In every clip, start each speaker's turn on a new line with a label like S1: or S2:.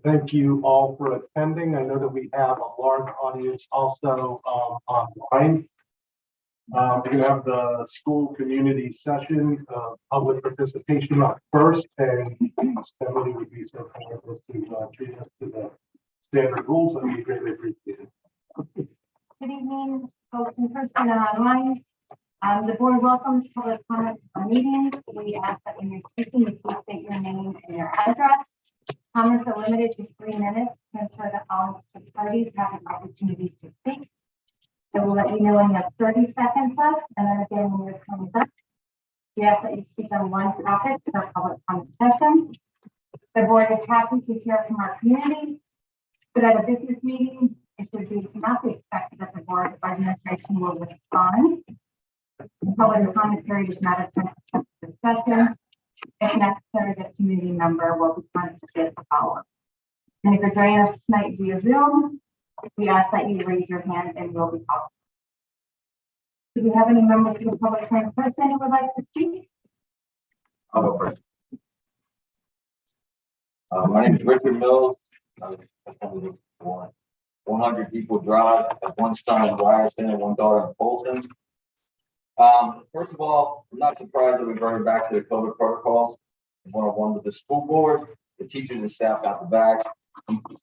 S1: Thank you all for attending. I know that we have a large audience also online. We're going to have the school community session, public participation up first, and somebody would be so kind as to treat us to the standard rules, and we greatly appreciate it.
S2: Good evening, folks in person and online. The board welcomes public comment on meetings. We ask that when you're speaking, you please state your name and your address. Comments are limited to 3 minutes to ensure that all parties have an opportunity to speak. I will let you know when you have 30 seconds left, and then again when your time is up. We ask that you speak on one topic for public comment session. The board is happy to hear from our community, but at a business meeting, it should not be expected that the board or administration will respond. The public comment period is not a time for discussion. If necessary, the community member will be trying to get a follow-up. And if you're joining us tonight via Zoom, we ask that you raise your hand and we'll be called. Do we have any members of the public comment person who would like to speak?
S3: I'll go first. My name is Richard Mills. I attended this for 100 people drive. I have one son in Ryerson and one daughter in Fulton. First of all, I'm not surprised that we're going back to the COVID protocols. One-on-one with the school board, the teachers and staff got the vax.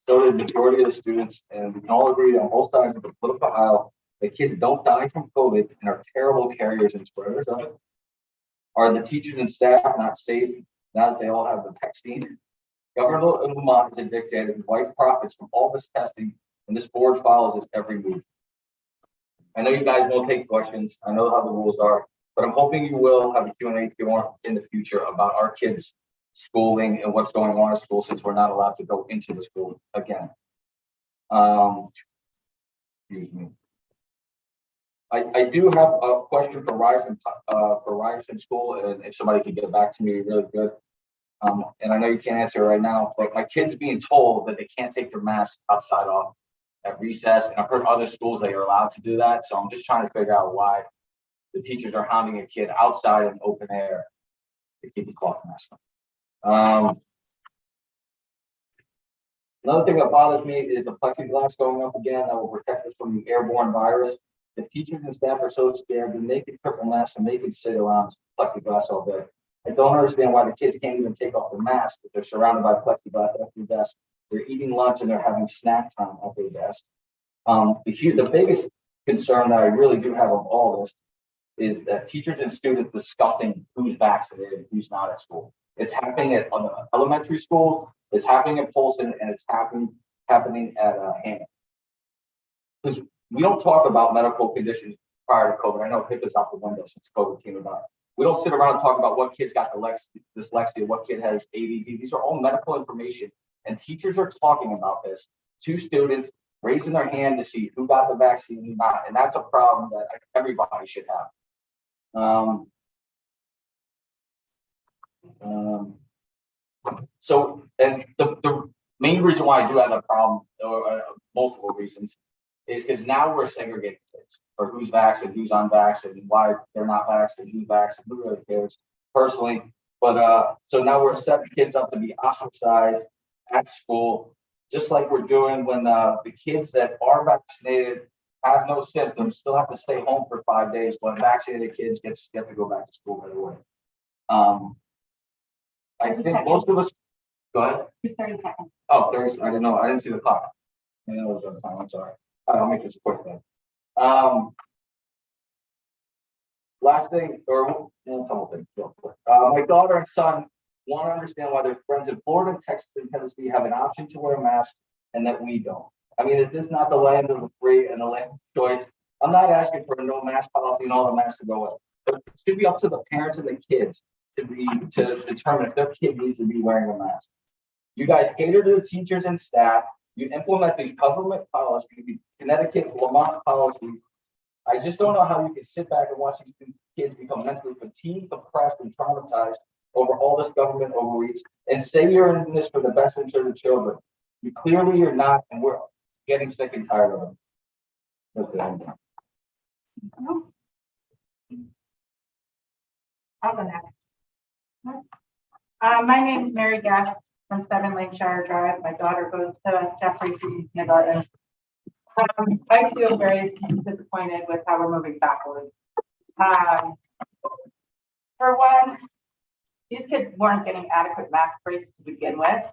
S3: So did the majority of the students, and we can all agree on both sides of the political aisle that kids don't die from COVID and are terrible carriers and spreaders of it. Are the teachers and staff not safe now that they all have the vaccine? Governor Lamont is a dictator who white profits from all this testing, and this board follows his every move. I know you guys will take questions. I know how the rules are, but I'm hoping you will have a Q&A in the future about our kids' schooling and what's going on at school, since we're not allowed to go into the school again. Excuse me. I do have a question for Ryerson School, and if somebody could get back to me, really good. And I know you can't answer right now, but my kid's being told that they can't take their mask outside off at recess, and I've heard other schools they are allowed to do that. So I'm just trying to figure out why the teachers are hounding a kid outside in open air to keep the cloth mask on. Another thing that bothers me is the plexiglass going up again that will protect us from the airborne virus. The teachers and staff are so scared that they can triple mask and they can sit around plexiglass all day. I don't understand why the kids can't even take off their mask if they're surrounded by plexiglass at their desk. They're eating lunch and they're having snack time at their desk. The biggest concern that I really do have of all this is that teachers and students discussing who's vaccinated and who's not at school. It's happening at elementary school, it's happening at Polson, and it's happening at Hammond. Because we don't talk about medical conditions prior to COVID. I know HIPAA's out the window since COVID came about. We don't sit around and talk about what kid's got dyslexia, what kid has ADD. These are all medical information, and teachers are talking about this to students, raising their hand to see who got the vaccine and not, and that's a problem that everybody should have. So, and the main reason why I do have a problem, or multiple reasons, is because now we're segregating kids for who's vaccinated, who's unvaccinated, and why they're not vaccinated, who's vaccinated, who really cares personally. But so now we're setting kids up to be ostracized at school, just like we're doing when the kids that are vaccinated have no symptoms, still have to stay home for 5 days, but vaccinated kids get to go back to school right away. I think most of us, go ahead. 30 seconds. Oh, 30, I didn't know, I didn't see the clock. I didn't know it was on time, I'm sorry. I'll make this quick then. Last thing, or a couple things. My daughter and son want to understand why their friends in Florida, Texas, and Tennessee have an option to wear a mask and that we don't. I mean, is this not the land of the free and the land of choice? I'm not asking for a no mask policy and all the masks to go away. But it should be up to the parents and the kids to determine if their kid needs to be wearing a mask. You guys cater to the teachers and staff. You implement these government policies, these Connecticut, Vermont policies. I just don't know how you can sit back and watch these kids become mentally fatigued, depressed, and traumatized over all this government overreach and say you're in this for the best interest of the children. You clearly you're not, and we're getting sick and tired of them. That's it.
S4: I'll go next. My name is Mary Gaff. from 7 Lakeshire Drive. My daughter goes to Jeffrey Kindergarten. I feel very disappointed with how we're moving backwards. For one, these kids weren't getting adequate math breaks to begin with,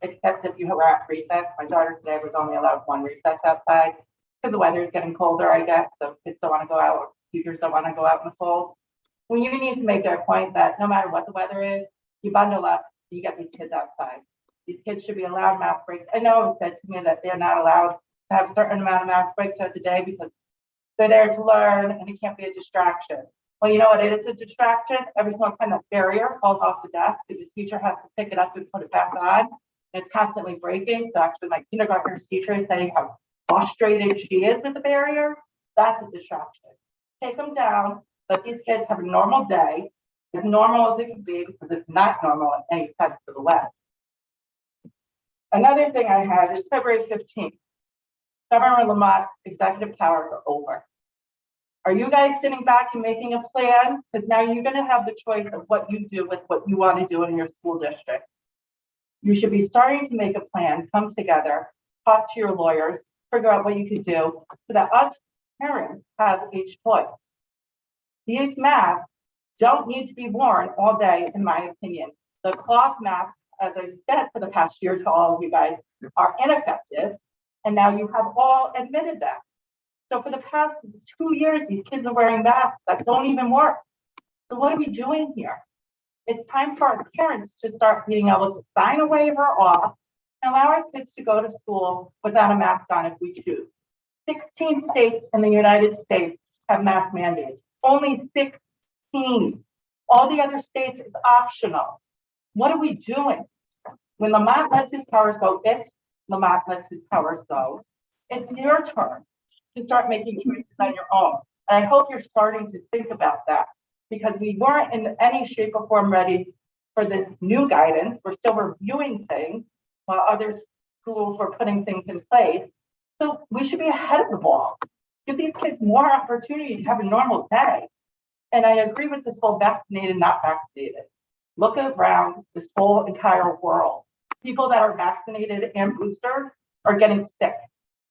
S4: except if you were at recess. My daughter today was only allowed 1 recess outside because the weather is getting colder, I guess. So kids don't want to go out, or teachers don't want to go out in the cold. Well, you need to make a point that no matter what the weather is, you bundle up, you get these kids outside. These kids should be allowed math breaks. I know it said to me that they're not allowed to have a certain amount of math breaks throughout the day because they're there to learn and it can't be a distraction. Well, you know what? It is a distraction. Every single time that barrier falls off the desk, the teacher has to pick it up and put it back on. And it's constantly breaking. So actually, my kindergartner's teacher is saying how frustrated she is with the barrier. That's a distraction. Take them down. Let these kids have a normal day, as normal as it can be, because it's not normal in any sense of the way. Another thing I had is February 15th. Governor Lamont's executive powers are over. Are you guys sitting back and making a plan? Because now you're going to have the choice of what you do with what you want to do in your school district. You should be starting to make a plan, come together, talk to your lawyers, figure out what you could do so that us parents have a choice. These masks don't need to be worn all day, in my opinion. The cloth masks, as I said for the past year to all of you guys, are ineffective. And now you have all admitted that. So for the past 2 years, these kids are wearing masks that don't even work. So what are we doing here? It's time for our parents to start being able to sign a waiver off and allow our kids to go to school without a mask on if we choose. 16 states in the United States have mask mandates. Only 16. All the other states is optional. What are we doing? When Lamont lets his powers go, if Lamont lets his powers go, it's your turn to start making choices on your own. And I hope you're starting to think about that because we weren't in any shape or form ready for this new guidance. We're still reviewing things while other schools were putting things in place. So we should be ahead of the ball. Give these kids more opportunity to have a normal day. And I agree with this whole vaccinated, not vaccinated. Look around this whole entire world. People that are vaccinated and boosted are getting sick.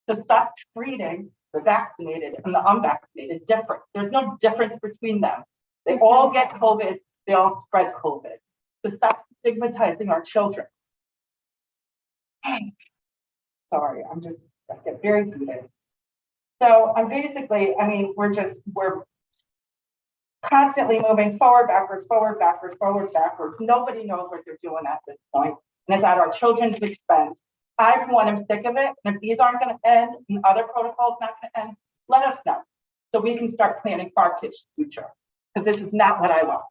S4: So stop treating the vaccinated and the unvaccinated different. There's no difference between them. They all get COVID. They all spread COVID. So stop stigmatizing our children. Sorry, I get very heated. So I'm basically, I mean, we're constantly moving forward, backwards, forward, backwards, forward, backwards. Nobody knows what they're doing at this point, and it's at our children's expense. I, for one, am sick of it. And if these aren't going to end and other protocols not going to end, let us know so we can start planning for our kids' future. Because this is not what I want.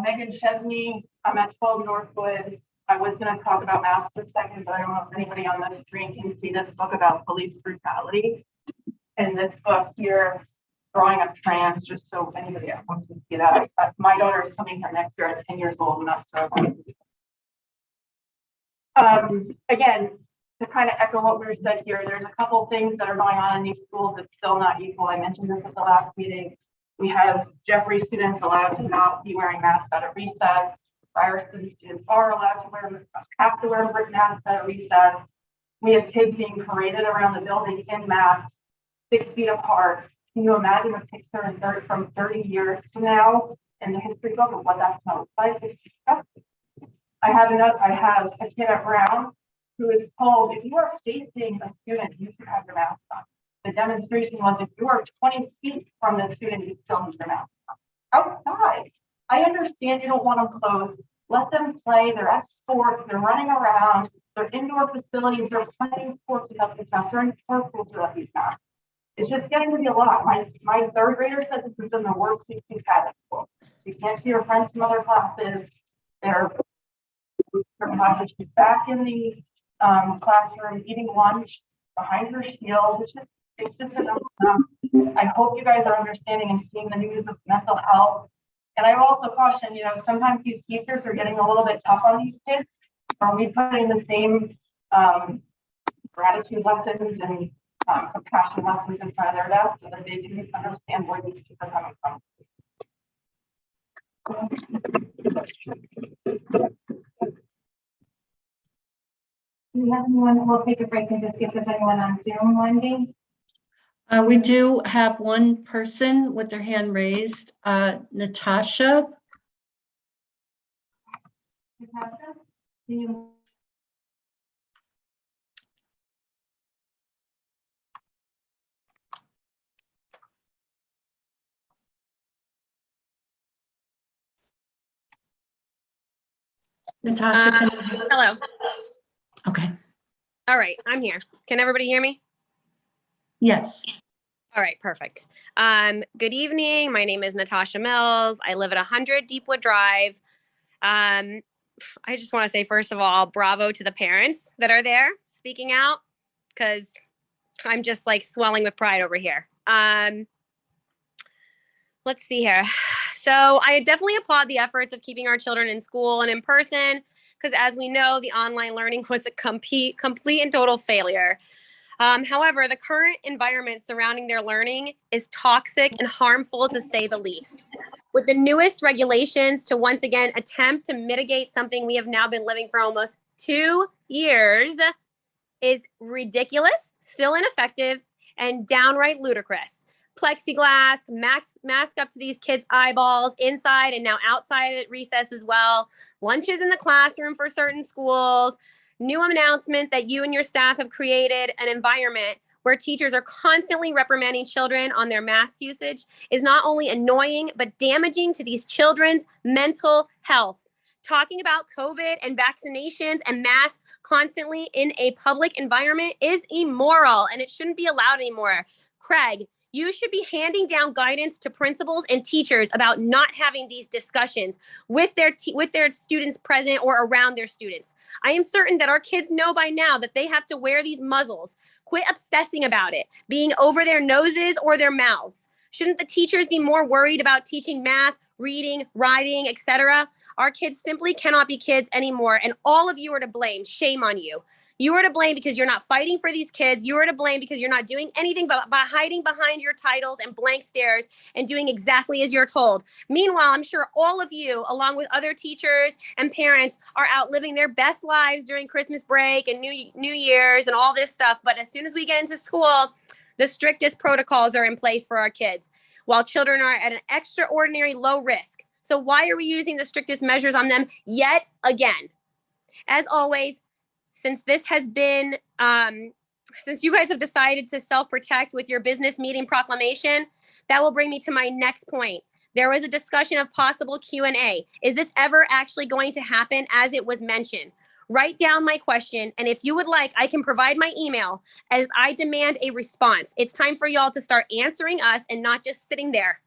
S5: Megan Chesney, I'm at 12 Northwood. I was going to talk about masks for a second, but I don't know if anybody on the screen can see this book about police brutality. And this book here, Drawing Up Trans, just so anybody at home can see that. My daughter is coming here next year at 10 years old. I'm not sure. Again, to kind of echo what we were said here, there's a couple things that are going on in these schools that's still not equal. I mentioned this at the last meeting. We have Jeffrey students allowed to not be wearing masks at a recess. Ryerson students are allowed to have to wear masks at a recess. We have kids being paraded around the building in masks, 6 feet apart. Can you imagine a picture from 30 years from now in the history book of what that smells like? It's disgusting. I have a kid at Brown who is told, if you are facing a student, you should have your mask on. The demonstration was, if you are 20 feet from the student, you still need your mask on. Outside. I understand you don't want them closed. Let them play. They're at sports. They're running around. They're indoor facilities. They're playing sports without these masks. They're in carpools without these masks. It's just getting to be a lot. My third grader said this has been the worst week she's had at school. She can't see her friends from other classes. Her classes. She's back in the classroom eating lunch behind her shield. It's just enough. I hope you guys are understanding and seeing the news of mental health. And I also caution, sometimes these teachers are getting a little bit tough on these kids. Are we putting the same gratitude lessons and compassion lessons in front of their desk so that they can understand where these kids are coming from.
S2: Do we have anyone, we'll take a break and just see if there's anyone on Zoom, Wendy?
S6: We do have one person with their hand raised, Natasha.
S2: Natasha, do you?
S6: Natasha, can you?
S7: Hello.
S6: Okay,
S7: All right, I'm here. Can everybody hear me?
S6: yes.
S7: All right, perfect. Good evening. My name is Natasha Mills. I live at 100 Deepwood Drive. I just want to say, first of all, bravo to the parents that are there speaking out, because I'm just like swelling with pride over here. Let's see here. So I definitely applaud the efforts of keeping our children in school and in person, because as we know, the online learning was a complete and total failure. However, the current environment surrounding their learning is toxic and harmful, to say the least. With the newest regulations to once again attempt to mitigate something we have now been living for almost 2 years is ridiculous, still ineffective, and downright ludicrous. Plexiglass, mask up to these kids' eyeballs, inside and now outside at recess as well. Lunches in the classroom for certain schools. New announcement that you and your staff have created an environment where teachers are constantly reprimanding children on their mask usage is not only annoying, but damaging to these children's mental health. Talking about COVID and vaccinations and masks constantly in a public environment is immoral, and it shouldn't be allowed anymore. Craig, you should be handing down guidance to principals and teachers about not having these discussions with their students present or around their students. I am certain that our kids know by now that they have to wear these muzzles. Quit obsessing about it, being over their noses or their mouths. Shouldn't the teachers be more worried about teaching math, reading, writing, etc.? Our kids simply cannot be kids anymore, and all of you are to blame. Shame on you. You are to blame because you're not fighting for these kids. You are to blame because you're not doing anything but by hiding behind your titles and blank stares and doing exactly as you're told. Meanwhile, I'm sure all of you, along with other teachers and parents, are out living their best lives during Christmas break and New Year's and all this stuff. But as soon as we get into school, the strictest protocols are in place for our kids, while children are at an extraordinary low risk. So why are we using the strictest measures on them yet again? As always, since this has been, since you guys have decided to self-protect with your business meeting proclamation, that will bring me to my next point. There was a discussion of possible Q&A. Is this ever actually going to happen as it was mentioned? Write down my question, and if you would like, I can provide my email as I demand a response. It's time for y'all to start answering us and not just sitting there.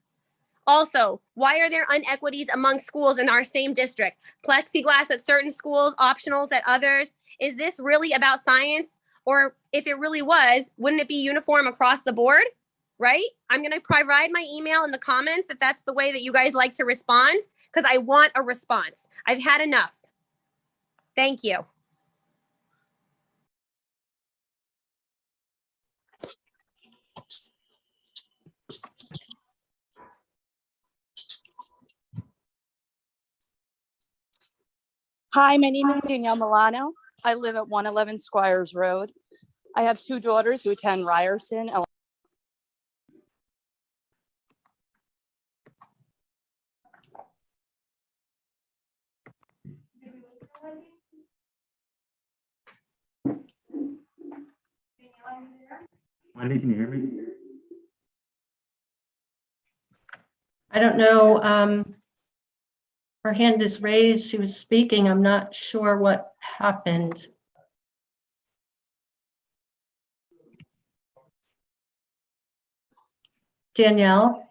S7: Also, why are there inequities among schools in our same district? Plexiglass at certain schools, optionals at others. Is this really about science? Or if it really was, wouldn't it be uniform across the board? Right? I'm going to provide my email in the comments if that's the way that you guys like to respond, because I want a response. I've had enough. Thank you.
S8: Hi, my name is Danielle Milano. I live at 111 Squires Road. I have 2 daughters who attend Ryerson.
S9: Wendy, can you hear me?
S6: I don't know. Her hand is raised. She was speaking. I'm not sure what happened. Danielle?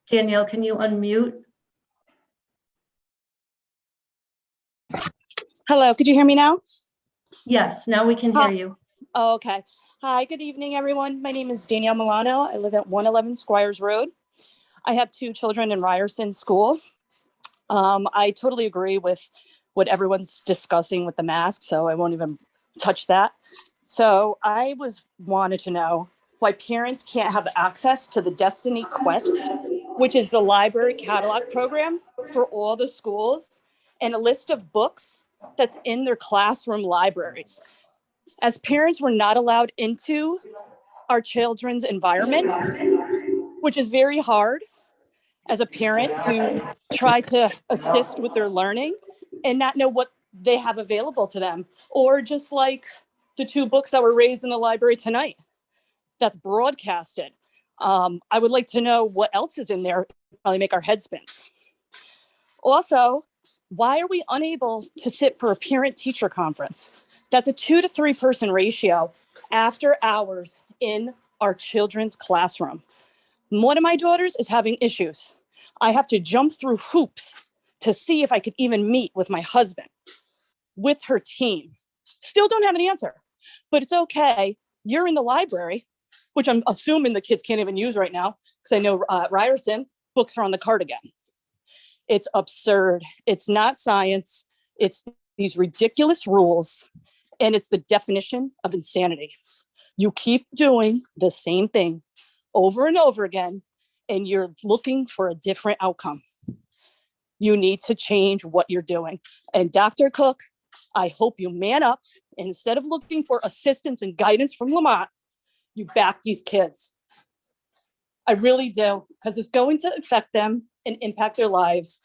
S6: Danielle, can you unmute?
S8: Hello, could you hear me now?
S6: Yes, now we can hear
S8: Hi.
S6: you.
S8: Oh, okay. Hi, good evening, everyone. My name is Danielle Milano. I live at 111 Squires Road. I have 2 children in Ryerson School. I totally agree with what everyone's discussing with the mask, so I won't even touch that. So I wanted to know why parents can't have access to the Destiny Quest, which is the library catalog program for all the schools, and a list of books that's in their classroom libraries. As parents, we're not allowed into our children's environment, which is very hard as a parent to try to assist with their learning and not know what they have available to them. Or just like the 2 books that were raised in the library tonight, that's broadcasted. I would like to know what else is in there, probably make our head spin. Also, why are we unable to sit for a parent-teacher conference? That's a 2 to 3 person ratio after hours in our children's classroom. One of my daughters is having issues. I have to jump through hoops to see if I could even meet with my husband, with her team. Still don't have an answer, but it's okay. You're in the library, which I'm assuming the kids can't even use right now, because I know Ryerson, books are on the cart again. It's absurd. It's not science. It's these ridiculous rules, and it's the definition of insanity. You keep doing the same thing over and over again, and you're looking for a different outcome. You need to change what you're doing. And Dr. Cook, I hope you man up, and instead of looking for assistance and guidance from Lamont, you back these kids. I really do, because it's going to affect them and impact their lives.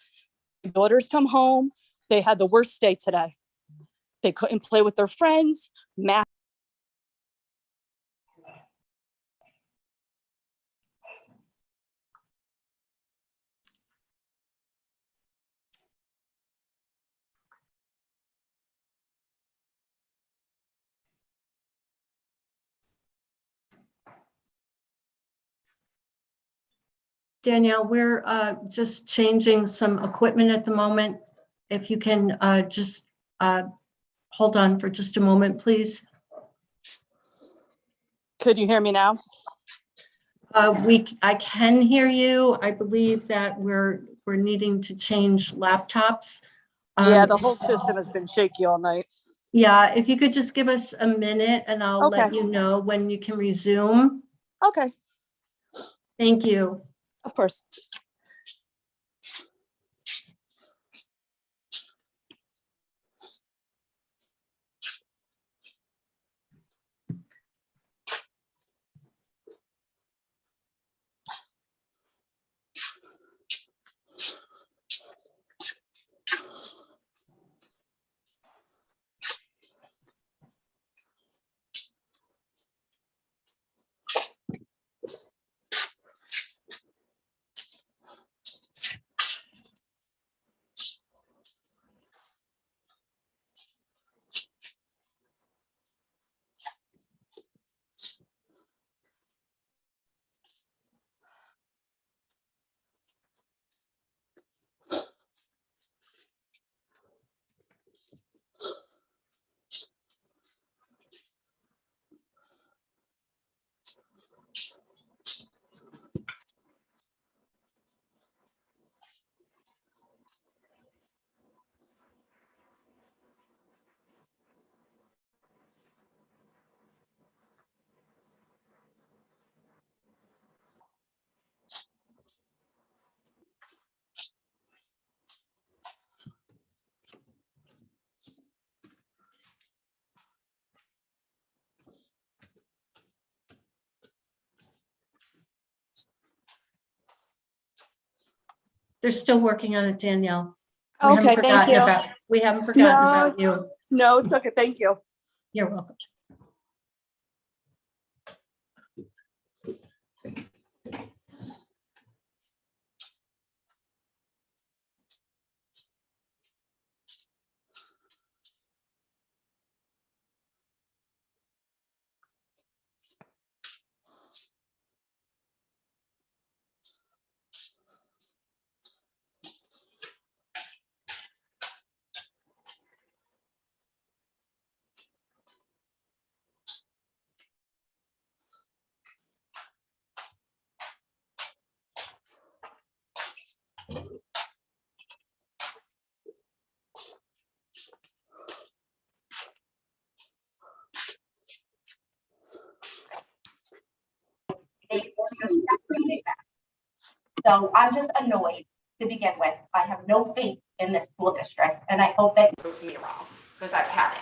S8: My daughters come home, they had the worst day today. They couldn't play with their friends, math.
S6: Danielle, we're just changing some equipment at the moment. If you can just hold on for just a moment, please.
S8: Could you hear me now?
S6: I can hear you. I believe that we're needing to change laptops.
S8: Yeah, the whole system has been shaky all night.
S6: Yeah, if you could just give us a minute and I'll let
S8: Okay.
S6: you know when you can resume.
S8: Okay,
S6: Thank you.
S8: of course.
S6: They're still working on it, Danielle. We haven't
S8: Okay, thank
S6: forgotten
S8: you.
S6: about, we haven't forgotten
S8: No.
S6: about you.
S8: No, it's okay, thank you.
S6: You're welcome.
S2: So I'm just annoyed to begin with. I have no faith in this school district, and I hope that you prove me wrong, because I've had it.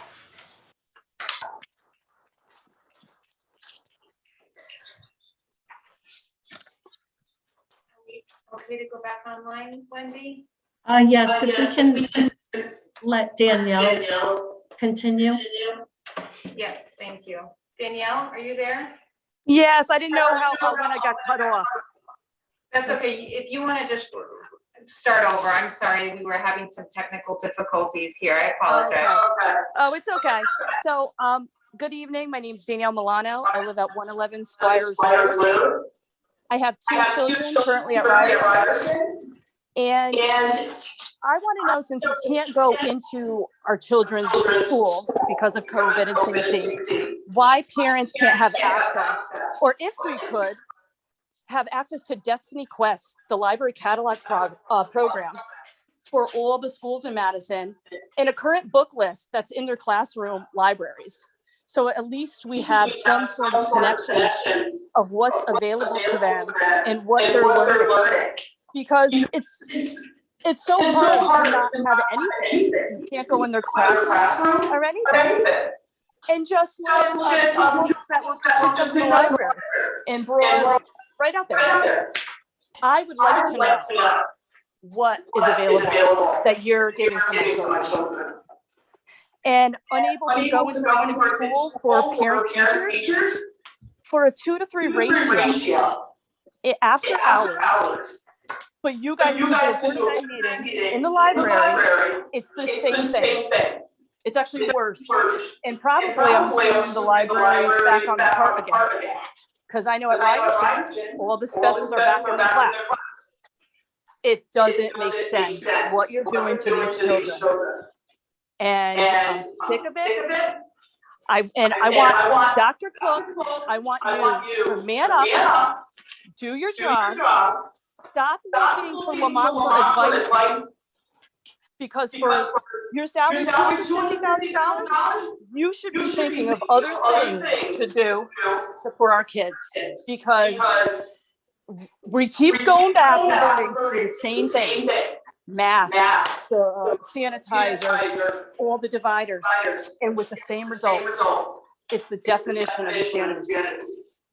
S5: Okay to go back online, Wendy?
S6: Yes, if we can let Danielle continue.
S5: Yes, thank you. Danielle, are you there?
S8: Yes, I didn't know when I got cut off.
S5: That's okay. If you want to just start over, I'm sorry, we were having some technical difficulties here. I apologize.
S8: Oh, it's okay. So, good evening. My name is Danielle Milano. I live at 111 Squires Road. I have two children currently at Ryerson. And I want to know, since we can't go into our children's schools because of COVID and safety, why parents can't have access, or if we could, have access to Destiny Quest, the library catalog program for all the schools in Madison, and a current book list that's in their classroom libraries. So at least we have some sort of connection of what's available to them and what they're learning. Because it's so hard to not have anything. You can't go in their classroom or anything. And just let the books that were picked up in the library and brought right out there. I would like to know what is available that you're giving to my children. And unable to go into our school for parent teachers for a 2 to 3 ratio after hours. But you guys can do a board meeting in the library. It's the same thing. It's actually worse. And probably I'm assuming the library is back on the cart again. Because I know at Ryerson, all the specials are back in the class. It doesn't make sense what you're doing to these children. And I'm sick of it. I want Dr. Cook, I want you to man up, do your job, stop looking for Lamont advice. Because for your salary of $250,000, you should be thinking of other things to do for our kids. Because we keep going back and learning the same thing. Masks, sanitizer, all the dividers, and with the same result. It's the definition of insanity.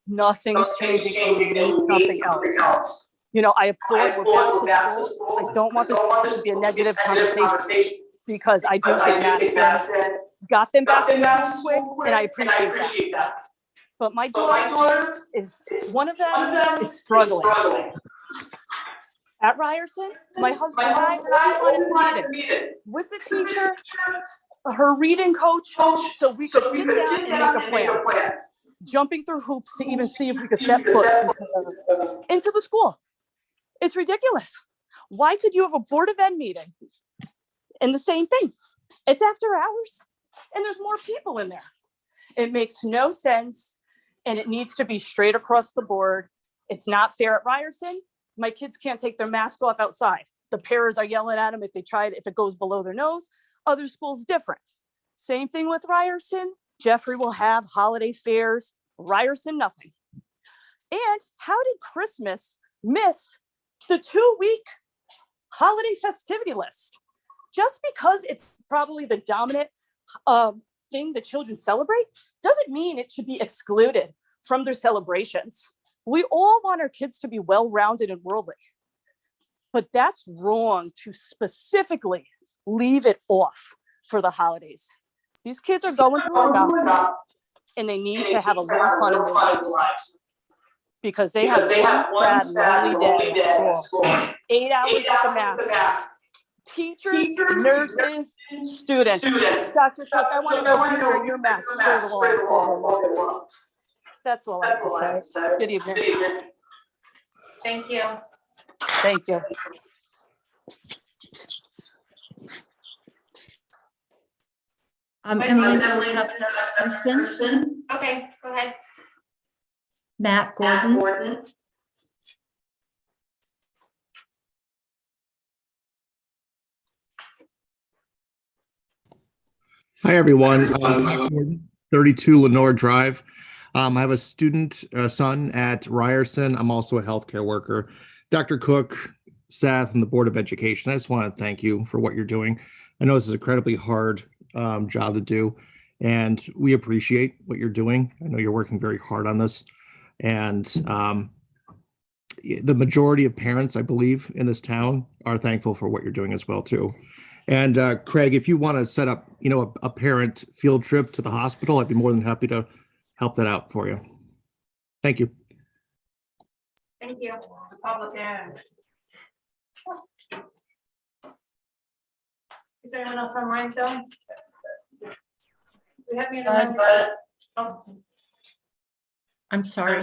S8: Nothing's changing and we need something else. You know, I applaud we're back to school. I don't want this to be a negative conversation because I do think Madison got them back to school quick, and I appreciate that. But my daughter is one of them is struggling. At Ryerson, my husband and I wanted to meet it with the teacher, her reading coach, so we could sit down and make a plan. Jumping through hoops to even see if we could set foot into the school. It's ridiculous. Why could you have a Board of Ed meeting and the same thing? It's after hours and there's more people in there. It makes no sense and it needs to be straight across the board. It's not fair at Ryerson. My kids can't take their mask off outside. The parents are yelling at them if it goes below their nose. Other schools different. Same thing with Ryerson. Jeffrey will have holiday fairs. Ryerson, nothing. And how did Christmas miss the 2-week holiday festivity list? Just because it's probably the dominant thing the children celebrate doesn't mean it should be excluded from their celebrations. We all want our kids to be well-rounded and worldly, but that's wrong to specifically leave it off for the holidays. These kids are going through enough and they need to have a little fun in their lives because they have one sad, lonely day at school. 8 hours at the mask. Teachers, nurses, students. Dr. Cook, I want to know if you wear your mask straight along. That's all I have to say. Good evening.
S5: Thank you.
S8: Thank you.
S6: Emily, we have another person,
S5: Okay, go ahead.
S6: Matt Gordon.
S10: Hi, everyone. 32 Lenore Drive. I have a student son at Ryerson. I'm also a healthcare worker. Dr. Cook, Seth, and the Board of Education, I just want to thank you for what you're doing. I know this is an incredibly hard job to do, and we appreciate what you're doing. I know you're working very hard on this. And the majority of parents, I believe, in this town are thankful for what you're doing as well, too. And Craig, if you want to set up, a parent field trip to the hospital, I'd be more than happy to help that out for you. Thank you.
S5: Thank you. Public end. Is there anyone else online still? We have me in the line. Oh,
S6: I'm sorry.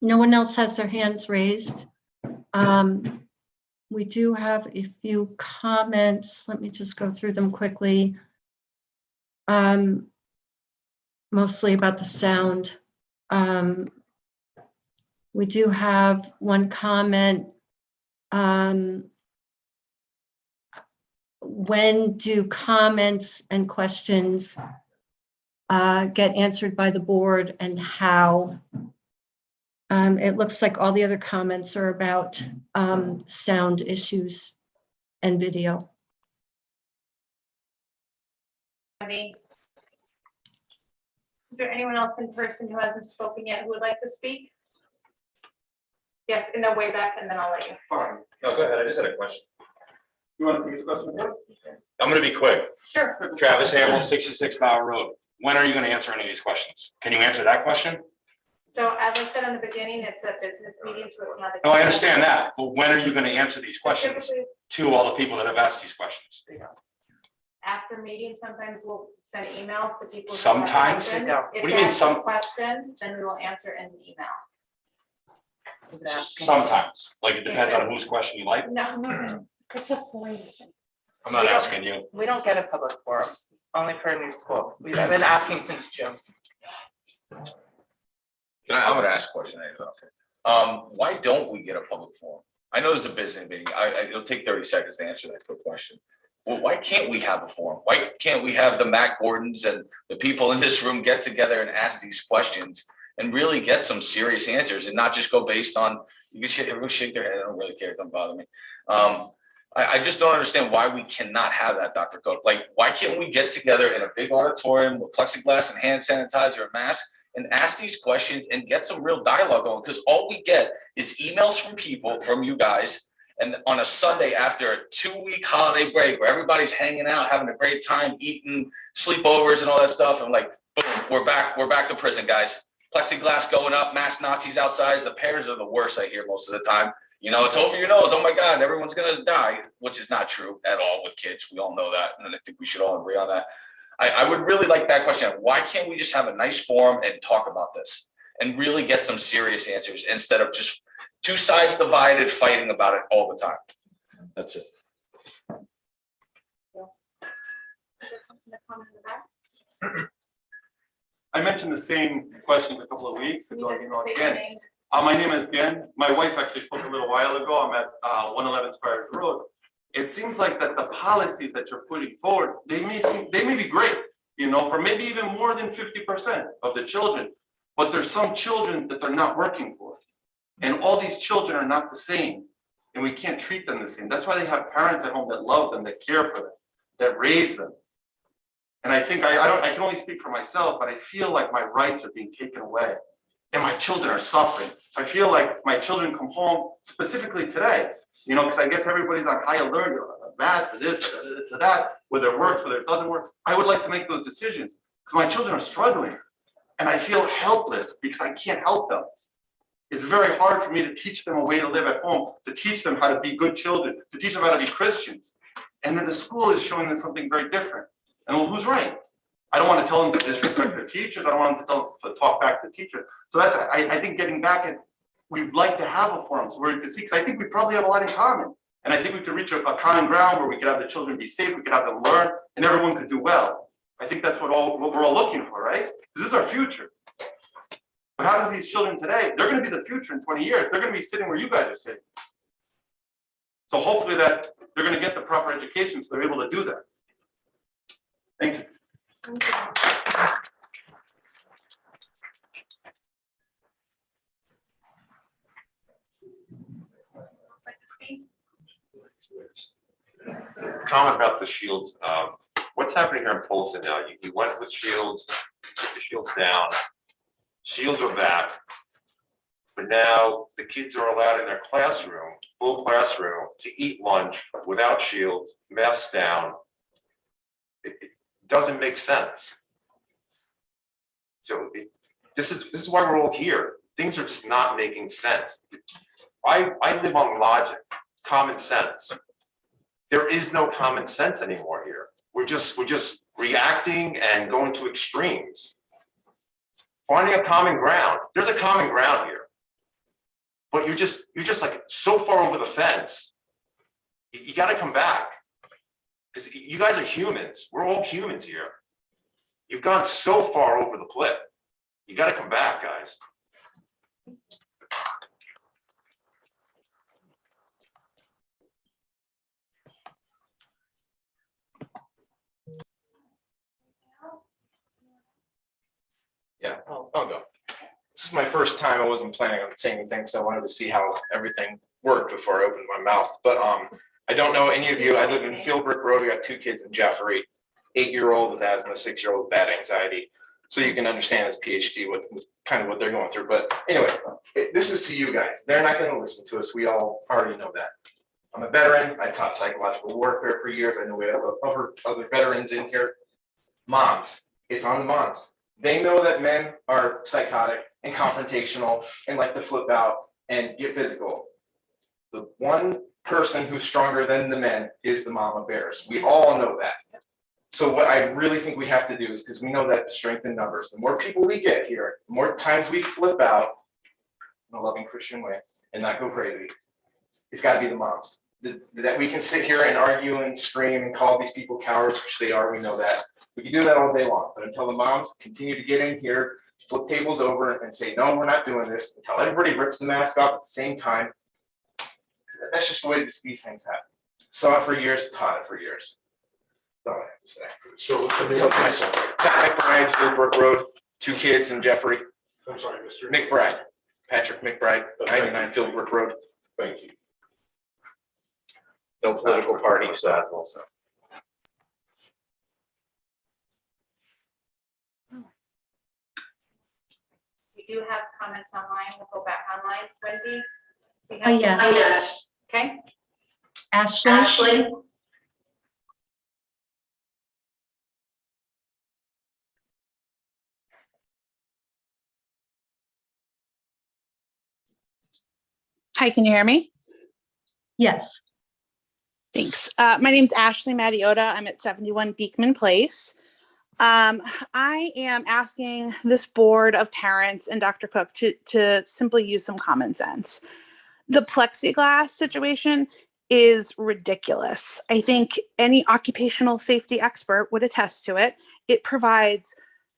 S6: No one else has their hands raised. We do have a few comments. Let me just go through them quickly. Mostly about the sound. We do have one comment. When do comments and questions get answered by the board, and how? It looks like all the other comments are about sound issues and video.
S5: Is there anyone else in person who hasn't spoken yet who would like to speak? Yes, in the way back, and then I'll let you.
S11: No, go ahead. I just had a question.
S1: You want to take this question?
S11: I'm going to be quick.
S5: Sure.
S11: Travis Hamill, 66 Bower Road. When are you going to answer any of these questions? Can you answer that question?
S5: So as I said in the beginning, it's a business meeting, so it's not.
S11: No, I understand that. But when are you going to answer these questions
S5: Typically,
S11: to all the people that have asked these questions?
S5: after meetings, sometimes we'll send emails to people. who have
S11: Sometimes?
S5: questions.
S11: What
S5: If
S11: do you mean
S5: that's
S11: some-
S5: a question, then we will answer in the email.
S11: Sometimes. Like, it depends on whose question you like.
S5: No, it's a FOIA thing.
S11: I'm not asking you.
S12: We don't get a public forum, only for a new school. We've been asking since June.
S13: I'm gonna ask a question. Why don't we get a public forum? I know there's a business meeting. It'll take 30 seconds to answer that quick question. Well, why can't we have a forum? Why can't we have the Matt Gordons and the people in this room get together and ask these questions and really get some serious answers, and not just go based on, everyone shake their head, I don't really care, it doesn't bother me. I just don't understand why we cannot have that, Dr. Cook. Like, why can't we get together in a big auditorium with plexiglass and hand sanitizer and mask and ask these questions and get some real dialogue going? Because all we get is emails from people, from you guys, and on a Sunday after a 2-week holiday break where everybody's hanging out, having a great time, eating sleepovers and all that stuff. I'm like, boom, we're back to prison, guys. Plexiglass going up, mass Nazis outside. The parents are the worst, I hear most of the time. It's over your nose. Oh my God, everyone's gonna die, which is not true at all with kids. We all know that, and I think we should all agree on that. I would really like that question. Why can't we just have a nice forum and talk about this and really get some serious answers instead of just two sides divided fighting about it all the time? That's it.
S1: I mentioned the same questions a couple of weeks ago. Again, my name is Ben. My wife actually spoke a little while ago. I'm at 111 Squires Road. It seems like that the policies that you're putting forward, they may be great, for maybe even more than 50% of the children, but there's some children that they're not working for. And all these children are not the same, and we can't treat them the same. That's why they have parents at home that love them, that care for them, that raise them. And I think I can only speak for myself, but I feel like my rights are being taken away and my children are suffering. So I feel like my children come home specifically today, because I guess everybody's on high alert, mask, to this, to that, whether it works, whether it doesn't work. I would like to make those decisions because my children are struggling and I feel helpless because I can't help them. It's very hard for me to teach them a way to live at home, to teach them how to be good children, to teach them how to be Christians. And then the school is showing them something very different. And well, who's right? I don't want to tell them to disrespect their teachers. I don't want them to tell them to talk back to teachers. So that's, I think, getting back at, we'd like to have a forum so where we can speak. Because I think we probably have a lot in common. And I think we could reach a common ground where we could have the children be safe, we could have them learn, and everyone could do well. I think that's what we're all looking for, right? This is our future. But how does these children today, they're going to be the future in 20 years. They're going to be sitting where you guys are sitting. So hopefully that they're going to get the proper education so they're able to do that. Thank you.
S14: comment about the shields. What's happening here in Polson now? You went with shields, the shields down, shields are back. But now the kids are allowed in their classroom, full classroom, to eat lunch without shields, masks down. It doesn't make sense. So this is why we're all here. Things are just not making sense. I live on logic, common sense. There is no common sense anymore here. We're just reacting and going to extremes. Finding a common ground. There's a common ground here. But you're just like so far over the fence. You got to come back. Because you guys are humans. We're all humans here. You've gone so far over the cliff. You got to come back, guys.
S12: Yeah, I'll go. This is my first time. I wasn't planning on saying anything, so I wanted to see how everything worked before I opened my mouth. But I don't know any of you. I live in Fieldbrook Road. We got 2 kids in Jeffrey, 8-year-old with asthma, 6-year-old with bad anxiety. So you can understand his PhD with kind of what they're going through. But anyway, this is to you guys. They're not going to listen to us. We all already know that. I'm a veteran. I taught psychological warfare for years. I know we have other veterans in here. Moms, it's on the moms. They know that men are psychotic and confrontational and like to flip out and get physical. The one person who's stronger than the men is the mama bears. We all know that. So what I really think we have to do is, because we know that strength in numbers, the more people we get here, the more times we flip out in a loving Christian way and not go crazy, it's got to be the moms. That we can sit here and argue and scream and call these people cowards, which they are, we know that. We can do that all day long, but until the moms continue to get in here, flip tables over and say, no, we're not doing this, until everybody rips the mask off at the same time, that's just the way these things happen. Saw it for years, taught it for years. That's all I have to say.
S14: So what's the name
S12: So
S14: of
S12: nice one. Zach McBride, Fieldbrook Road, 2 kids in Jeffrey.
S14: I'm sorry, Mr.
S12: McBride, Patrick McBride, 99 Fieldbrook Road.
S14: Thank you.
S12: No political party, so.
S2: We do have comments online. We'll go back online. Wendy? We
S6: Oh,
S2: have-
S6: yes.
S2: Okay.
S6: Ashley?
S15: Hi, can you hear me?
S6: Yes.
S15: Thanks. My name's Ashley Mattiota. I'm at 71 Beekman Place. I am asking this board of parents and Dr. Cook to simply use some common sense. The plexiglass situation is ridiculous. I think any occupational safety expert would attest to it. It provides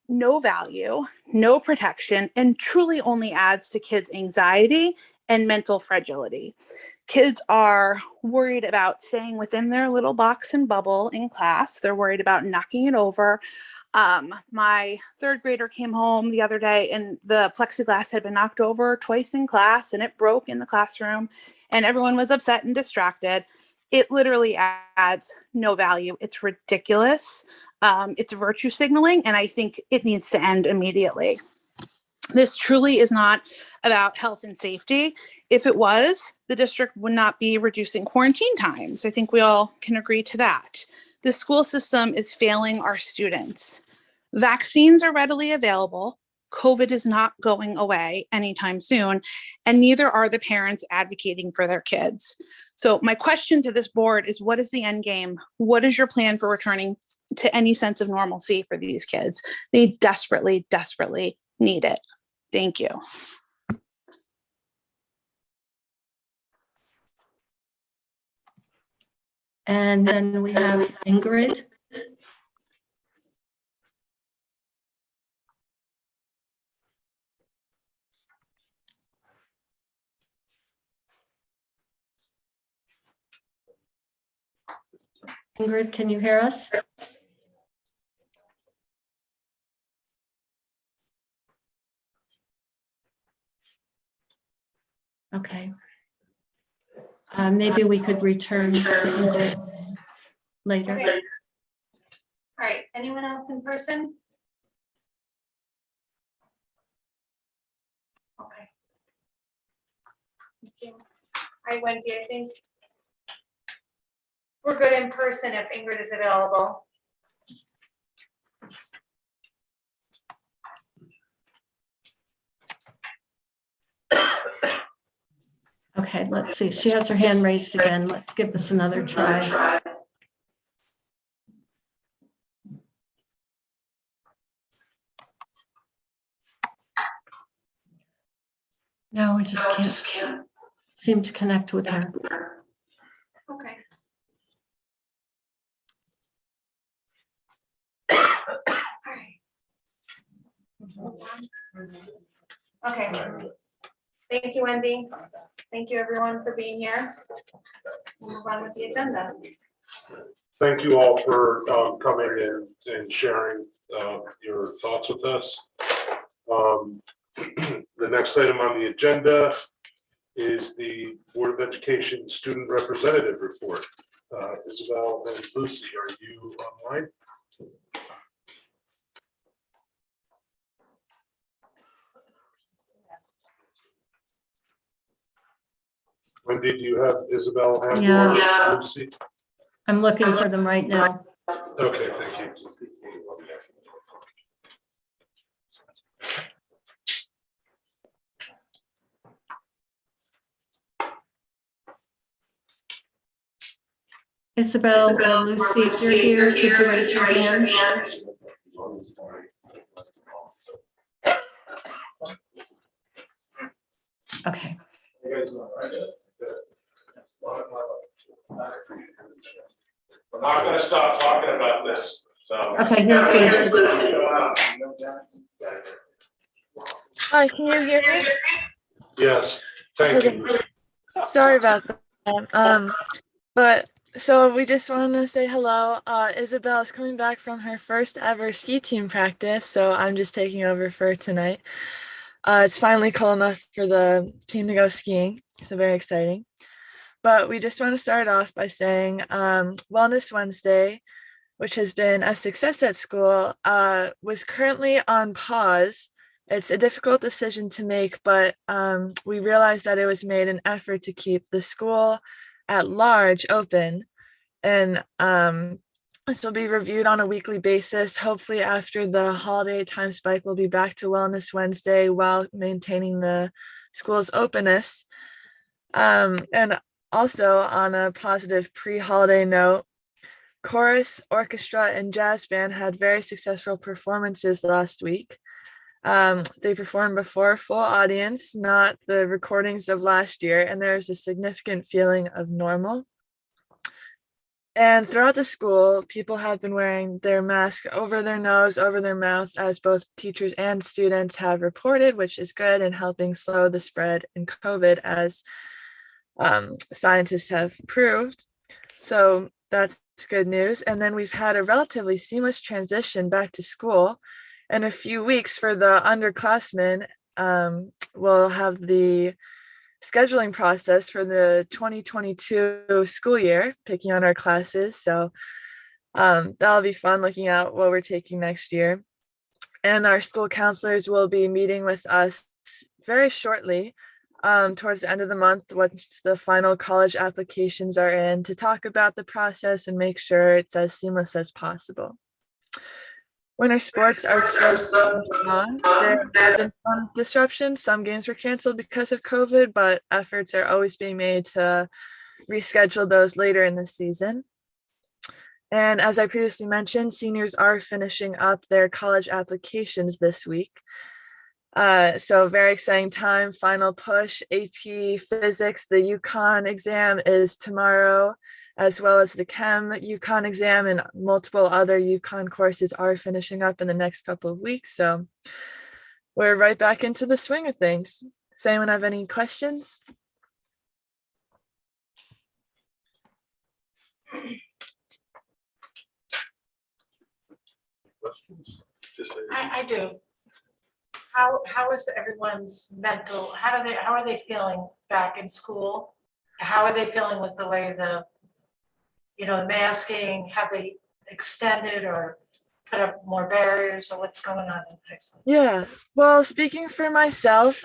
S15: no value, no protection, and truly only adds to kids' anxiety and mental fragility. Kids are worried about staying within their little box and bubble in class. They're worried about knocking it over. My 3rd grader came home the other day and the plexiglass had been knocked over twice in class and it broke in the classroom and everyone was upset and distracted. It literally adds no value. It's ridiculous. It's virtue signaling, and I think it needs to end immediately. This truly is not about health and safety. If it was, the district would not be reducing quarantine times. I think we all can agree to that. The school system is failing our students. Vaccines are readily available. COVID is not going away anytime soon, and neither are the parents advocating for their kids. So my question to this board is, what is the end game? What is your plan for returning to any sense of normalcy for these kids? They desperately, desperately need it. Thank you.
S6: And then we have Ingrid. Ingrid, can you hear us? Okay. Maybe we could return to Ingrid. later.
S2: Okay. All right, anyone else in person? Okay. Thank you. Hi, Wendy, I think we're good in person if Ingrid is available.
S6: Okay, let's see. She has her hand raised again. Let's give this another try. No, we just can't seem to connect with her.
S2: Okay. Okay. Thank you, Wendy. Thank you, everyone, for being here. We'll move on with the agenda.
S1: Thank you all for coming and sharing your thoughts with us. The next item on the agenda is the Board of Education Student Representative Report. Isabel and Lucy, are you online? Wendy, do you have Isabel and
S6: Yeah.
S1: Lucy?
S6: I'm looking for them right now.
S1: Okay, thank you.
S6: Isabel or Lucy, if you're here, could you raise your hand? Okay.
S1: We're not gonna stop talking about this, so.
S6: Okay, here's Lucy.
S16: Hi, can you hear me?
S1: Yes, thank you.
S16: Sorry about that. But so we just wanted to say hello. Isabel is coming back from her first ever ski team practice, so I'm just taking over for tonight. It's finally cold enough for the team to go skiing, so very exciting. But we just want to start off by saying Wellness Wednesday, which has been a success at school, was currently on pause. It's a difficult decision to make, but we realized that it was made an effort to keep the school at large open. And this will be reviewed on a weekly basis. Hopefully after the holiday time spike, we'll be back to Wellness Wednesday while maintaining the school's openness. And also on a positive pre-holiday note, chorus, orchestra, and jazz band had very successful performances last week. They performed before a full audience, not the recordings of last year, and there's a significant feeling of normal. And throughout the school, people have been wearing their mask over their nose, over their mouth, as both teachers and students have reported, which is good and helping slow the spread in COVID, as scientists have proved. So that's good news. And then we've had a relatively seamless transition back to school. In a few weeks for the underclassmen, we'll have the scheduling process for the 2022 school year, picking on our classes. So that'll be fun, looking at what we're taking next year. And our school counselors will be meeting with us very shortly, towards the end of the month, once the final college applications are in, to talk about the process and make sure it's as seamless as possible. Winter sports are still on. There have been some disruptions. Some games were canceled because of COVID, but efforts are always being made to reschedule those later in the season. And as I previously mentioned, seniors are finishing up their college applications this week. So very exciting time, final push. AP Physics, the UConn exam is tomorrow, as well as the Chem UConn exam, and multiple other UConn courses are finishing up in the next couple of weeks. So we're right back into the swing of things. Does anyone have any questions?
S17: I do. How is everyone's mental, how are they feeling back in school? How are they feeling with the way the you know, masking, have they extended or put up more barriers, or what's going on in high school?
S16: Yeah, well, speaking for myself,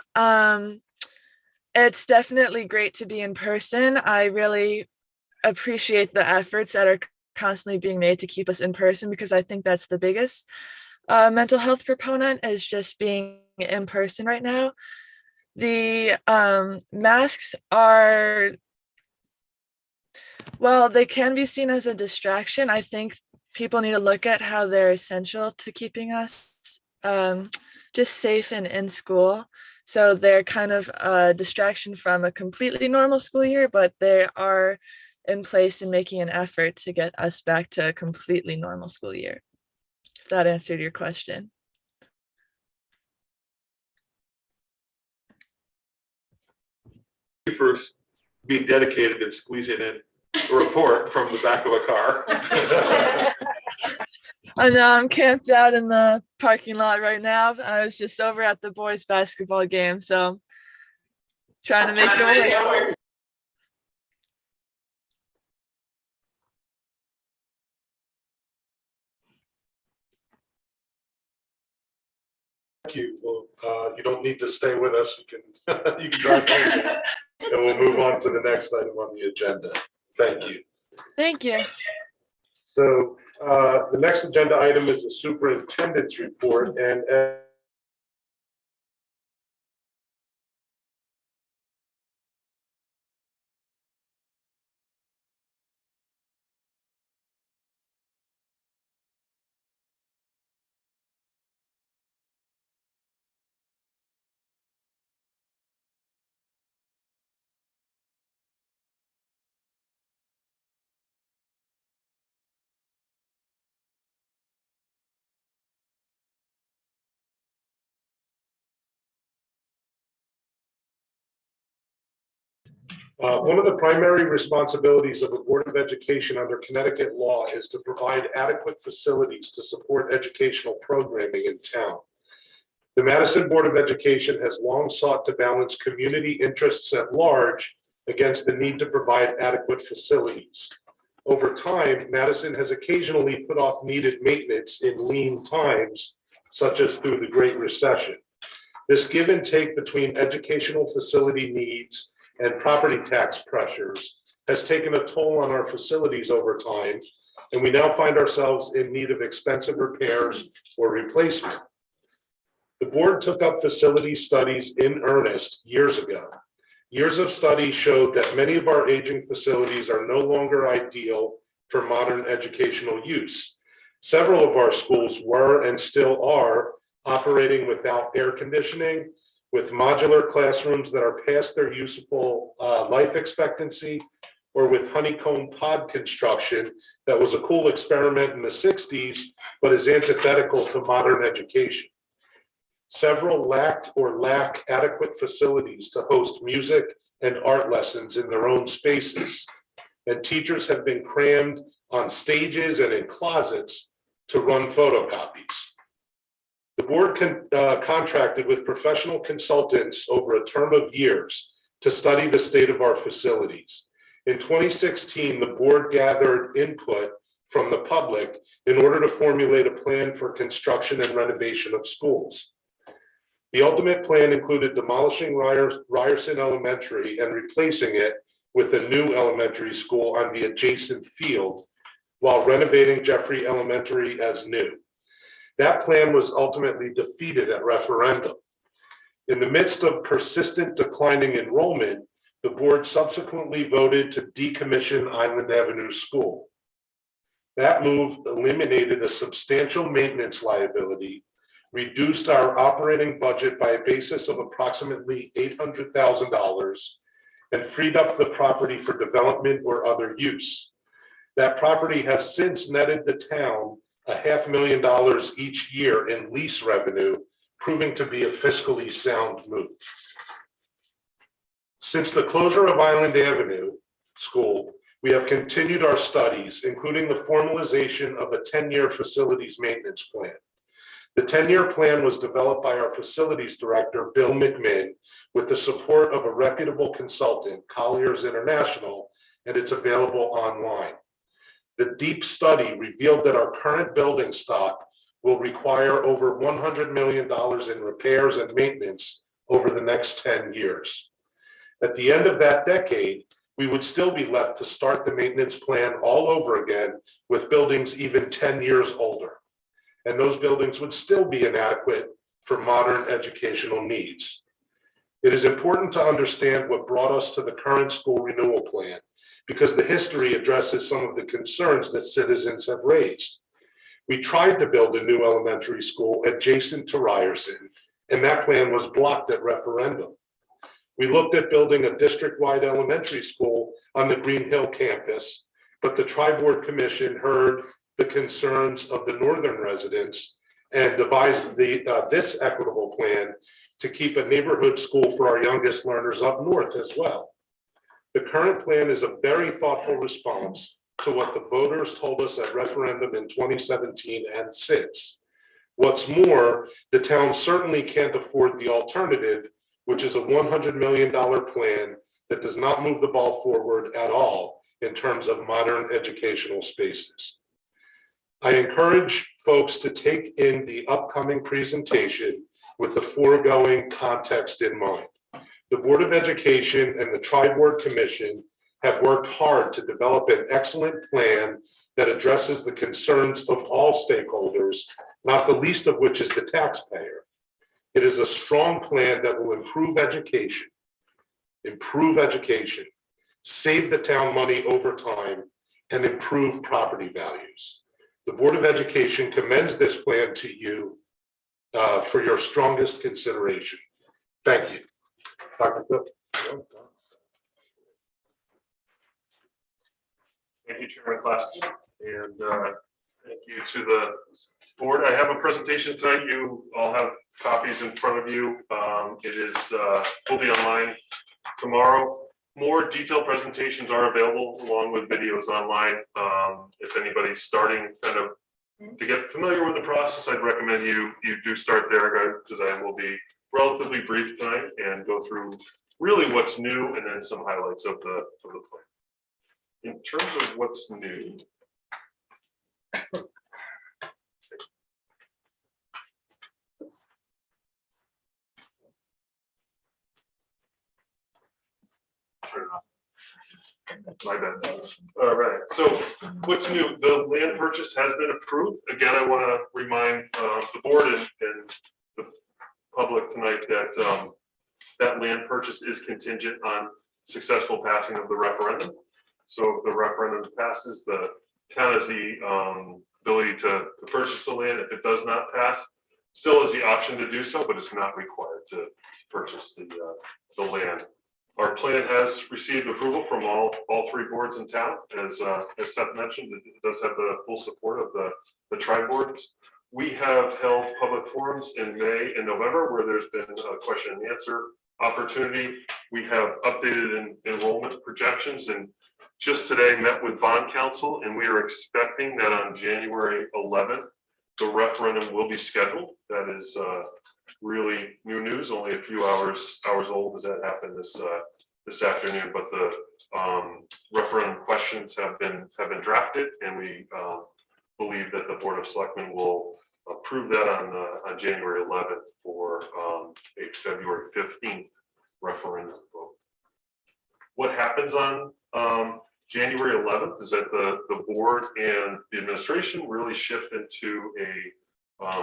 S16: it's definitely great to be in person. I really appreciate the efforts that are constantly being made to keep us in person, because I think that's the biggest mental health proponent, is just being in person right now. The masks are, well, they can be seen as a distraction. I think people need to look at how they're essential to keeping us just safe and in school. So they're kind of a distraction from a completely normal school year, but they are in place and making an effort to get us back to a completely normal school year. If that answered your question.
S14: First, being dedicated and squeezing in a report from the back of a car.
S16: I know, I'm camped out in the parking lot right now. I was just over at the boys' basketball game, so trying to make it work.
S14: Thank you. Well, you don't need to stay with us. You can you can drive home now, and we'll move on to the next item on the agenda. Thank you.
S16: Thank you.
S14: So the next agenda item is the superintendent's report, and one of the primary responsibilities of the Board of Education under Connecticut law is to provide adequate facilities to support educational programming in town. The Madison Board of Education has long sought to balance community interests at large against the need to provide adequate facilities. Over time, Madison has occasionally put off needed maintenance in lean times, such as through the Great Recession. This give and take between educational facility needs and property tax pressures has taken a toll on our facilities over time, and we now find ourselves in need of expensive repairs or replacement. The board took up facility studies in earnest years ago. Years of studies showed that many of our aging facilities are no longer ideal for modern educational use. Several of our schools were and still are operating without air conditioning, with modular classrooms that are past their useful life expectancy, or with honeycomb pod construction that was a cool experiment in the 60s, but is antithetical to modern education. Several lacked or lack adequate facilities to host music and art lessons in their own spaces, and teachers have been crammed on stages and in closets to run photocopies. The board contracted with professional consultants over a term of years to study the state of our facilities. In 2016, the board gathered input from the public in order to formulate a plan for construction and renovation of schools. The ultimate plan included demolishing Ryerson Elementary and replacing it with a new elementary school on the adjacent field, while renovating Jeffrey Elementary as new. That plan was ultimately defeated at referendum. In the midst of persistent declining enrollment, the board subsequently voted to decommission Island Avenue School. That move eliminated a substantial maintenance liability, reduced our operating budget by a basis of approximately $800,000, and freed up the property for development or other use. That property has since netted the town $500,000 each year in lease revenue, proving to be a fiscally sound move. Since the closure of Island Avenue School, we have continued our studies, including the formalization of a 10-year facilities maintenance plan. The 10-year plan was developed by our facilities director, Bill McMinn, with the support of a reputable consultant, Colliers International, and it's available online. The deep study revealed that our current building stock will require over $100 million in repairs and maintenance over the next 10 years. At the end of that decade, we would still be left to start the maintenance plan all over again with buildings even 10 years older. And those buildings would still be inadequate for modern educational needs. It is important to understand what brought us to the current school renewal plan, because the history addresses some of the concerns that citizens have raised. We tried to build a new elementary school adjacent to Ryerson, and that plan was blocked at referendum. We looked at building a district-wide elementary school on the Green Hill campus, but the Tri-Board Commission heard the concerns of the northern residents and devised this equitable plan to keep a neighborhood school for our youngest learners up north as well. The current plan is a very thoughtful response to what the voters told us at referendum in 2017 and since. What's more, the town certainly can't afford the alternative, which is a $100 million plan that does not move the ball forward at all in terms of modern educational spaces. I encourage folks to take in the upcoming presentation with the foregoing context in mind. The Board of Education and the Tri-Board Commission have worked hard to develop an excellent plan that addresses the concerns of all stakeholders, not the least of which is the taxpayer. It is a strong plan that will improve education, save the town money over time, and improve property values. The Board of Education commends this plan to you for your strongest consideration. Thank you. Dr. Cook.
S18: Thank you, Chairman Class, and thank you to the board. I have a presentation tonight. You all have copies in front of you. Will be online tomorrow. More detailed presentations are available along with videos online. If anybody's starting kind of to get familiar with the process, I'd recommend you do start there, because I will be relatively brief tonight and go through really what's new and then some highlights of the plan. In terms of what's new, my bad. All right, so what's new? The land purchase has been approved. Again, I want to remind the board and the public tonight that that land purchase is contingent on successful passing of the referendum. So if the referendum passes, the town has the ability to purchase the land. If it does not pass, still has the option to do so, but it's not required to purchase the land. Our plan has received approval from all three boards in town. As Seth mentioned, it does have the full support of the tri-boards. We have held public forums in May and November where there's been a question and answer opportunity. We have updated enrollment projections and just today met with bond counsel, and we are expecting that on January 11th, the referendum will be scheduled. That is really new news, only a few hours old as that happened this afternoon. But the referendum questions have been drafted, and we believe that the Board of Selectmen will approve that on January 11th for a February 15th referendum vote. What happens on January 11th is that the board and the administration really shift into a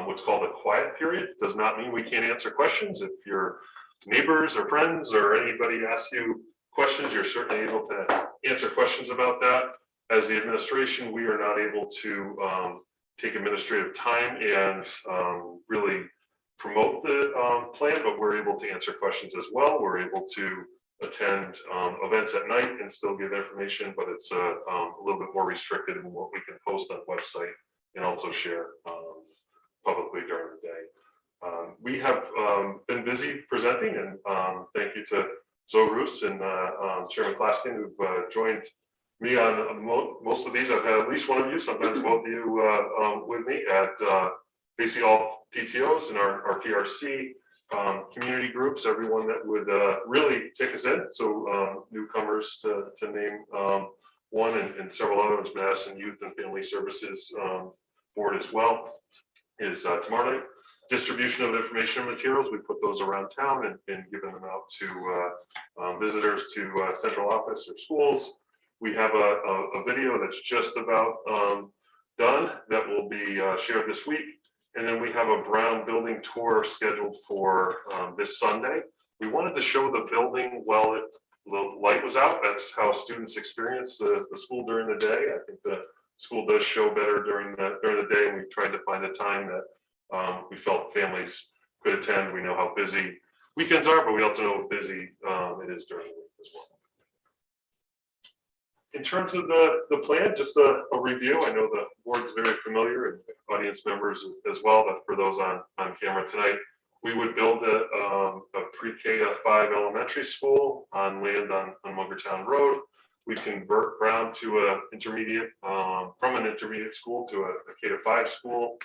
S18: what's called a quiet period. Does not mean we can't answer questions. If your neighbors or friends or anybody asks you questions, you're certainly able to answer questions about that. As the administration, we are not able to take administrative time and really promote the plan, but we're able to answer questions as well. We're able to attend events at night and still give information, but it's a little bit more restricted in what we can post on the website and also share publicly during the day. We have been busy presenting, and thank you to Zoe Roos and Chairman Klaskin who've joined me on most of these. I've had at least one of you, sometimes both of you with me at basically all PTOs and our PRC community groups, everyone that would really take us in. So newcomers to name one and several others, Madison Youth and Family Services Board as well, is tomorrow night. Distribution of information and materials, we put those around town and giving them out to visitors to central office or schools. We have a video that's just about done that will be shared this week. And then we have a Brown building tour scheduled for this Sunday. We wanted to show the building while the light was out. That's how students experience the school during the day. I think the school does show better during the day, and we tried to find a time that we felt families could attend. We know how busy weekends are, but we also know how busy it is during the week as well. In terms of the plan, just a review. I know the board's very familiar and audience members as well, but for those on camera tonight, we would build a pre-K to 5 elementary school on land on Mungertown Road. We convert Brown to a intermediate, from an intermediate school to a K to 5 school.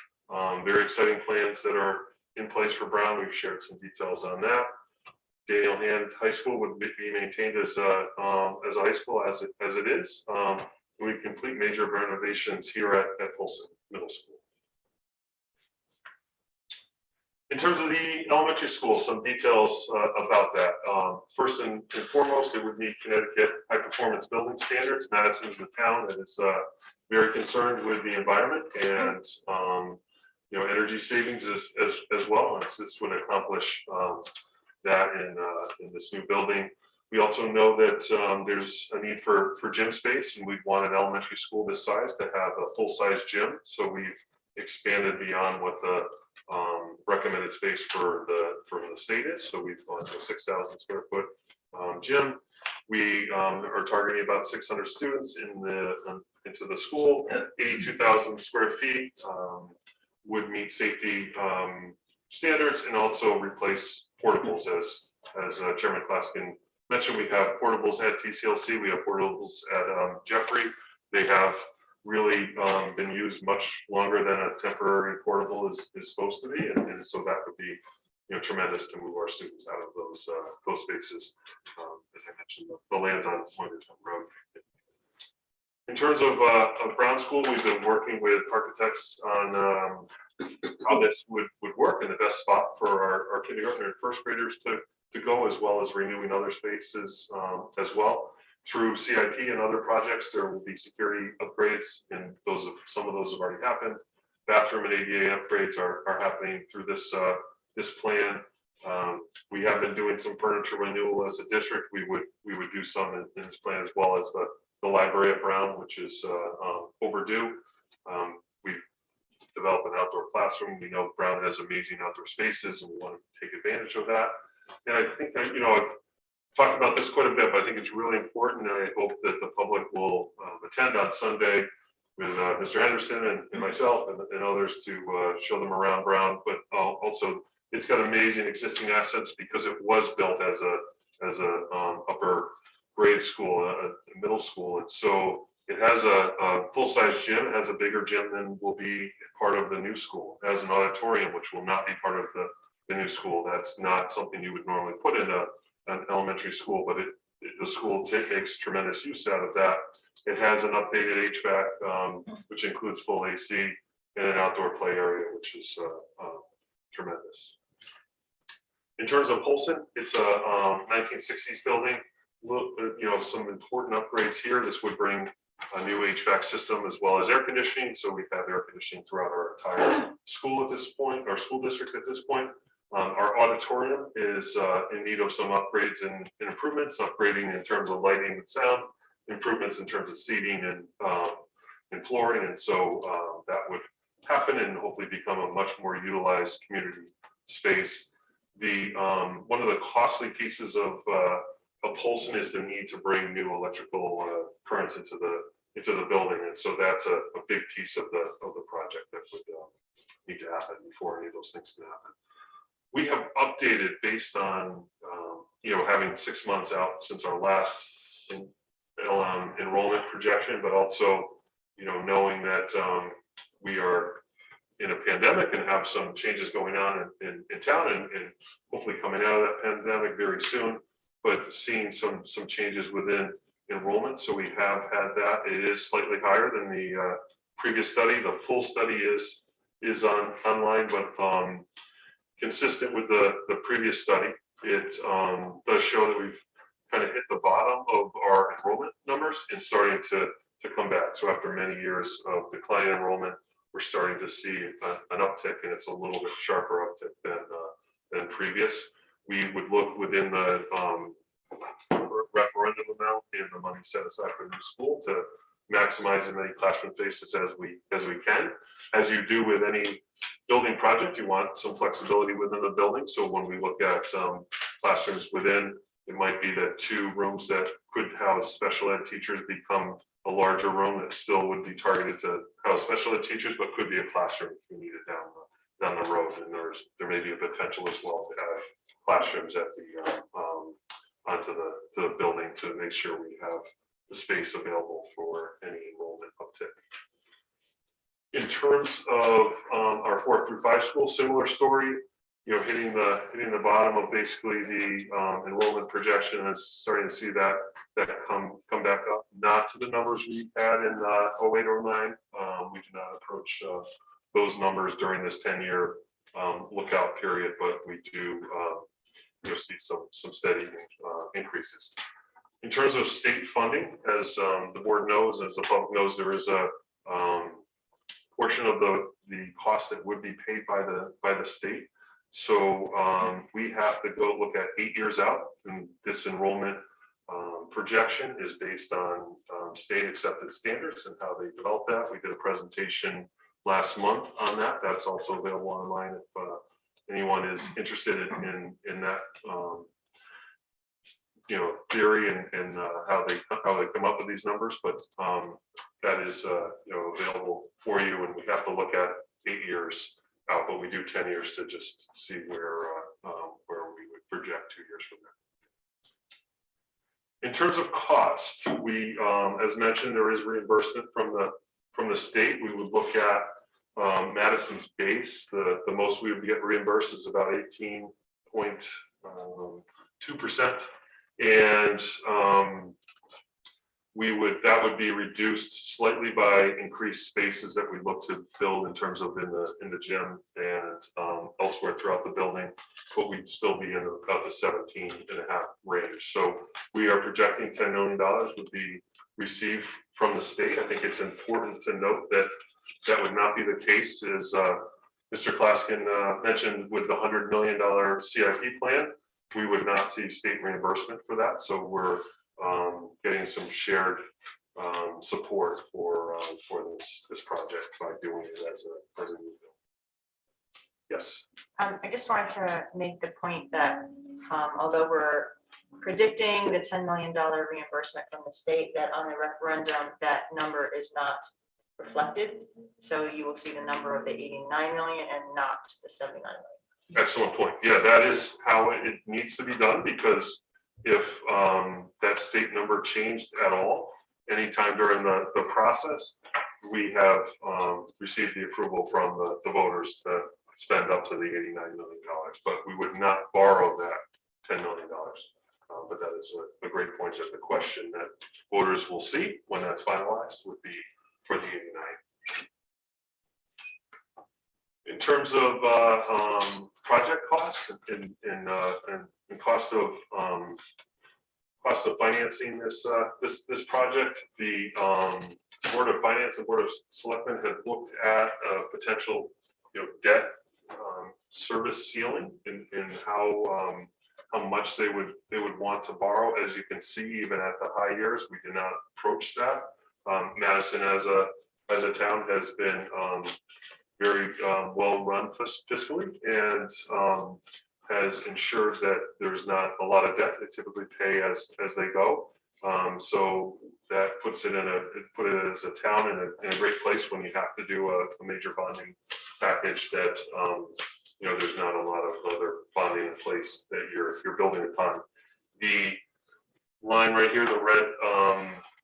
S18: Very exciting plans that are in place for Brown. We've shared some details on that. Daniel Hand High School would be maintained as a high school as it is. We complete major renovations here at Folsom Middle School. In terms of the elementary school, some details about that. First and foremost, it would meet Connecticut high performance building standards. Madison's the town that is very concerned with the environment and energy savings as well. And this would accomplish that in this new building. We also know that there's a need for gym space, and we want an elementary school this size to have a full-size gym. So we've expanded beyond what the recommended space for the state is. So we've gone to 6,000 square foot gym. We are targeting about 600 students into the school. 82,000 square feet would meet safety standards and also replace portables. As Chairman Klaskin mentioned, we have portables at TCLC. We have portables at Jeffrey. They have really been used much longer than a temporary portable is supposed to be, and so that would be tremendous to move our students out of those spaces. As I mentioned, the land's on Mungertown Road. In terms of Brown School, we've been working with architects on how this would work and the best spot for our kindergarten and first graders to go, as well as renewing other spaces as well. Through CIP and other projects, there will be security upgrades, and some of those have already happened. Bathroom and ADA upgrades are happening through this plan. We have been doing some furniture renewal as a district. We would do some in this plan, as well as the library at Brown, which is overdue. We've developed an outdoor classroom. We know Brown has amazing outdoor spaces, and we want to take advantage of that. And I think that, I've talked about this quite a bit, but I think it's really important, and I hope that the public will attend on Sunday with Mr. Henderson and myself and others to show them around Brown. But also, it's got amazing existing assets because it was built as a upper grade school, a middle school, and so it has a full-size gym. It has a bigger gym than will be part of the new school. It has an auditorium, which will not be part of the new school. That's not something you would normally put in an elementary school, but the school makes tremendous use out of that. It has an updated HVAC, which includes full AC, and an outdoor play area, which is tremendous. In terms of Polson, it's a 1960s building. Some important upgrades here. This would bring a new HVAC system as well as air conditioning. So we have air conditioning throughout our entire school at this point, our school district at this point. Our auditorium is in need of some upgrades and improvements, upgrading in terms of lighting and sound, improvements in terms of seating and flooring. And so that would happen and hopefully become a much more utilized community space. One of the costly pieces of Polson is the need to bring new electrical currents into the building. And so that's a big piece of the project that would need to happen before any of those things can happen. We have updated based on, having 6 months out since our last enrollment projection, but also, knowing that we are in a pandemic and have some changes going on in town and hopefully coming out of that pandemic very soon, but seeing some changes within enrollment, so we have had that. It is slightly higher than the previous study. The full study is online, but consistent with the previous study. It does show that we've kind of hit the bottom of our enrollment numbers and starting to come back. So after many years of declining enrollment, we're starting to see an uptick, and it's a little bit sharper uptick than previous. We would look within the referendum amount and the money set aside for new school to maximize as many classroom spaces as we can. As you do with any building project, you want some flexibility within the building. So when we look at classrooms within, it might be that 2 rooms that could house special ed teachers become a larger room that still would be targeted to house special ed teachers, but could be a classroom if we need it down the road. And there may be a potential as well to have classrooms at the onto the building to make sure we have the space available for any enrollment uptick. In terms of our 4th through 5 schools, similar story. Hitting the bottom of basically the enrollment projection and starting to see that come back up. Not to the numbers we had in 08 or 09. We do not approach those numbers during this 10-year lookout period, but we do see some steady increases. In terms of state funding, as the board knows, as the public knows, there is a portion of the cost that would be paid by the state. So we have to go look at 8 years out, and this enrollment projection is based on state accepted standards and how they develop that. We did a presentation last month on that. That's also available online if anyone is interested in that theory and how they come up with these numbers. But that is available for you, and we have to look at 8 years out, but we do 10 years to just see where we would project 2 years from now. In terms of cost, we, as mentioned, there is reimbursement from the state. We would look at Madison's base. The most we would get reimbursed is about 18.2%, and that would be reduced slightly by increased spaces that we look to build in terms of in the gym and elsewhere throughout the building, but we'd still be in about the 17.5 range. So we are projecting $10 million would be received from the state. I think it's important to note that that would not be the case, as Mr. Klaskin mentioned, with the $100 million CIP plan. We would not see state reimbursement for that. So we're getting some shared support for this project by doing it as a new bill. Yes.
S19: I just wanted to make the point that although we're predicting the $10 million reimbursement from the state, that on the referendum, that number is not reflected. So you will see the number of the 89 million and not the 79 million.
S18: Excellent point. Yeah, that is how it needs to be done, because if that state number changed at all anytime during the process, we have received the approval from the voters to spend up to the $89 million, but we would not borrow that $10 million. But that is a great point, that the question that voters will see when that's finalized would be for the 89. In terms of project costs and cost of financing this project, the Board of Finance and Board of Selectmen have looked at potential debt service ceiling and how much they would want to borrow. As you can see, even at the high years, we did not approach that. Madison as a town has been very well run fiscally and has ensured that there's not a lot of debt. They typically pay as they go. So that puts it put it as a town in a great place when you have to do a major bonding package that there's not a lot of other bonding in place that you're building upon. The line right here, the red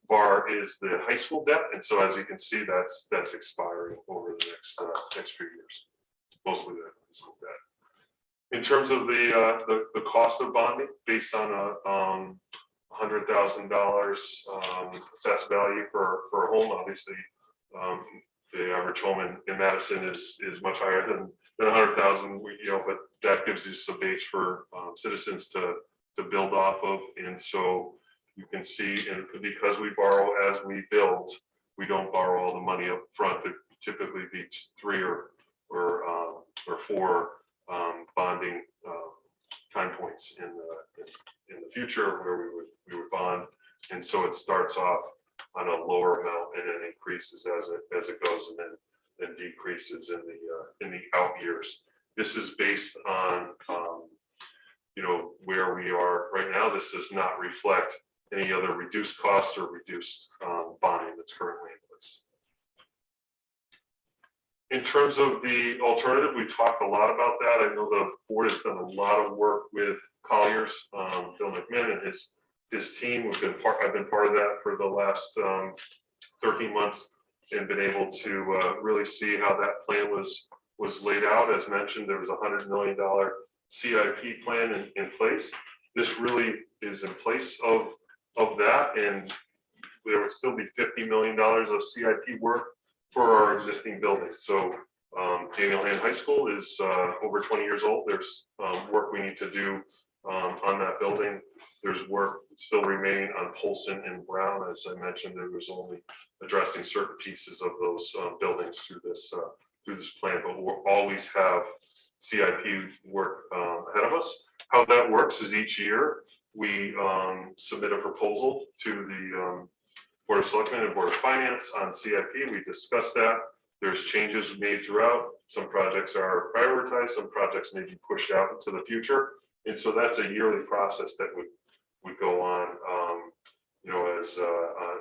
S18: bar, is the high school debt, and so as you can see, that's expiring over the next few years, mostly the high school debt. In terms of the cost of bonding, based on a $100,000 assessed value for a home. Obviously, the average home in Madison is much higher than 100,000. But that gives you some base for citizens to build off of. And so you can see, and because we borrow as we build, we don't borrow all the money up front. There typically be 3 or 4 bonding time points in the future where we would bond, and so it starts off on a lower amount and then increases as it goes, and then decreases in the out years. This is based on where we are right now. This does not reflect any other reduced cost or reduced bonding that's currently in place. In terms of the alternative, we talked a lot about that. I know the board has done a lot of work with Colliers, Bill McMinn and his team. I've been part of that for the last 13 months and been able to really see how that plan was laid out. As mentioned, there was a $100 million CIP plan in place. This really is in place of that, and there would still be $50 million of CIP work for our existing buildings. So Daniel Hand High School is over 20 years old. There's work we need to do on that building. There's work still remaining on Polson and Brown. As I mentioned, there was only addressing certain pieces of those buildings through this plan, but we'll always have CIP work ahead of us. How that works is each year we submit a proposal to the Board of Selectmen and Board of Finance on CIP. We discuss that. There's changes made throughout. Some projects are prioritized, some projects may be pushed out into the future. And so that's a yearly process that would go on,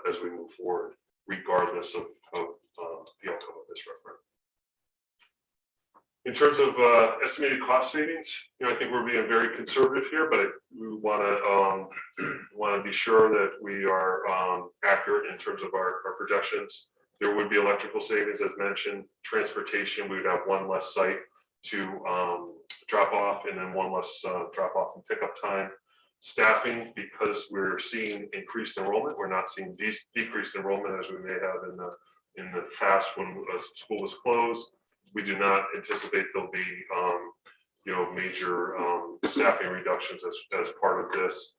S18: as we move forward, regardless of the outcome of this referendum. In terms of estimated cost savings, I think we're being very conservative here, but we want to be sure that we are accurate in terms of our projections. There would be electrical savings, as mentioned. Transportation, we would have one less site to drop off, and then one less drop off and pickup time. Staffing, because we're seeing increased enrollment, we're not seeing decreased enrollment as we may have in the past when a school was closed. We do not anticipate there'll be major staffing reductions as part of this.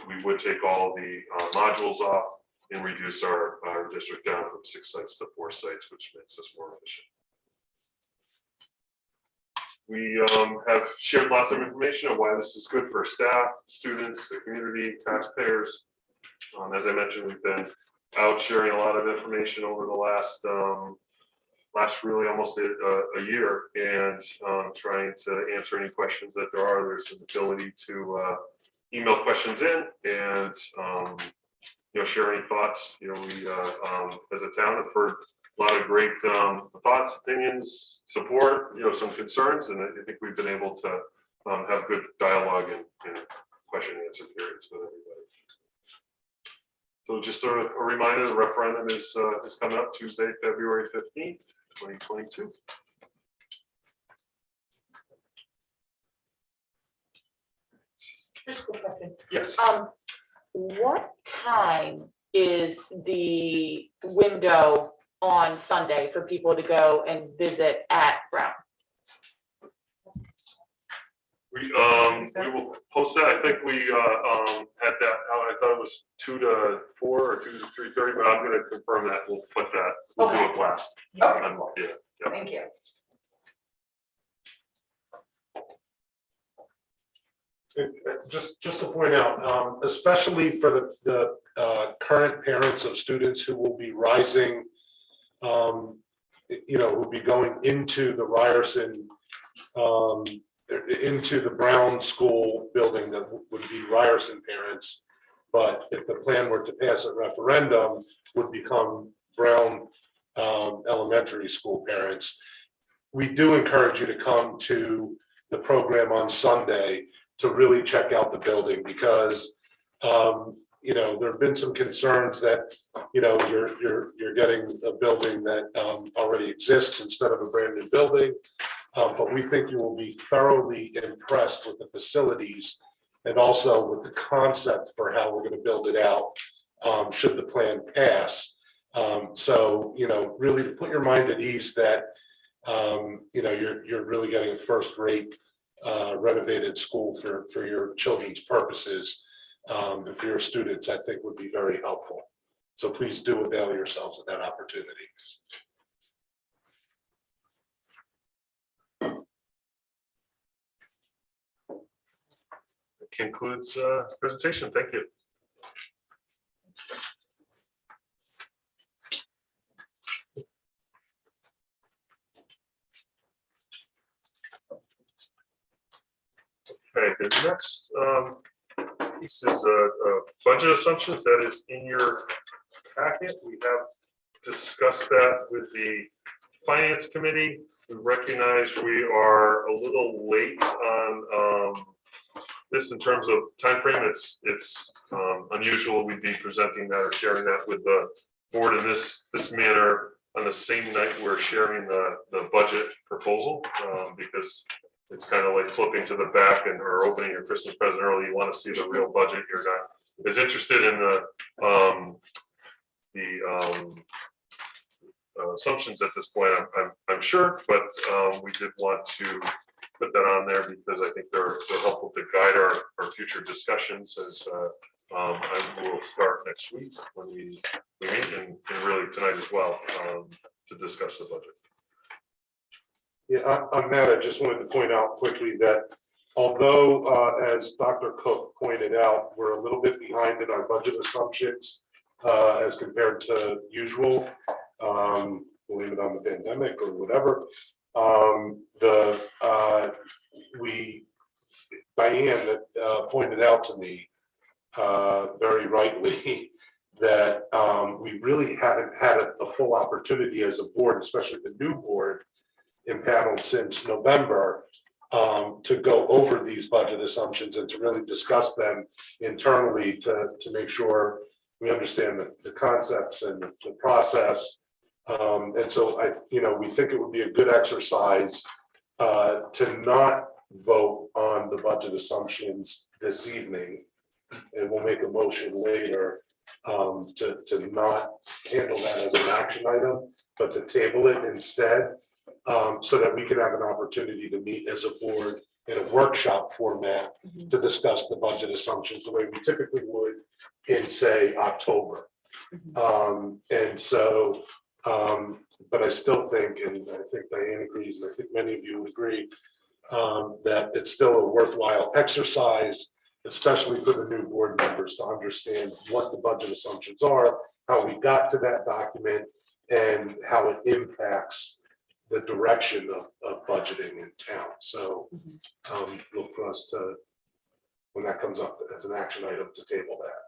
S18: We would take all the modules off and reduce our district down from 6 sites to 4 sites, which makes us more efficient. We have shared lots of information on why this is good for staff, students, the community, taxpayers. As I mentioned, we've been out sharing a lot of information over the last really almost a year, and trying to answer any questions that there are. There's an ability to email questions in and share any thoughts. We as a town have heard a lot of great thoughts, opinions, support, some concerns, and I think we've been able to have good dialogue and question and answer periods with everybody. So just a reminder, the referendum is coming up Tuesday, February 15th. 2022.
S19: Just a second.
S18: Yes.
S19: What time is the window on Sunday for people to go and visit at Brown?
S18: We will post that. I think we had that out. I thought it was 2 to 4 or 2 to 3:30, but I'm going to confirm that. We'll put that. We'll do it last.
S19: Okay.
S18: Yeah.
S19: Thank you.
S1: Just to point out, especially for the current parents of students who will be rising, who will be going into the Ryerson, into the Brown School building, that would be Ryerson parents. But if the plan were to pass a referendum, would become Brown Elementary School parents. We do encourage you to come to the program on Sunday to really check out the building, because there have been some concerns that you're getting a building that already exists instead of a brand new building. But we think you will be thoroughly impressed with the facilities and also with the concept for how we're going to build it out, should the plan pass. So, really to put your mind at ease that, you're really getting a first-rate renovated school for your children's purposes, and for your students, I think would be very helpful. So please do avail yourselves of that opportunity.
S18: That concludes presentation. Thank you. Okay, the next piece is budget assumptions that is in your packet. We have discussed that with the finance committee. We recognize we are a little late on this in terms of timeframe. It's unusual we'd be presenting that or sharing that with the board in this manner on the same night we're sharing the budget proposal, because it's kind of like flipping to the back and or opening your Christmas present early. You want to see the real budget. You're not as interested in the assumptions at this point, I'm sure, but we did want to put that on there because I think they're helpful to guide our future discussions as I will start next week when we meet and really tonight as well to discuss the budget.
S1: Yeah, on that, I just wanted to point out quickly that although, as Dr. Cook pointed out, we're a little bit behind in our budget assumptions as compared to usual, blame it on the pandemic or whatever. Diane pointed out to me very rightly that we really haven't had a full opportunity as a board, especially the new board, impaneled since November, to go over these budget assumptions and to really discuss them internally to make sure we understand the concepts and the process. And so we think it would be a good exercise to not vote on the budget assumptions this evening. And we'll make a motion later to not handle that as an action item, but to table it instead, so that we can have an opportunity to meet as a board in a workshop format to discuss the budget assumptions the way we typically would in, say, October. And so, but I still think, and I think Diane agrees, and I think many of you would agree, that it's still a worthwhile exercise, especially for the new board members, to understand what the budget assumptions are, how we got to that document, and how it impacts the direction of budgeting in town. So look for us to, when that comes up as an action item, to table that.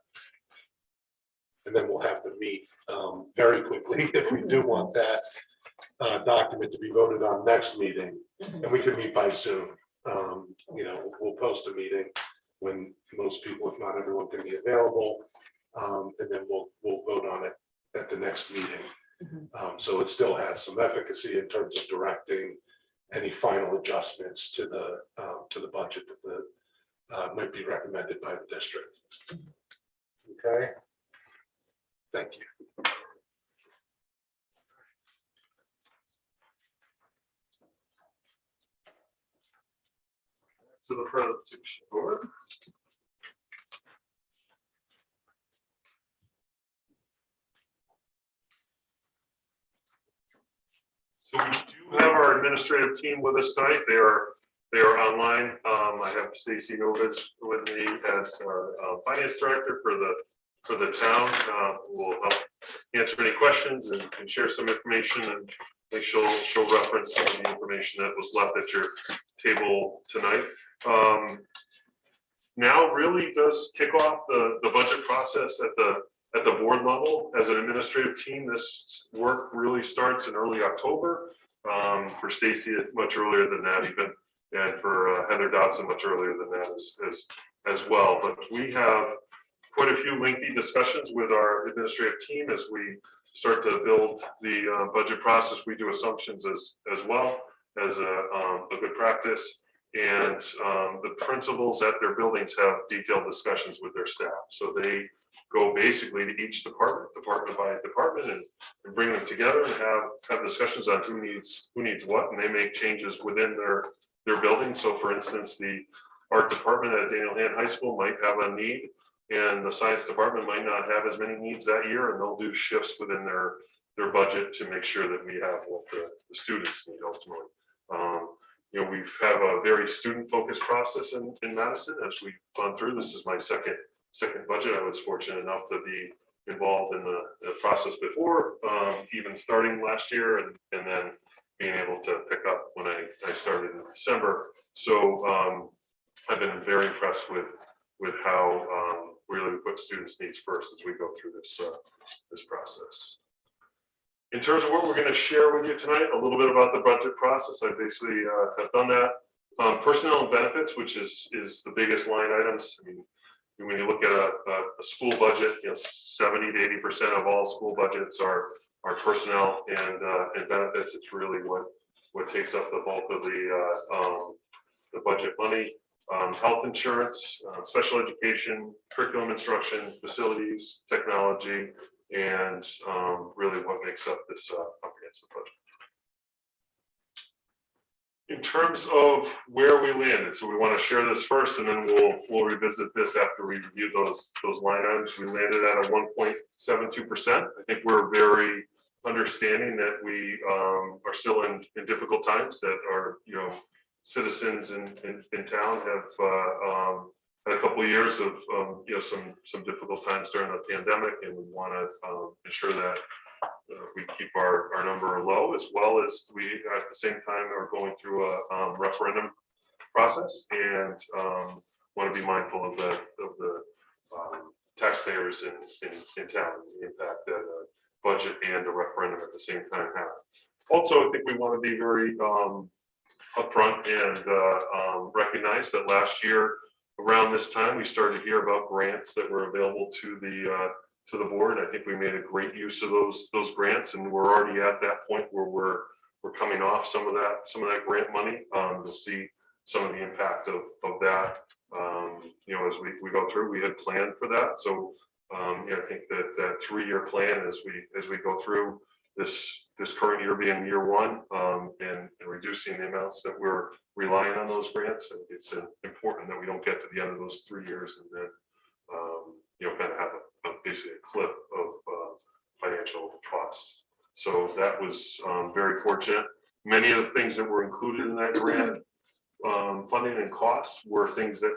S1: And then we'll have to meet very quickly if we do want that document to be voted on next meeting. And we can meet by Zoom. We'll post a meeting when most people, if not everyone, can be available. And then we'll vote on it at the next meeting. So it still has some efficacy in terms of directing any final adjustments to the budget that might be recommended by the district. Okay. Thank you.
S18: To the presentation board. So we do have our administrative team with us tonight. They are online. I have Stacy Novitz with me as our finance director for the town. We'll help answer any questions and share some information, and I think she'll reference some of the information that was left at your table tonight. Now really does kick off the budget process at the board level. As an administrative team, this work really starts in early October. For Stacy, much earlier than that even, and for Heather Dodson, much earlier than that as well. But we have quite a few lengthy discussions with our administrative team as we start to build the budget process. We do assumptions as well as a good practice. And the principals at their buildings have detailed discussions with their staff. So they go basically to each department by department, and bring them together and have discussions on who needs what, and they make changes within their building. So for instance, the art department at Daniel Hand High School might have a need, and the science department might not have as many needs that year, and they'll do shifts within their budget to make sure that we have what the students need ultimately. We have a very student-focused process in Madison as we've gone through. This is my second budget. I was fortunate enough to be involved in the process before, even starting last year, and then being able to pick up when I started in December. So I've been very impressed with how really we put students' needs first as we go through this process. In terms of what we're going to share with you tonight, a little bit about the budget process. I basically have done that. Personnel and benefits, which is the biggest line items. I mean, when you look at a school budget, 70 to 80% of all school budgets are personnel and benefits. It's really what takes up the bulk of the budget money. Health insurance, special education, curriculum instruction, facilities, technology, and really what makes up this comprehensive budget. In terms of where we landed, so we want to share this first, and then we'll revisit this after we review those line items. We landed at a 1.72%. I think we're very understanding that we are still in difficult times, that our citizens in town have had a couple of years of some difficult times during the pandemic, and we want to ensure that we keep our number low, as well as we at the same time are going through a referendum process, and want to be mindful of the taxpayers in town, the impact that a budget and a referendum at the same time have. Also, I think we want to be very upfront and recognize that last year around this time we started to hear about grants that were available to the board. I think we made a great use of those grants, and we're already at that point where we're coming off some of that grant money. We'll see some of the impact of that as we go through. We had planned for that, so I think that 3-year plan as we go through this current year being year one, and reducing the amounts that we're relying on those grants. And it's important that we don't get to the end of those 3 years and then kind of have basically a cliff of financial costs. So that was very fortunate. Many of the things that were included in that grant funding and costs were things that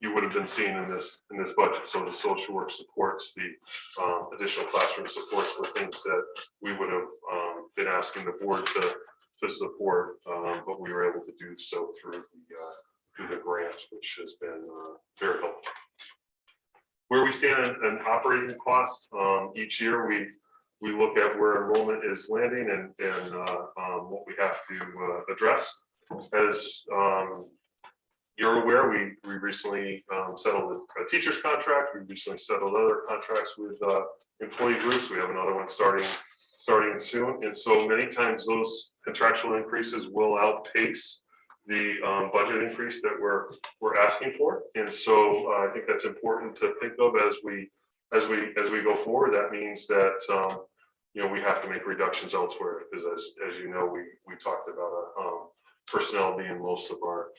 S18: you would have been seeing in this budget. So the social work supports, the additional classroom supports were things that we would have been asking the board to support, but we were able to do so through the grants, which has been very helpful. Where we stand in operating costs, each year we look at where enrollment is landing and what we have to address. As you're aware, we recently settled a teacher's contract. We recently settled other contracts with employee groups. We have another one starting soon. And so many times those contractual increases will outpace the budget increase that we're asking for. And so I think that's important to think of as we go forward. That means that we have to make reductions elsewhere, because as you know, we talked about personnel being most of our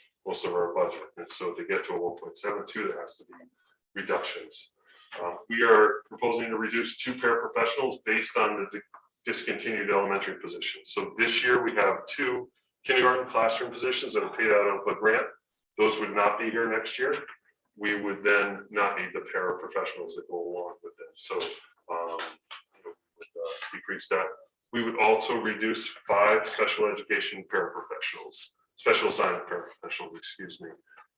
S18: budget. And so to get to a 1.72, there has to be reductions. We are proposing to reduce 2 paraprofessionals based on the discontinued elementary positions. So this year we have 2 kindergarten classroom positions that are paid out of a grant. Those would not be here next year. We would then not need the paraprofessionals that go along with it. So decrease that. We would also reduce 5 special education paraprofessionals, special assignment paraprofessionals, excuse me.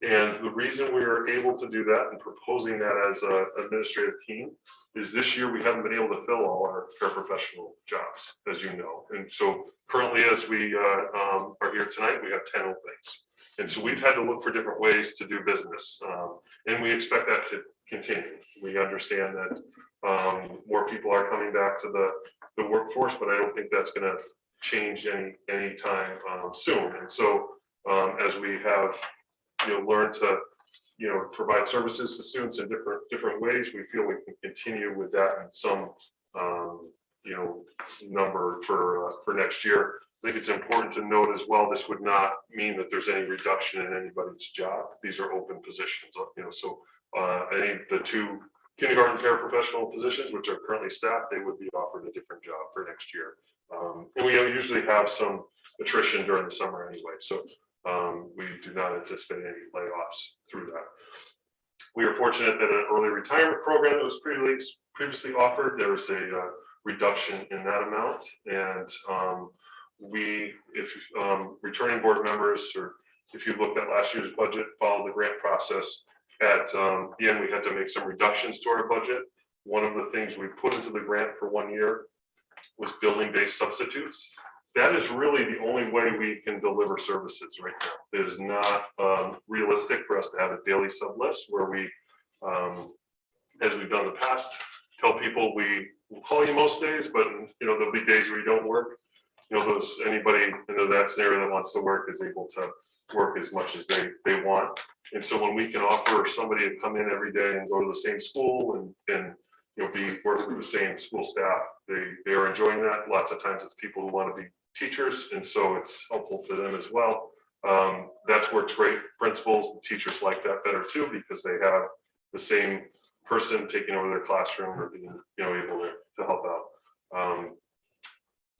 S18: And the reason we are able to do that and proposing that as an administrative team is this year we haven't been able to fill all our paraprofessional jobs, as you know. And so currently, as we are here tonight, we have 10 openings. And so we've had to look for different ways to do business. And we expect that to continue. We understand that more people are coming back to the workforce, but I don't think that's going to change any time soon. And so as we have, learned to, provide services to students in different ways, we feel we can continue with that in some, number for next year. I think it's important to note as well, this would not mean that there's any reduction in anybody's job. These are open positions, so any of the 2 kindergarten paraprofessional positions, which are currently staffed, they would be offered a different job for next year. And we usually have some attrition during the summer anyway, so we do not anticipate any layoffs through that. We are fortunate that an early retirement program that was previously offered, there was a reduction in that amount. And if returning board members, or if you looked at last year's budget, follow the grant process, at the end, we had to make some reductions to our budget. One of the things we put into the grant for 1 year was building-based substitutes. That is really the only way we can deliver services right now. It is not realistic for us to have a daily sub list where we, as we've done in the past, tell people we will call you most days, but there'll be days where you don't work. Anybody in that scenario that wants to work is able to work as much as they want. And so when we can offer somebody to come in every day and go to the same school and be working with the same school staff, they are enjoying that. Lots of times it's people who want to be teachers, and so it's helpful to them as well. That's worked great. Principals and teachers like that better too, because they have the same person taking over their classroom or being able to help out.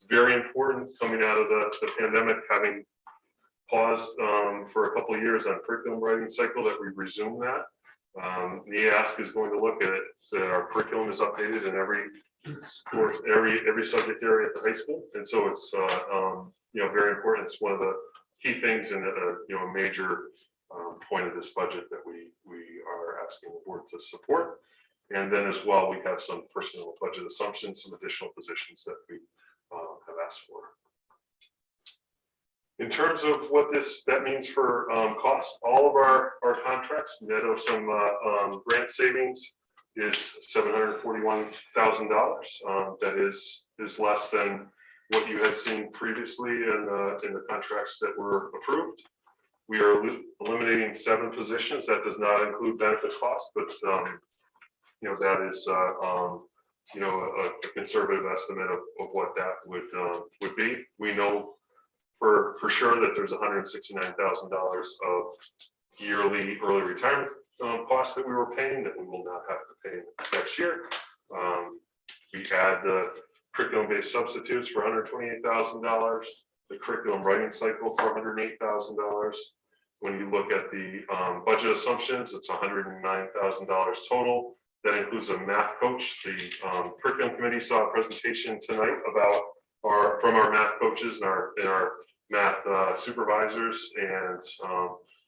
S18: Very important coming out of the pandemic, having paused for a couple of years on curriculum writing cycle, that we resume that. The ask is going to look at it, that our curriculum is updated in every course, every subject area at the high school, and so it's very important. It's one of the key things and a major point of this budget that we are asking the board to support. And then as well, we have some personnel budget assumptions, some additional positions that we have asked for. In terms of what that means for cost, all of our contracts, net of some grant savings, is $741,000. That is less than what you had seen previously in the contracts that were approved. We are eliminating 7 positions. That does not include benefit costs, but that is a conservative estimate of what that would be. We know for sure that there's $169,000 of yearly early retirement costs that we were paying that we will not have to pay next year. We add the curriculum-based substitutes for $128,000, the curriculum writing cycle for $108,000. When you look at the budget assumptions, it's $109,000 total. That includes a math coach. The curriculum committee saw a presentation tonight from our math coaches and our math supervisors, and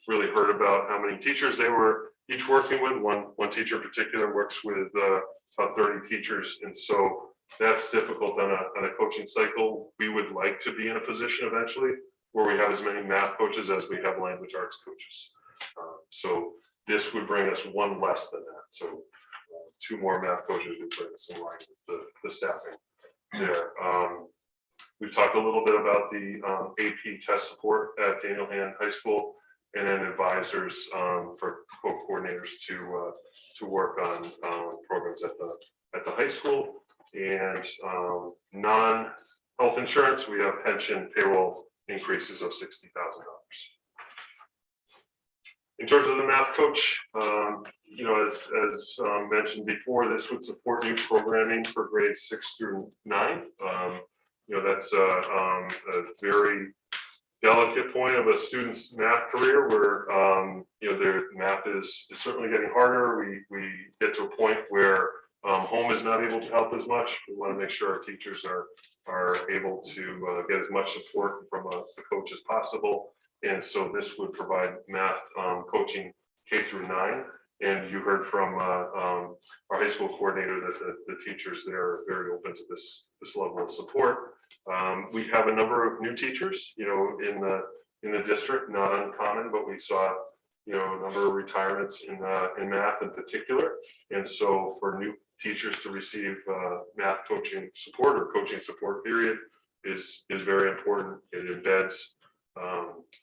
S18: really heard about how many teachers they were each working with. One teacher in particular works with about 30 teachers, and so that's difficult on a coaching cycle. We would like to be in a position eventually where we have as many math coaches as we have language arts coaches. So this would bring us 1 less than that. So 2 more math coaches would bring us in line with the staffing there. We've talked a little bit about the AP test support at Daniel Hand High School, and then advisors for coordinators to work on programs at the high school. And non-health insurance, we have pension payroll increases of $60,000. In terms of the math coach, as mentioned before, this would support new programming for grades 6 through 9. That's a very delicate point of a student's math career where their math is certainly getting harder. We get to a point where home is not able to help as much. We want to make sure our teachers are able to get as much support from a coach as possible. And so this would provide math coaching K through 9. And you heard from our high school coordinator that the teachers there are very open to this level of support. We have a number of new teachers, in the district, not uncommon, but we saw, a number of retirements in math in particular. And so for new teachers to receive math coaching support or coaching support period is very important. It embeds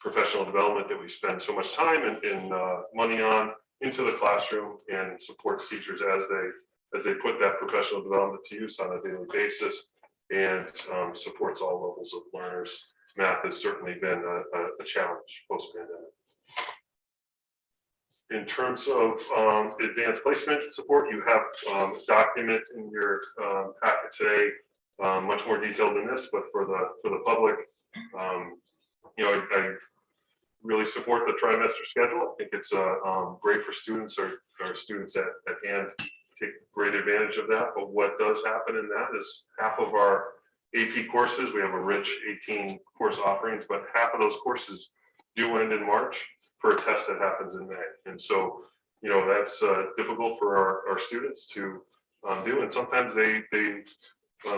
S18: professional development that we spend so much time and money on into the classroom, and supports teachers as they put that professional development to use on a daily basis, and supports all levels of learners. Math has certainly been a challenge post-pandemic. In terms of advanced placement support, you have a document in your packet today, much more detailed than this, but for the public, I really support the trimester schedule. I think it's great for students or students at hand take great advantage of that. But what does happen in that is half of our AP courses, we have a rich 18 course offerings, but half of those courses do end in March for a test that happens in May. And so, that's difficult for our students to do. And sometimes they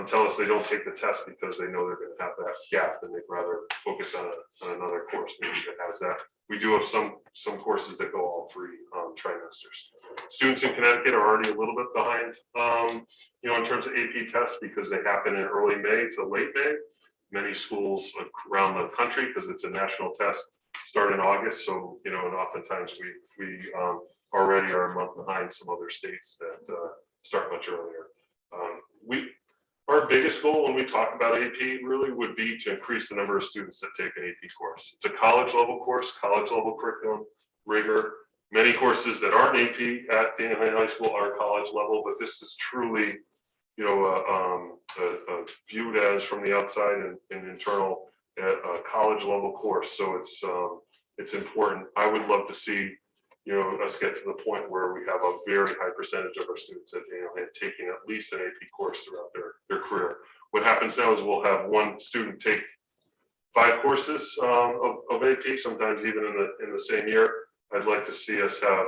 S18: tell us they don't take the test because they know they're going to have that gap and they'd rather focus on another course maybe that has that. We do have some courses that go all 3 trimesters. Students in Connecticut are already a little bit behind, in terms of AP tests because they happen in early May to late May. Many schools around the country, because it's a national test, start in August. So, and oftentimes we already are a month behind some other states that start much earlier. Our biggest goal when we talk about AP really would be to increase the number of students that take an AP course. It's a college level course, college level curriculum, rigor. Many courses that aren't AP at Dana High School are college level, but this is truly, viewed as from the outside and internal a college level course. So it's important. I would love to see us get to the point where we have a very high percentage of our students at Dana taking at least an AP course throughout their career. What happens now is we'll have one student take 5 courses of AP, sometimes even in the same year. I'd like to see us have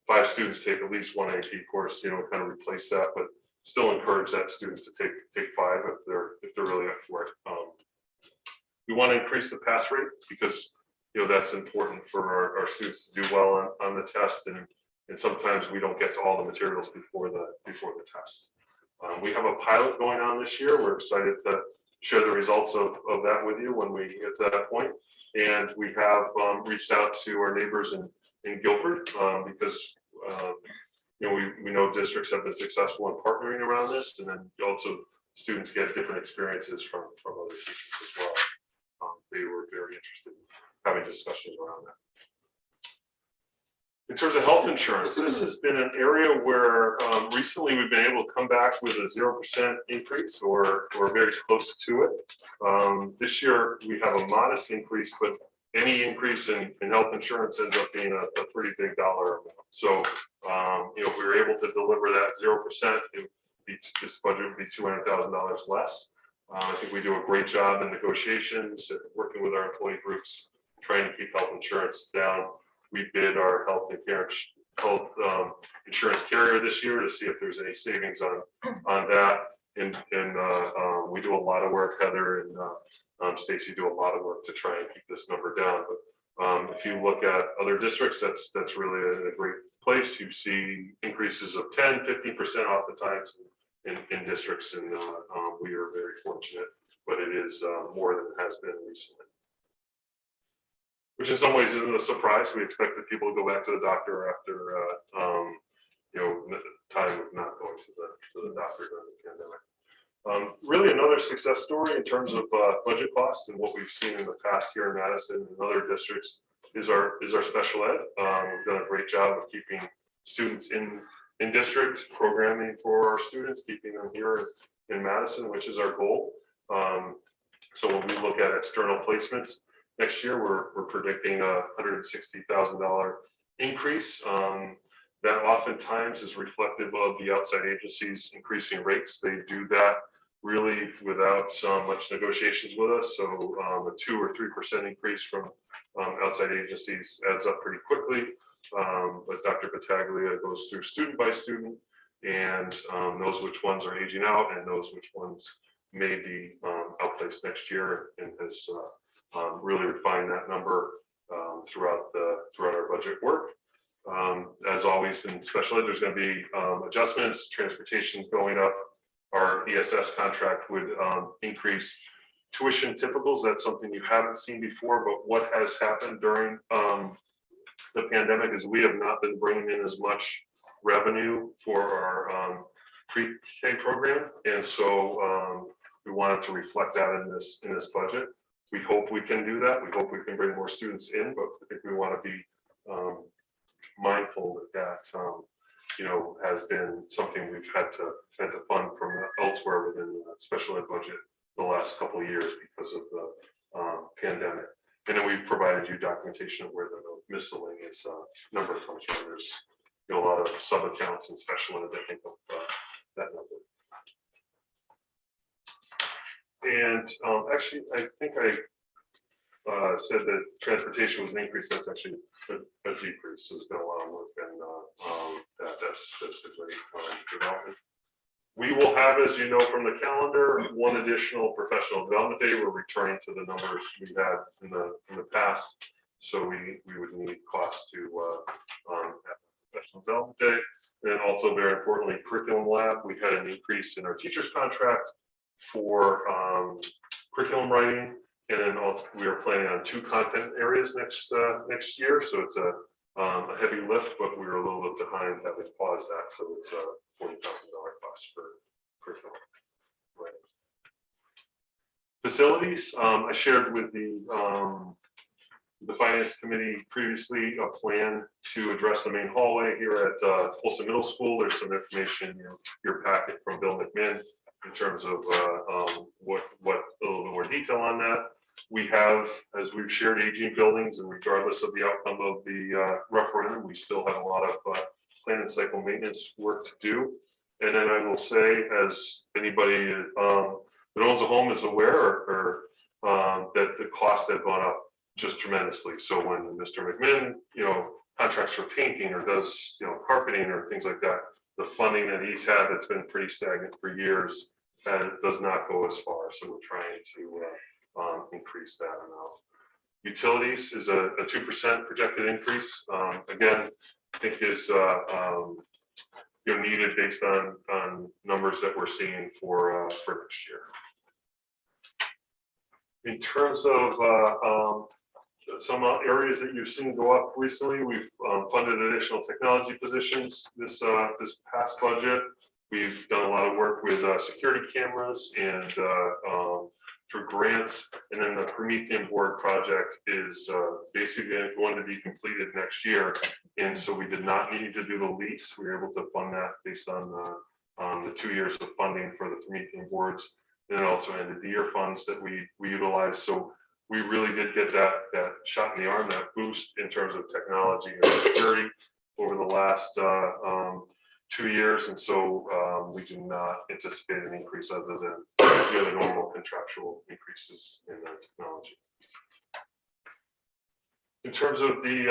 S18: 5 students take at least 1 AP course, kind of replace that, but still encourage that students to take 5 if they're really up for it. We want to increase the pass rate because that's important for our students to do well on the test, and sometimes we don't get to all the materials before the test. We have a pilot going on this year. We're excited to share the results of that with you when we get to that point. And we have reached out to our neighbors in Guilford because we know districts have been successful in partnering around this, and then also students get different experiences from other teachers as well. They were very interested in having discussions around that. In terms of health insurance, this has been an area where recently we've been able to come back with a 0% increase or very close to it. This year we have a modest increase, but any increase in health insurance ends up being a pretty big dollar amount. So, if we were able to deliver that 0%, this budget would be $200,000 less. I think we do a great job in negotiations, working with our employee groups, trying to keep health insurance down. We bid our health insurance carrier this year to see if there's any savings on that. And we do a lot of work, Heather and Stacy do a lot of work to try and keep this number down. But if you look at other districts, that's really a great place. You see increases of 10, 15% oftentimes in districts, and we are very fortunate, but it is more than it has been recently. Which in some ways isn't a surprise. We expected people to go back to the doctor after time of not going to the doctor during the pandemic. Really another success story in terms of budget costs and what we've seen in the past here in Madison and other districts is our special ed. We've done a great job of keeping students in district, programming for our students, keeping them here in Madison, which is our goal. So when we look at external placements, next year, we're predicting a $160,000 increase. That oftentimes is reflective of the outside agencies increasing rates. They do that really without much negotiations with us. So a 2 or 3% increase from outside agencies adds up pretty quickly. But Dr. Battaglia goes through student by student and knows which ones are aging out and knows which ones may be outplaced next year, and has really refined that number throughout our budget work. As always in special ed, there's going to be adjustments. Transportation going up. Our ESS contract would increase tuition typicals, that's something you haven't seen before, but what has happened during the pandemic is we have not been bringing in as much revenue for our pre-K program. And so we wanted to reflect that in this budget. We hope we can do that. We hope we can bring more students in, but I think we want to be mindful that you know, has been something we've had to fund from elsewhere within the special ed budget the last couple of years because of the pandemic. And then we've provided you documentation of where the miscellaneous number comes from. There's, you know, a lot of sub accounts and special ed that make up that number. And actually, I think I said that transportation was an increase. That's actually a decrease. So there's been a lot of work, and that's a great development. We will have, as you know from the calendar, one additional professional development day. We're returning to the numbers we had in the past. So we would need costs to have professional development day. And also, very importantly, curriculum lab. We had an increase in our teachers' contract for curriculum writing, and then also we are planning on 2 content areas next year. So it's a heavy lift, but we were a little bit behind having paused that. So it's a $40,000 cost for curriculum writing. Facilities. I shared with the finance committee previously a plan to address the main hallway here at Folsom Middle School. There's some information in your packet from Bill McMinn in terms of what a little bit more detail on that. We have, as we've shared, aging buildings, and regardless of the outcome of the referendum, we still have a lot of plan and cycle maintenance work to do. And then I will say, as anybody that owns a home is aware, or that the costs have gone up just tremendously. So when Mr. McMinn, you know, contracts for painting or does, you know, carpeting or things like that, the funding that he's had that's been pretty stagnant for years, and it does not go as far. So we're trying to increase that amount. Utilities is a 2% projected increase. Again, I think is you know, needed based on numbers that we're seeing for next year. In terms of some areas that you've seen go up recently, we've funded additional technology positions this past budget. We've done a lot of work with security cameras and through grants, and then the Promethean board project is basically going to be completed next year. And so we did not need to do the lease. We were able to fund that based on the 2 years of funding for the Promethean boards, and also ended the year funds that we utilized. So we really did get that shot in the arm, that boost in terms of technology and security over the last 2 years. And so we do not anticipate an increase other than the normal contractual increases in the technology. In terms of the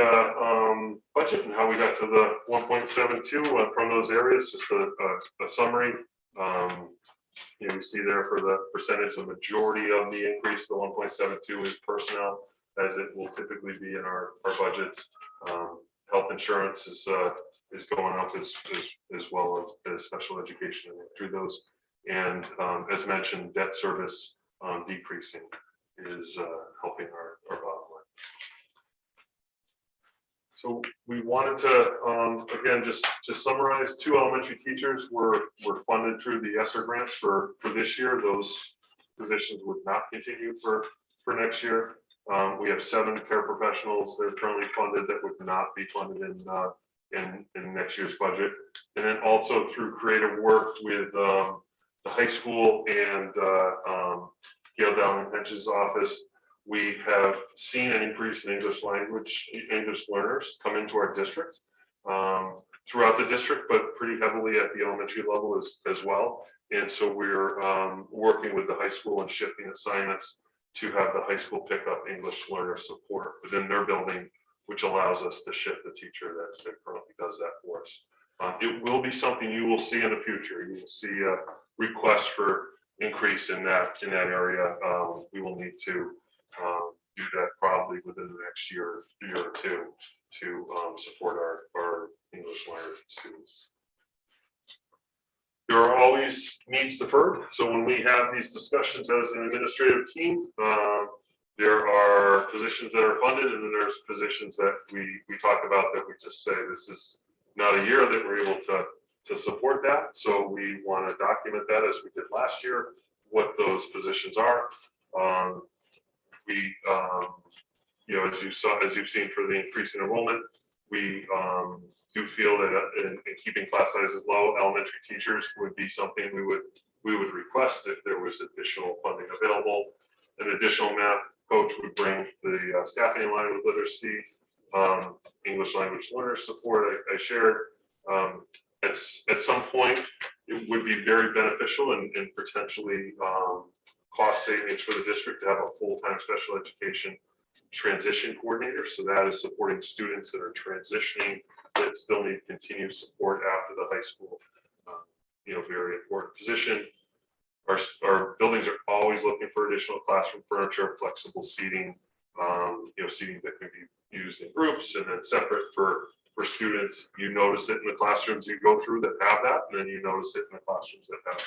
S18: budget and how we got to the 1.72 from those areas, just a summary. You know, you see there for the percentage, the majority of the increase, the 1.72 is personnel, as it will typically be in our budgets. Health insurance is going up as well as special education through those. And as mentioned, debt service decreasing is helping our bottom line. So we wanted to, again, just to summarize, 2 elementary teachers were funded through the ESSER grant for this year. Those positions would not continue for next year. We have 7 paraprofessionals that are currently funded that would not be funded in next year's budget. And then also through creative work with the high school and Gail Dowling Hench's office, we have seen an increase in English learners come into our district, throughout the district, but pretty heavily at the elementary level as well. And so we're working with the high school and shifting assignments to have the high school pick up English learner support within their building, which allows us to shift the teacher that currently does that for us. It will be something you will see in the future. You will see a request for increase in that area. We will need to do that probably within the next year or two to support our English learner students. there are always needs deferred. So when we have these discussions as an administrative team, there are positions that are funded, and then there's positions that we talk about that we just say, this is not a year that we're able to support that. So we want to document that as we did last year, what those positions are. You know, as you've seen for the increase in enrollment, we do feel that in keeping class sizes low, elementary teachers would be something we would request if there was additional funding available. An additional math coach would bring the staffing in line with literacy, English language learner support I shared. At some point, it would be very beneficial and potentially cost savings for the district to have a full-time special education transition coordinator. So that is supporting students that are transitioning that still need continued support after the high school. You know, very important position. Our buildings are always looking for additional classroom furniture, flexible seating, you know, seating that can be used in groups and then separate for students. You notice it in the classrooms you go through that have that, and then you notice it in the classrooms that have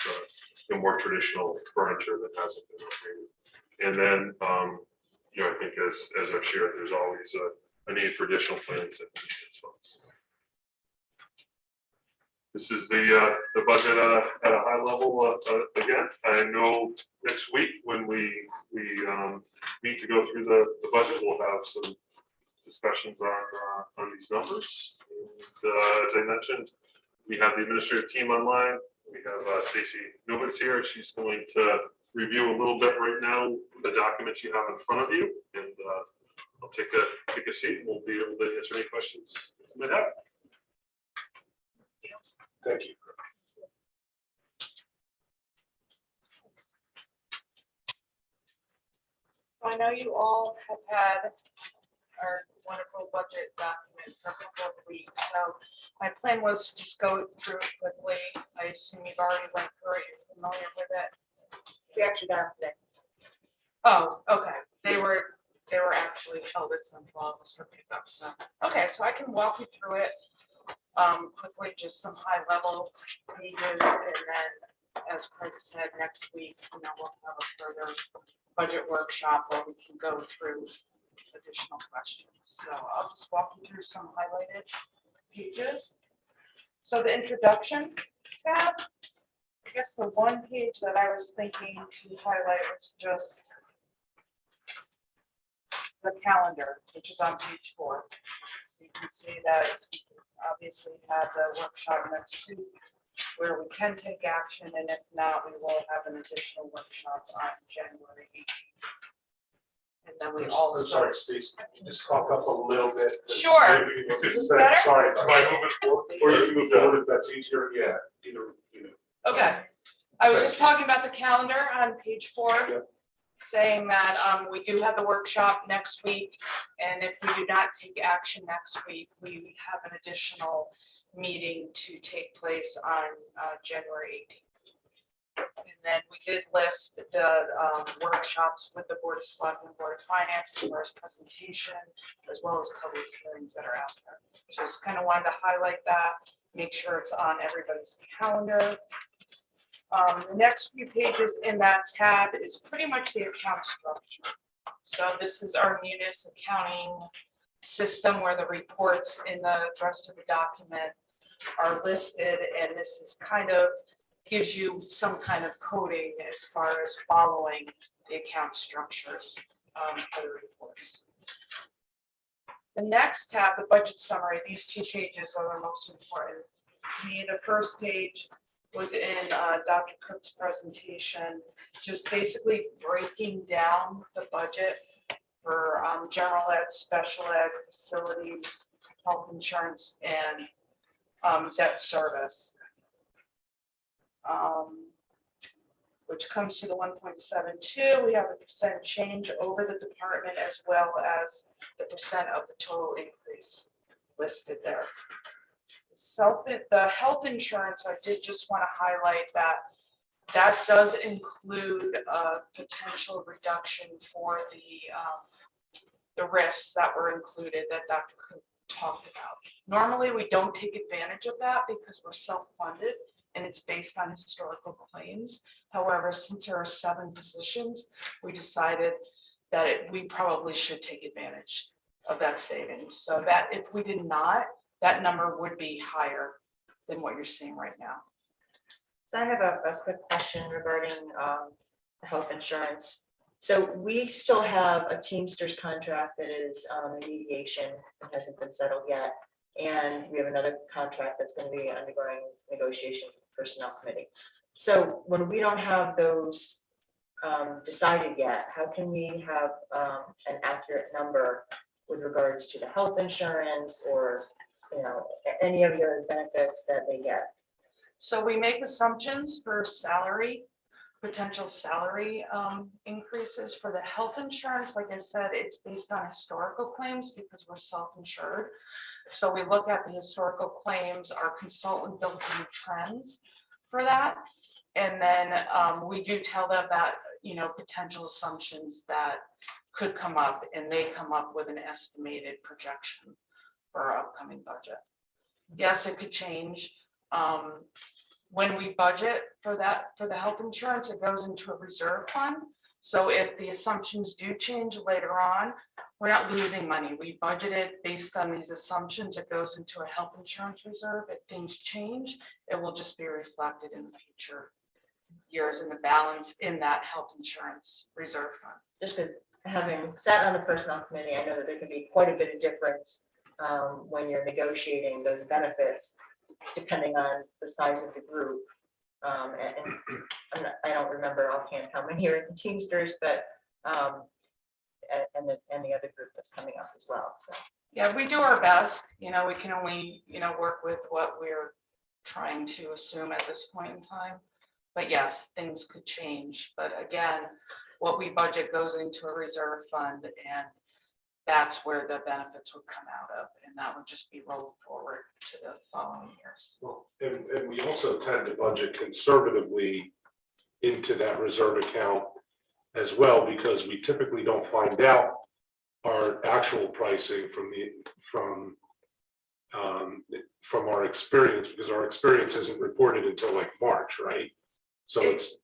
S18: the more traditional furniture that hasn't been upgraded. And then, you know, I think as I've shared, there's always a need for additional plans and funds. This is the budget at a high level. Again, I know next week when we meet to go through the budget, we'll have some discussions on these numbers. And, as I mentioned, we have the administrative team online. We have Stacy Newman's here. She's going to review a little bit right now the documents you have in front of you, and I'll take a seat and we'll be able to answer any questions you might have. Thank you.
S5: So I know you all have had our wonderful budget document for a couple of weeks. So my plan was to just go through it quickly. I assume you've already went through it, you're familiar with it.
S19: We actually got them today.
S5: Oh, okay. They were actually held at some levels for pickup. So, okay, so I can walk you through it quickly, just some high level pages, and then, as Craig said, next week, you know, we'll have a further budget workshop where we can go through additional questions. So I'll just walk you through some highlighted pages. So the introduction tab, I guess the one page that I was thinking to highlight was just the calendar, which is on page 4. So you can see that obviously have the workshop next week where we can take action, and if not, we will have an additional workshop on January 18th. And then we also.
S1: Sorry, Stacey, just talk up a little bit.
S5: Sure. Is this better?
S1: Sorry, if I move it forward, or you can move forward if that's easier, yeah, either.
S5: Okay, I was just talking about the calendar on page 4.
S1: Yeah.
S5: Saying that we do have the workshop next week, and if we do not take action next week, we have an additional meeting to take place on January 18th. And then we did list the workshops with the Board of Selectmen, Board of Finance, as far as presentation, as well as public hearings that are out there. Just kind of wanted to highlight that, make sure it's on everybody's calendar. The next few pages in that tab is pretty much the account structure. So this is our Munis accounting system where the reports in the rest of the document are listed, and this is kind of gives you some kind of coding as far as following the account structures for the reports. The next tab, the budget summary, these 2 pages are the most important. To me, the first page was in Dr. Cook's presentation, just basically breaking down the budget for general ed, special ed, facilities, health insurance, and debt service, which comes to the 1.72. We have a percent change over the department as well as the percent of the total increase listed there. The health insurance, I did just want to highlight that does include a potential reduction for the RIFs that were included that Dr. Cook talked about. Normally, we don't take advantage of that because we're self-funded, and it's based on historical claims. However, since there are 7 positions, we decided that we probably should take advantage of that savings. So that if we did not, that number would be higher than what you're seeing right now.
S19: So I have a quick question regarding health insurance. So we still have a Teamsters contract that is in mediation and hasn't been settled yet. And we have another contract that's going to be undergoing negotiations with the personnel committee. So when we don't have those decided yet, how can we have an accurate number with regards to the health insurance or, you know, any of the benefits that they get?
S5: So we make assumptions for salary, potential salary increases. For the health insurance. Like I said, it's based on historical claims because we're self-insured. So we look at the historical claims, our consultant builds in trends for that. And then we do tell them that, you know, potential assumptions that could come up, and they come up with an estimated projection for our upcoming budget. Yes, it could change. When we budget for that, for the health insurance, it goes into a reserve fund. So if the assumptions do change later on, we're not losing money. We budgeted based on these assumptions. It goes into a health insurance reserve. If things change, it will just be reflected in the future years in the balance in that health insurance reserve fund.
S19: Just because having sat on the personnel committee, I know that there can be quite a bit of difference when you're negotiating those benefits, depending on the size of the group. And I don't remember offhand how many are in the Teamsters, but and the other group that's coming up as well. So
S5: yeah, we do our best. You know, we can only, you know, work with what we're trying to assume at this point in time. But yes, things could change. But again, what we budget goes into a reserve fund, and that's where the benefits would come out of, and that would just be rolled forward to the following years.
S18: Well, and we also tend to budget conservatively into that reserve account as well, because we typically don't find out our actual pricing from our experience, because our experience isn't reported until like March, right? So it's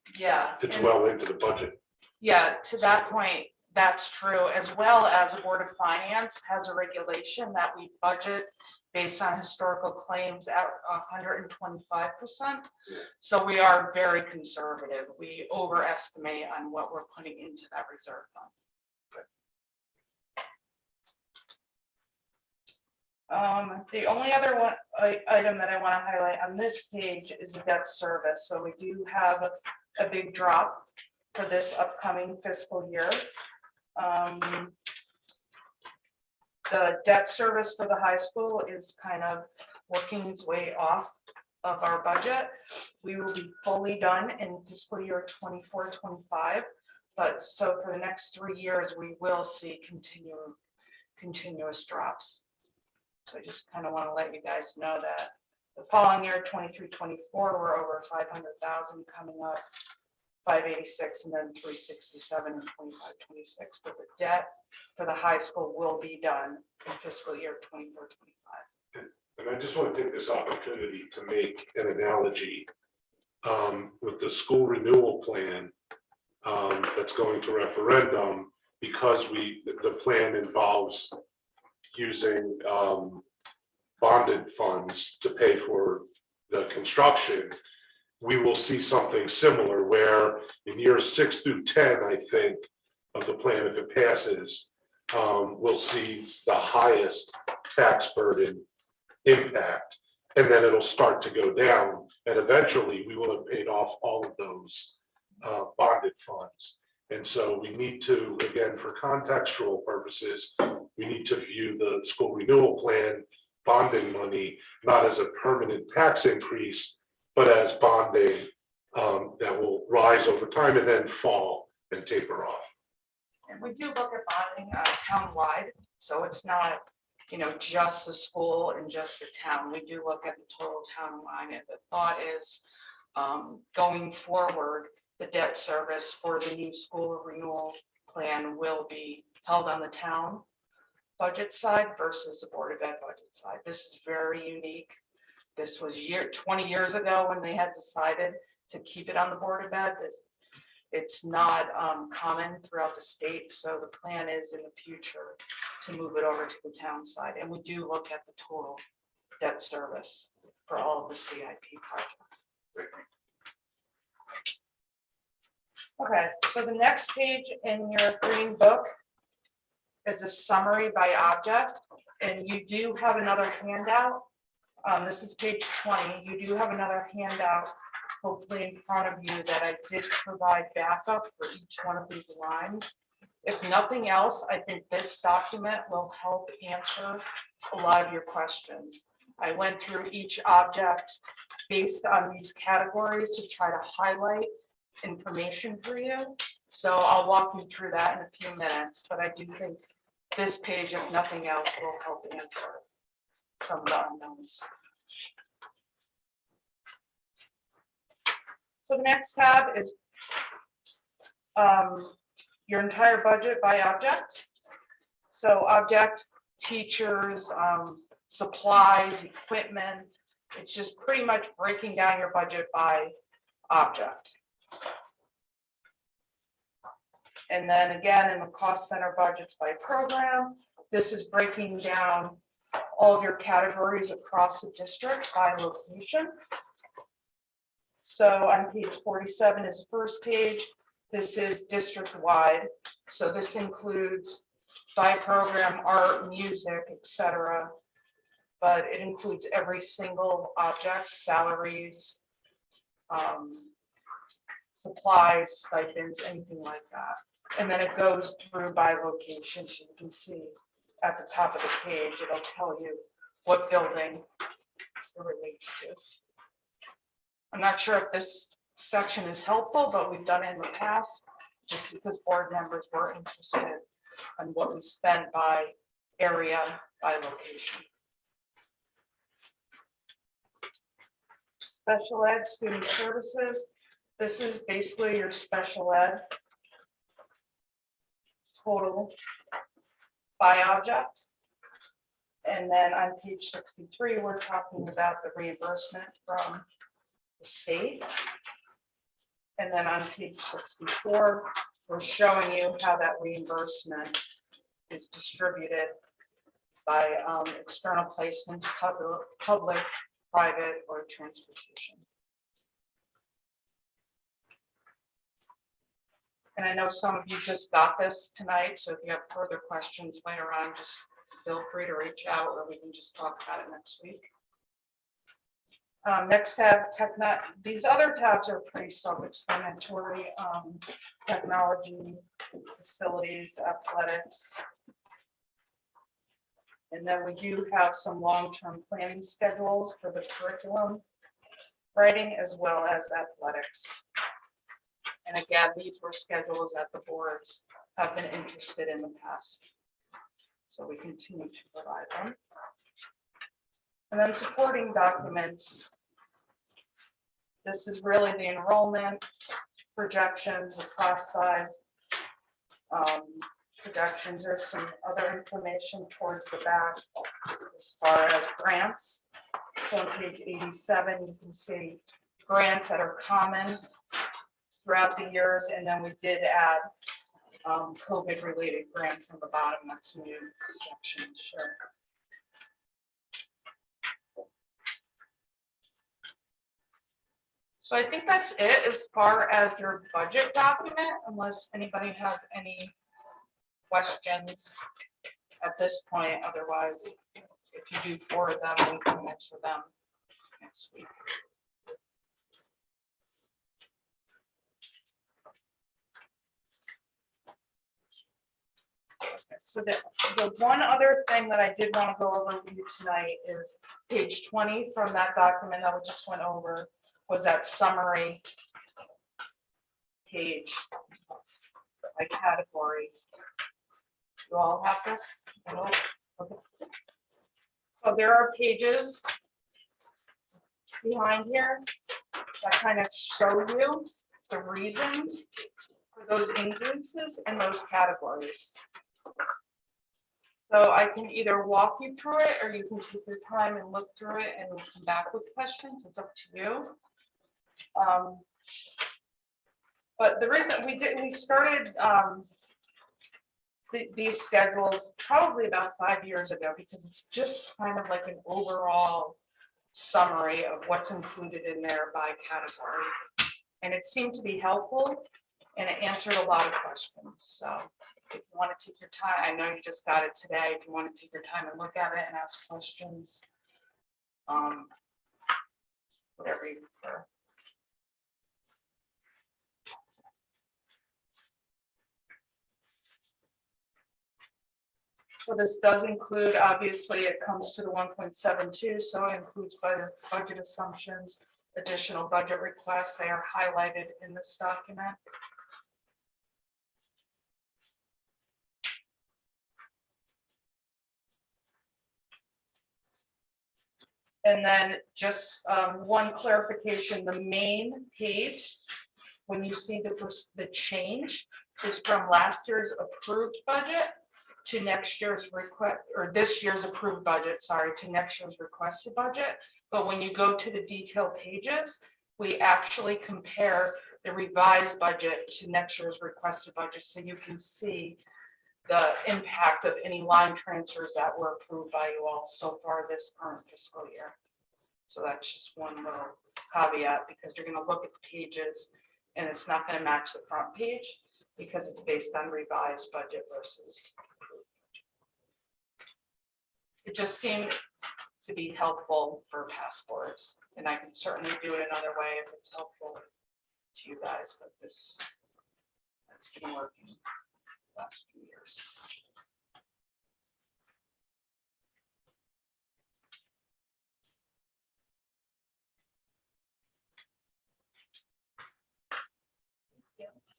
S18: well into the budget.
S5: Yeah, to that point, that's true, as well as the Board of Finance has a regulation that we budget based on historical claims at 125%. So we are very conservative. We overestimate on what we're putting into that reserve fund. The only other item that I want to highlight on this page is the debt service. So we do have a big drop for this upcoming fiscal year. The debt service for the high school is kind of working its way off of our budget. We will be fully done in fiscal year 24-25, but so for the next 3 years, we will see continuous drops. So I just kind of want to let you guys know that the following year, 23-24, we're over 500,000 coming up, 586, and then 367 and 25-26. But the debt for the high school will be done in fiscal year 24-25.
S18: And I just want to take this opportunity to make an analogy with the school renewal plan that's going to referendum, because the plan involves using bonded funds to pay for the construction. We will see something similar where in years 6 through 10, I think, of the plan, if it passes, we'll see the highest tax burden impact, and then it'll start to go down, and eventually we will have paid off all of those bonded funds. And so we need to, again, for contextual purposes, we need to view the school renewal plan bonding money not as a permanent tax increase, but as bonding that will rise over time and then fall and taper off.
S5: And we do look at bonding town-wide, so it's not, you know, just the school and just the town. We do look at the total town-wide, and the thought is going forward, the debt service for the new school renewal plan will be held on the town budget side versus the Board of Ed budget side. This is very unique this was 20 years ago when they had decided to keep it on the Board of Ed. It's not common throughout the state, so the plan is in the future to move it over to the town side. And we do look at the total debt service for all of the CIP projects. Okay, so the next page in your green book is a summary by object, and you do have another handout. This is page 20. You do have another handout, hopefully in front of you, that I did provide backup for each one of these lines. If nothing else, I think this document will help answer a lot of your questions. I went through each object based on these categories to try to highlight information for you. So I'll walk you through that in a few minutes, but I do think this page, if nothing else, will help answer some of the unknowns. So the next tab is your entire budget by object. So object, teachers, supplies, equipment. It's just pretty much breaking down your budget by object. And then again, in the cost center budgets by program, this is breaking down all of your categories across the district by location. So on page 47 is the first page. This is district-wide. So this includes by program, art, music, etc. But it includes every single object, salaries, supplies, stipends, anything like that. And then it goes through by location. So you can see at the top of the page, it'll tell you what building it relates to. I'm not sure if this section is helpful, but we've done it in the past just because board members were interested in what we spent by area, by location. Special ed student services. This is basically your special ed total by object. And then on page 63, we're talking about the reimbursement from the state. And then on page 64, we're showing you how that reimbursement is distributed by external placements, public, private, or transportation. And I know some of you just got this tonight, so if you have further questions later on, just feel free to reach out, or we can just talk about it next week. Next tab, TechNet. These other tabs are pretty self-explanatory. Technology, facilities, athletics. And then we do have some long-term planning schedules for the curriculum writing as well as athletics. And again, these were schedules that the boards have been interested in the past. So we continue to provide them. And then supporting documents. This is really the enrollment, projections, the class size, projections. There's some other information towards the back as far as grants. So on page 87, you can see grants that are common throughout the years, and then we did add COVID-related grants on the bottom. That's a new section. Sure. So I think that's it as far as your budget document, unless anybody has any questions at this point. Otherwise, if you do forward them, we can answer them next week. So the one other thing that I did want to go over with you tonight is page 20 from that document that we just went over, was that summary page by category. You all have this? Okay. So there are pages behind here that kind of show you the reasons for those increases in those categories. So I can either walk you through it, or you can take your time and look through it and come back with questions. It's up to you. But the reason we started these schedules probably about 5 years ago, because it's just kind of like an overall summary of what's included in there by category. And it seemed to be helpful, and it answered a lot of questions. So if you want to take your time, I know you just got it today. If you want to take your time and look at it and ask questions, whatever you prefer. So this does include, obviously, it comes to the 1.72, so it includes budget assumptions, additional budget requests. They are highlighted in this document. And then just one clarification, the main page, when you see the change, is from last year's approved budget to next year's request, or this year's approved budget, sorry, to next year's requested budget. But when you go to the detailed pages, we actually compare the revised budget to next year's requested budget, so you can see the impact of any line transfers that were approved by you all so far this current fiscal year. So that's just one little caveat, because you're going to look at the pages and it's not going to match the front page because it's based on revised budget versus approved. It just seemed to be helpful for passports, and I can certainly do it another way if it's helpful to you guys, but that's been working the last few years.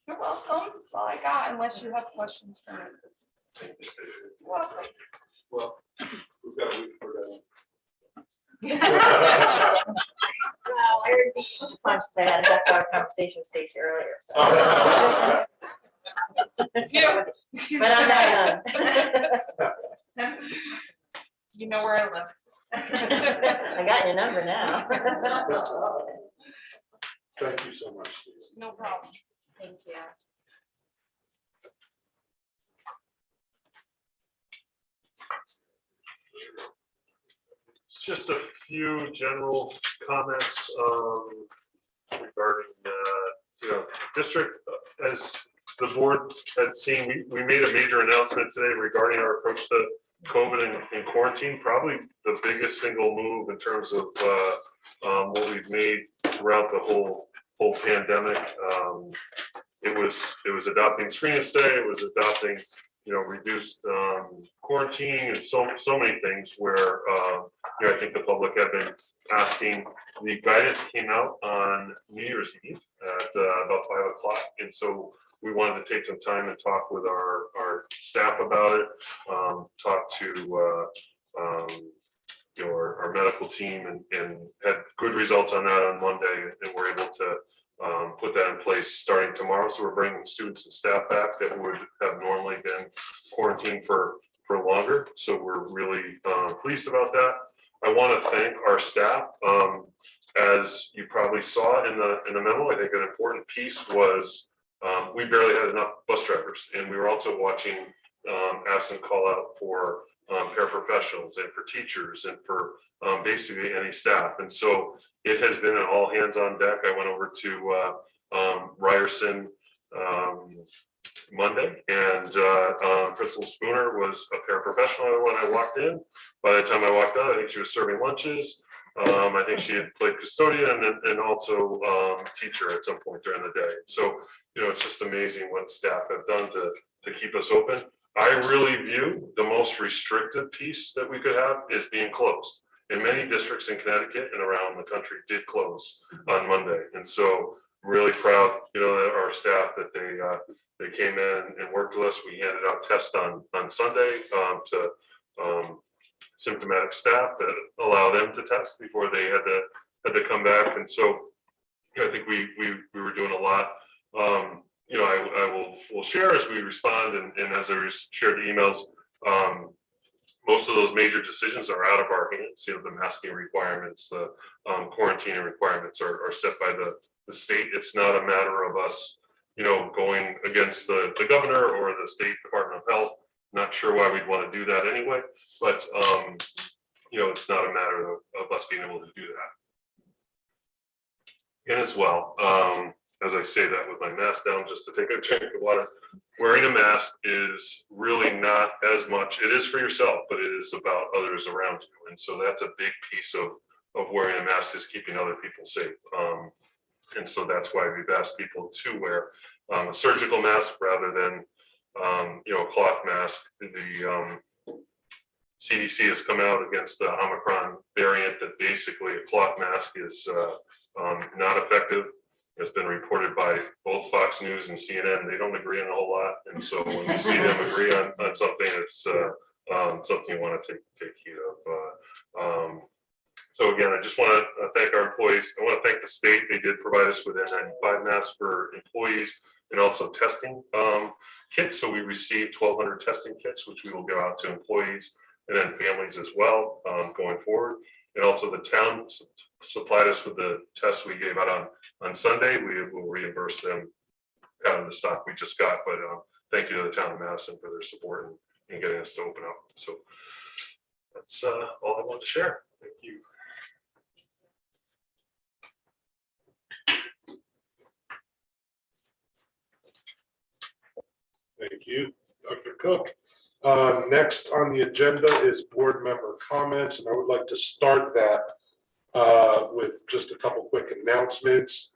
S5: You're welcome. That's all I got, unless you have questions for me. Welcome.
S18: Well, we've got a week for that.
S19: Well, I already conscious I had a half-hour conversation with Stacy earlier, so. But I'm not done.
S5: You know where I live.
S19: I got your number now.
S18: Thank you so much, Steve.
S5: No problem.
S19: Thank you.
S18: Just a few general comments regarding district. As the board had seen, we made a major announcement today regarding our approach to COVID and quarantine. Probably the biggest single move in terms of what we've made throughout the whole pandemic. It was adopting screen and stay. It was adopting reduced quarantine, and so many things where I think the public have been asking. The guidance came out on New Year's Eve at about 5 o'clock, and so we wanted to take some time and talk with our staff about it, talk to our medical team, and had good results on that on Monday, and we're able to put that in place starting tomorrow. So we're bringing students and staff back that would have normally been quarantined for longer. So we're really pleased about that. I want to thank our staff. As you probably saw in the memo, I think an important piece was we barely had enough bus drivers, and we were also watching absent call out for paraprofessionals and for teachers and for basically any staff. And so it has been an all hands on deck. I went over to Ryerson Monday, and Principal Spooner was a paraprofessional when I walked in. By the time I walked out, I think she was serving lunches. I think she had played custodian and also teacher at some point during the day. So, it's just amazing what staff have done to keep us open. I really view the most restrictive piece that we could have is being closed. And many districts in Connecticut and around the country did close on Monday. And so really proud, that our staff, that they came in and worked with us. We handed out tests on Sunday to symptomatic staff that allow them to test before they had to come back. And so I think we were doing a lot. I will share as we respond, and as I shared the emails, most of those major decisions are out of our hands. You know, the masking requirements, the quarantining requirements are set by the state. It's not a matter of us, you know, going against the governor or the state Department of Health. Not sure why we'd want to do that anyway, but you know, it's not a matter of us being able to do that. And as well, as I say that with my mask down, just to take a drink of water, wearing a mask is really not as much. It is for yourself, but it is about others around you. And so that's a big piece of wearing a mask, is keeping other people safe. And so that's why we've asked people to wear a surgical mask rather than you know, a cloth mask. The CDC has come out against the Omicron variant that basically a cloth mask is not effective. It's been reported by both Fox News and CNN. They don't agree on a whole lot. And so when you see them agree on something, it's something you want to take heed of. So again, I just want to thank our employees. I want to thank the state. They did provide us with N95 masks for employees and also testing kits. So we received 1,200 testing kits, which we will give out to employees and then families as well going forward. And also the town supplied us with the tests we gave out on Sunday. We will reimburse them out of the stock we just got. But thank you to the town of Madison for their support in getting us to open up. So that's all I want to share. Thank you.
S1: Thank you, Dr. Cook. Next on the agenda is board member comments, and I would like to start that with just a couple quick announcements.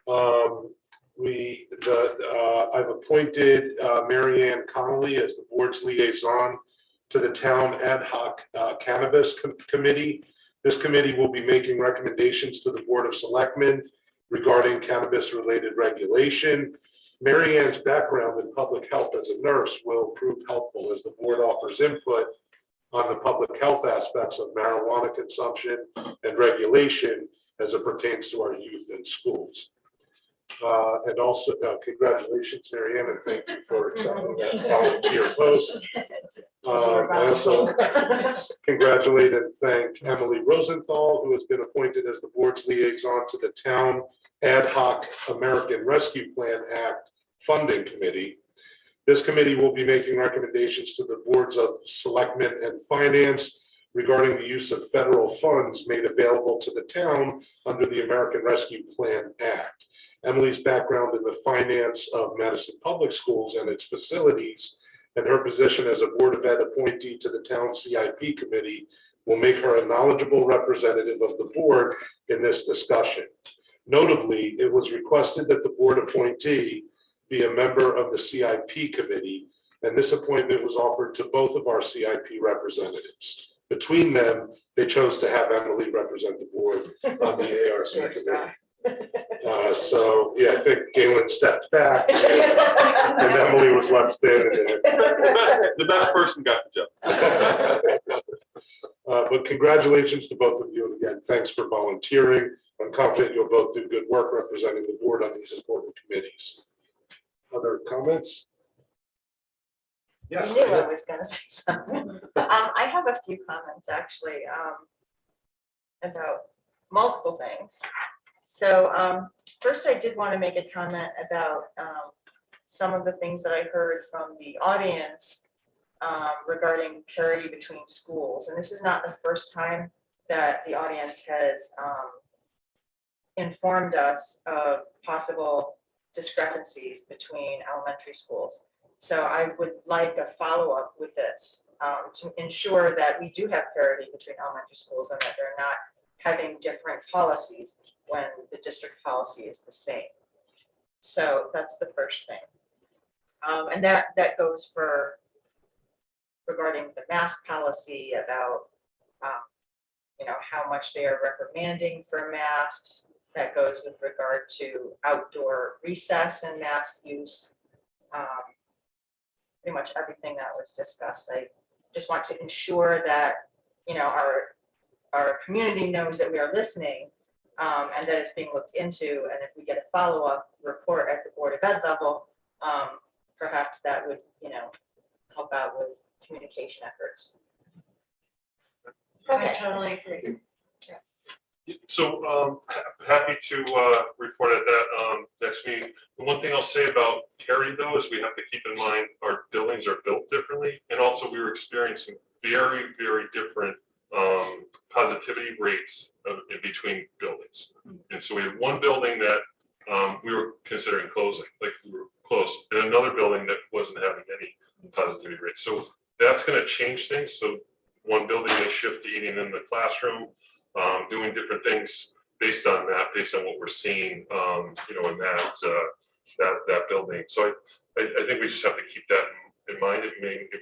S1: I've appointed Mary Ann Connolly as the board's liaison to the town ad hoc cannabis committee. This committee will be making recommendations to the Board of Selectmen regarding cannabis related regulation. Mary Ann's background in public health as a nurse will prove helpful as the board offers input on the public health aspects of marijuana consumption and regulation as it pertains to our youth and schools. And also, congratulations, Mary Ann, and thank you for accepting that volunteer post. I also congratulate and thank Emily Rosenthal, who has been appointed as the board's liaison to the town Ad hoc American Rescue Plan Act Funding Committee. This committee will be making recommendations to the boards of Selectmen and Finance regarding the use of federal funds made available to the town under the American Rescue Plan Act. Emily's background in the finance of Madison Public Schools and its facilities, and her position as a Board of Ed appointee to the town CIP committee will make her a knowledgeable representative of the board in this discussion. Notably, it was requested that the board appointee be a member of the CIP committee, and this appointment was offered to both of our CIP representatives. Between them, they chose to have Emily represent the board on the ARC committee. So yeah, I think Galen stepped back and Emily was left standing there.
S14: The best person got the job.
S1: But congratulations to both of you. And again, thanks for volunteering. I'm confident you'll both do good work representing the board on these important committees. Other comments? Yes.
S19: I knew I was gonna say something. I have a few comments actually about multiple things. So first I did want to make a comment about some of the things that I heard from the audience regarding parity between schools. And this is not the first time that the audience has informed us of possible discrepancies between elementary schools. So I would like a follow-up with this to ensure that we do have parity between elementary schools and that they're not having different policies when the district policy is the same. So that's the first thing. And that goes for regarding the mask policy about how much they are reprimanding for masks. That goes with regard to outdoor recess and mask use. Pretty much everything that was discussed. I just want to ensure that our community knows that we are listening and that it's being looked into. And if we get a follow-up report at the Board of Ed level, perhaps that would help out with communication efforts.
S17: I totally agree.
S18: So happy to report at that next meeting. The one thing I'll say about Perry though is we have to keep in mind our buildings are built differently, and also we were experiencing very, very different positivity rates in between buildings. And so we had one building that we were considering closing, like we were close, and another building that wasn't having any positivity rates. So that's going to change things. So one building may shift to eating in the classroom, doing different things based on that, based on what we're seeing, in that building. So I think we just have to keep that in mind. It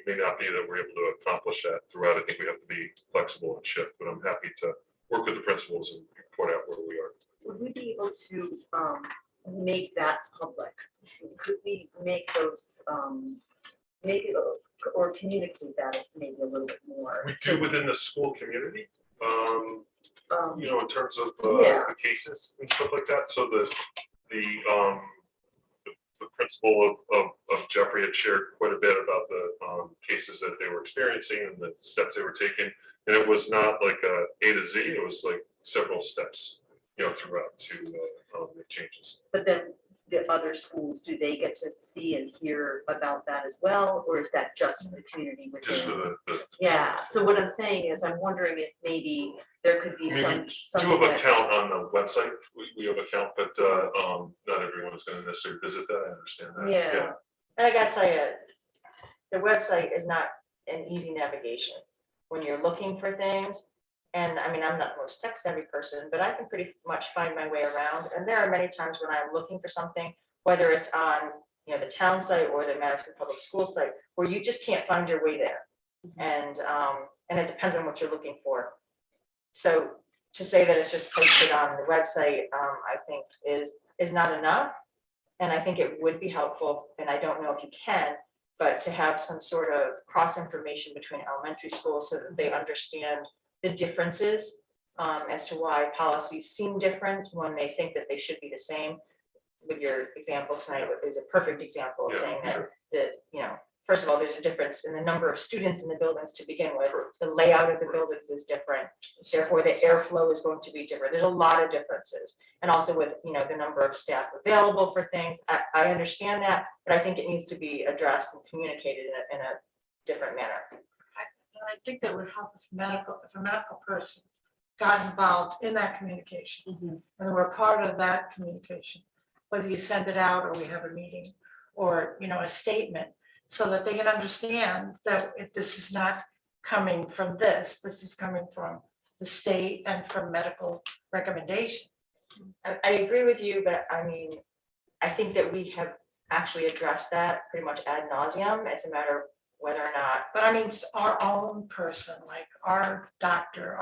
S18: may not be that we're able to accomplish that throughout. I think we have to be flexible and shift, but I'm happy to work with the principals and point out where we are.
S20: Would we be able to make that public? Could we make those, maybe, or communicate that maybe a little bit more?
S18: We do within the school community, in terms of
S20: Yeah.
S18: the cases and stuff like that. So the principal of Jeffrey had shared quite a bit about the cases that they were experiencing and the steps they were taking. And it was not like A to Z, it was like several steps, throughout to make changes.
S20: But then the other schools, do they get to see and hear about that as well? Or is that just for the community
S18: Just
S20: within?
S18: for the
S20: Yeah, so what I'm saying is I'm wondering if maybe there could be
S18: I mean,
S20: some.
S18: we do have
S20: something
S18: a count on the website. We have a count, but not everyone is going to necessarily visit that. I understand that.
S20: Yeah.
S19: And I gotta tell you, the website is not an easy navigation when you're looking for things. And I mean, I'm not the most tech savvy person, but I can pretty much find my way around. And there are many times when I'm looking for something, whether it's on, the town site or the Madison Public School site, where you just can't find your way there. And it depends on what you're looking for. So to say that it's just posted on the website, I think is not enough. And I think it would be helpful, and I don't know if you can, but to have some sort of cross information between elementary schools so that they understand the differences as to why policies seem different when they think that they should be the same. With your example tonight, is a perfect example of saying that, first of all, there's a difference in the number of students in the buildings to begin with. The layout of the buildings is different. Therefore, the airflow is going to be different. There's a lot of differences. And also with, the number of staff available for things. I understand that, but I think it needs to be addressed and communicated in a different manner.
S17: I think that would help if a medical person got involved in that communication. And we're part of that communication, whether you send it out or we have a meeting or, a statement, so that they can understand that if this is not coming from this is coming from the state and from medical recommendation.
S19: I agree with you, but I mean, I think that we have actually addressed that pretty much ad nauseum. It's a matter of whether or not.
S17: But I mean, it's our own person, like our doctor,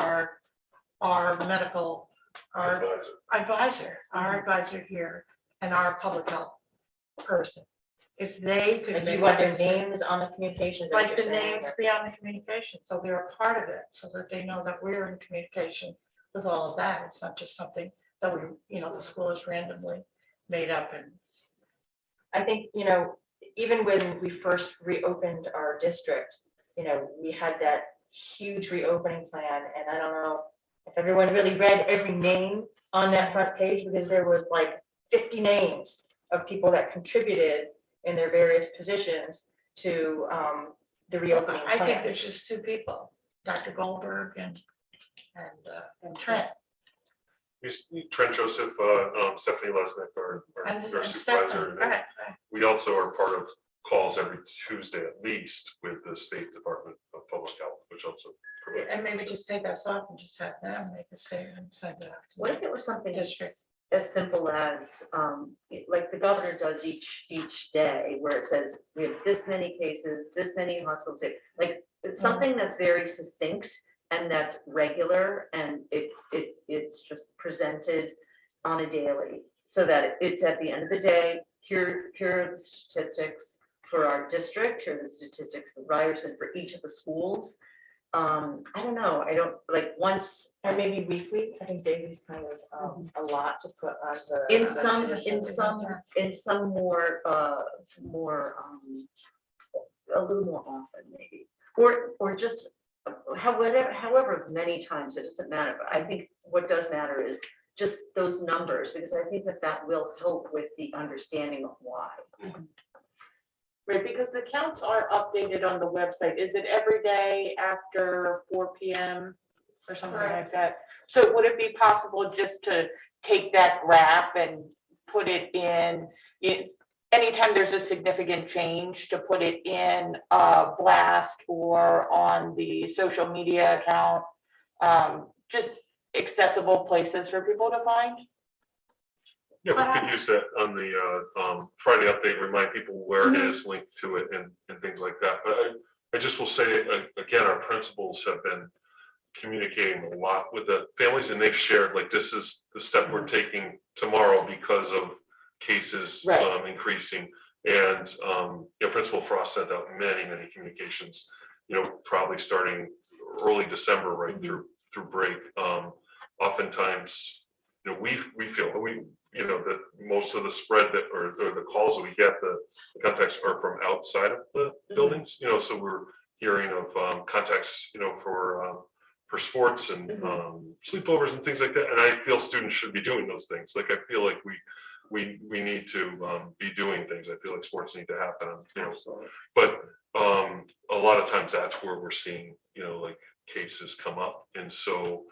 S17: our medical, our advisor here, and our public health person. If they could.
S19: And do you want their names on the communications? that
S17: Like
S19: you're
S17: the
S19: saying,
S17: names
S19: or-
S17: be on the communication, so they're a part of it, so that they know that we're in communication with all of that. It's not just something that the school is randomly made up and.
S19: I think, even when we first reopened our district, we had that huge reopening plan, and I don't know if everyone really read every name on that front page, because there was like 50 names of people that contributed in their various positions to the reopening
S17: I think
S19: plan.
S17: there's just two people, Dr. Goldberg and Trent.
S18: Trent Joseph, Stephanie Lesnick, our
S17: And
S18: supervisor.
S17: Stephanie, right.
S18: We also are part of calls every Tuesday at least with the State Department of Public Health, which also provides.
S17: And maybe just take us off and just have them make a statement and send it out. to
S20: What
S17: the
S20: if it was something
S17: district?
S20: as simple as, like the governor does each day, where it says, we have this many cases, this many hospitals, like, it's something that's very succinct and that's regular, and it's just presented on a daily, so that it's at the end of the day, here are the statistics for our district, here are the statistics for Ryerson, for each of the schools. I don't know, I don't, like, once.
S19: Or maybe weekly. I think Davey's kind of a lot to put on the.
S20: In
S19: on the
S20: some more, a little more often maybe, or just however many times, it doesn't matter, but I think what does matter is just those numbers, because I think that will help with the understanding of why.
S4: Right, because the counts are updated on the website. Is it every day after 4 p.m. or something like that? So would it be possible just to take that graph and put it in, anytime there's a significant change, to put it in a blast or on the social media account, just accessible places for people to find?
S18: Yeah, we could use that on the Friday update, remind people where it is, link to it and things like that. But I just will say, again, our principals have been communicating a lot with the families, and they've shared, like, this is the step we're taking tomorrow because of cases increasing. And Principal Frost sent out many communications, probably starting early December right through break. Oftentimes, we feel that most of the spread that or the calls that we get, the contacts are from outside of the buildings. So we're hearing of contacts, for sports and sleepovers and things like that. And I feel students should be doing those things. Like, I feel like we need to be doing things. I feel like sports need to happen. But a lot of times that's where we're seeing like cases come up, and so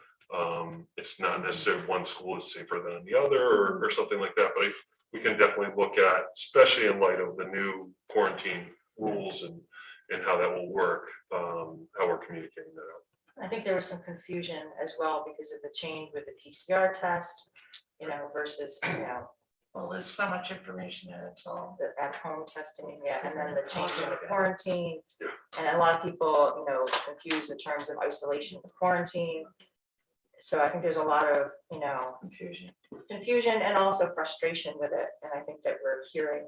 S18: it's not necessarily one school is safer than the other or something like that. But we can definitely look at, especially in light of the new quarantine rules and how that will work, how we're communicating that out.
S19: I think there was some confusion as well because of the change with the PCR test, versus,
S17: Well, there's so much information and it's all.
S19: the at-home testing, and then the change in the quarantine. And a lot of people, confuse the terms of isolation and quarantine. So I think there's a lot of, confusion and also frustration with it. And I think that we're hearing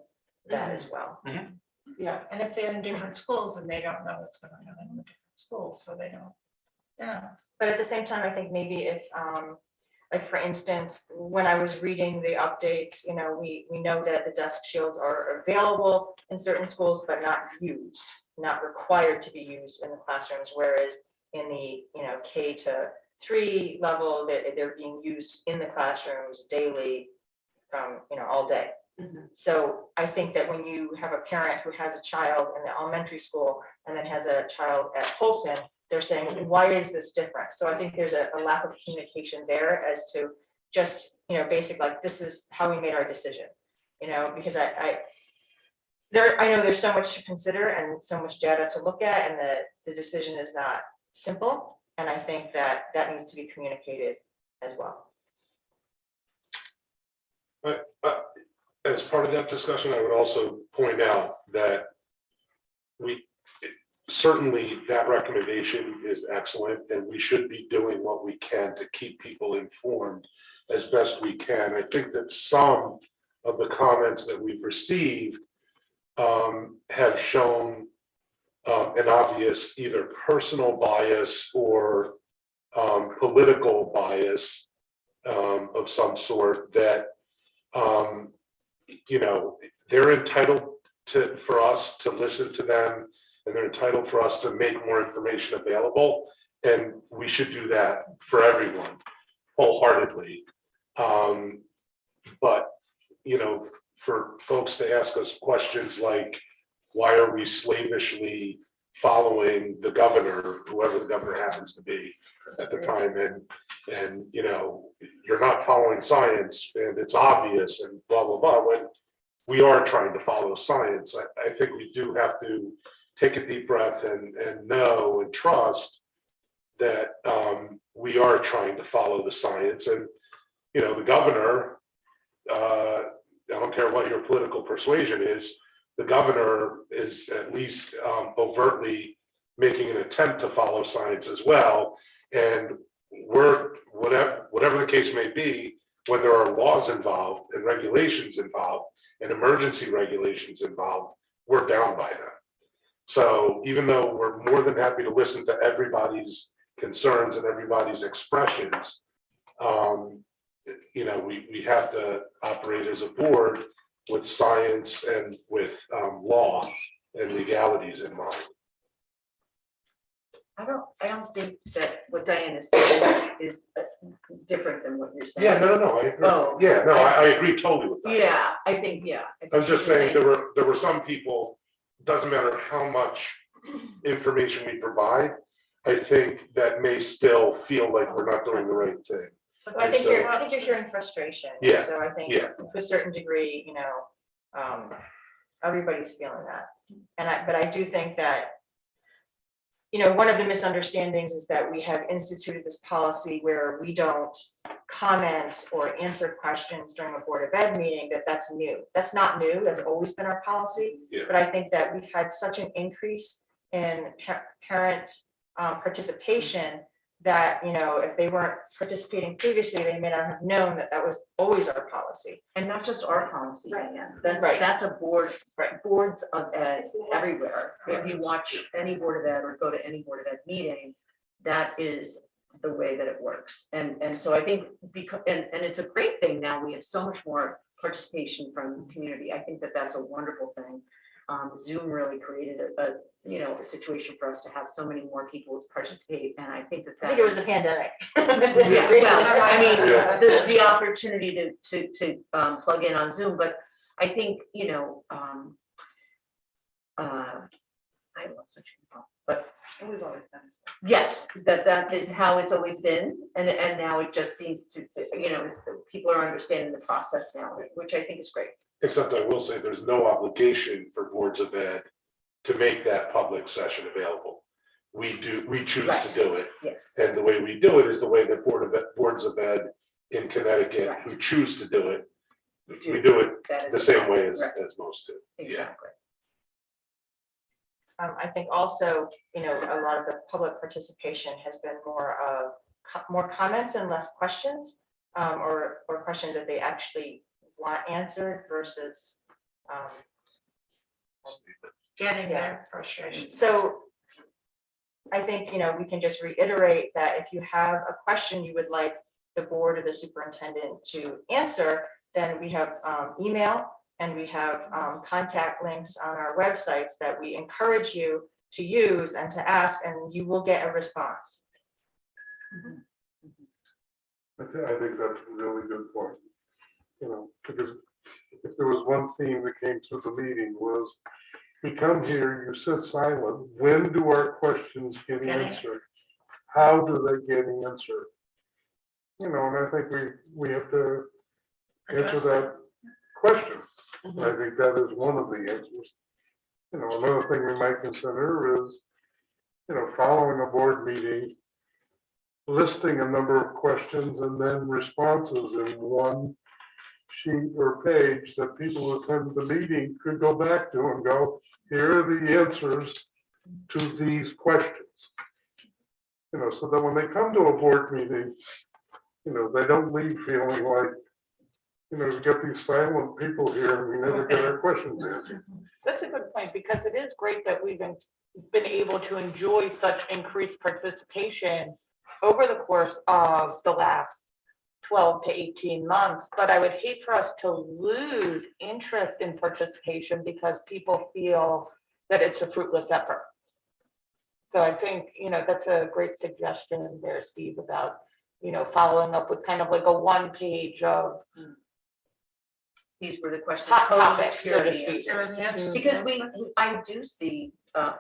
S19: that as well.
S17: Yeah, and if they're in different schools and they don't know what's going on in the different schools, so they don't. Yeah.
S19: But at the same time, I think maybe if, like, for instance, when I was reading the updates, we know that the desk shields are available in certain schools, but not used, not required to be used in the classrooms, whereas in the, K-3 level, they're being used in the classrooms daily from, all day. So I think that when you have a parent who has a child in the elementary school and then has a child at Polson, they're saying, why is this different? So I think there's a lack of communication there as to just, basic, like, this is how we made our decision, because I know there's so much to consider and so much data to look at, and the decision is not simple. And I think that needs to be communicated as well.
S21: But as part of that discussion, I would also point out that certainly that recommendation is excellent, and we should be doing what we can to keep people informed as best we can. I think that some of the comments that we've received have shown an obvious either personal bias or political bias of some sort that they're entitled for us to listen to them, and they're entitled for us to make more information available, and we should do that for everyone wholeheartedly. But for folks to ask us questions like, why are we slavishly following the governor, whoever the governor happens to be at the time, and you're not following science and it's obvious and blah blah blah, when we are trying to follow science. I think we do have to take a deep breath and know and trust that we are trying to follow the science. And the governor, I don't care what your political persuasion is, the governor is at least overtly making an attempt to follow science as well. And we're, whatever the case may be, when there are laws involved and regulations involved and emergency regulations involved, we're bound by them. So even though we're more than happy to listen to everybody's concerns and everybody's expressions, we have to operate as a board with science and with law and legalities in mind.
S20: I don't think that what Diane is saying is different than what you're saying.
S21: Yeah, no, I agree.
S20: Oh,
S21: Yeah, no, I agree totally with that.
S20: Yeah, I think.
S21: I was just saying, there were some people, doesn't matter how much information we provide, I think that may still feel like we're not doing the right thing.
S19: I think you're hearing frustration.
S21: Yeah,
S19: So I think
S21: yeah.
S19: to a certain degree, everybody's feeling that. But I do think that, one of the misunderstandings is that we have instituted this policy where we don't comment or answer questions during a Board of Ed meeting, that's new. That's not new. That's always been our policy.
S21: Yeah.
S19: But I think that we've had such an increase in parent participation that, if they weren't participating previously, they may not have known that that was always our policy.
S20: And not just our policy, Diane.
S19: Right.
S20: That's a boards of ed everywhere. If you watch any Board of Ed or go to any Board of Ed meeting, that is the way that it works. And so I think and it's a great thing now, we have so much more participation from the community. I think that that's a wonderful thing. Zoom really created a situation for us to have so many more people participate, and I think
S19: I think it was the pandemic.
S20: Yeah, well, I mean, the opportunity to plug in on Zoom, but I think, I lost what you call, but we've always done this. Yes, that is how it's always been, and now it just seems to, people are understanding the process now, which I think is great.
S21: Except I will say there's no obligation for boards of ed to make that public session available. We choose to do it.
S20: Yes.
S21: And the way we do it is the way that boards of ed in Connecticut who choose to do it, we do it the same way as most do.
S20: Exactly.
S19: I think also, a lot of the public participation has been more comments and less questions, or questions that they actually want answered versus
S17: Getting their frustration.
S19: So I think, we can just reiterate that if you have a question you would like the board or the superintendent to answer, then we have email and we have contact links on our websites that we encourage you to use and to ask, and you will get a response.
S18: I think that's a really good point. Because if there was one theme that came through the meeting was, we come here, you sit silent, when do our questions get answered? How do they get answered? And I think we have to answer that question. I think that is one of the answers. Another thing we might consider is, following a board meeting, listing a number of questions and then responses in one sheet or page that people who attend the meeting could go back to and go, here are the answers to these questions. So that when they come to a board meeting, they don't leave feeling like, we get these silent people here and we never get our questions answered.
S4: That's a good point, because it is great that we've been able to enjoy such increased participation over the course of the last 12 to 18 months, but I would hate for us to lose interest in participation because people feel that it's a fruitless effort. So I think, that's a great suggestion there, Steve, about, following up with kind of like a one page of
S20: these were the questions
S4: hot
S20: posed,
S4: topics,
S20: here
S4: so
S20: are
S4: to
S20: the
S4: speak.
S20: answers. Because I do see,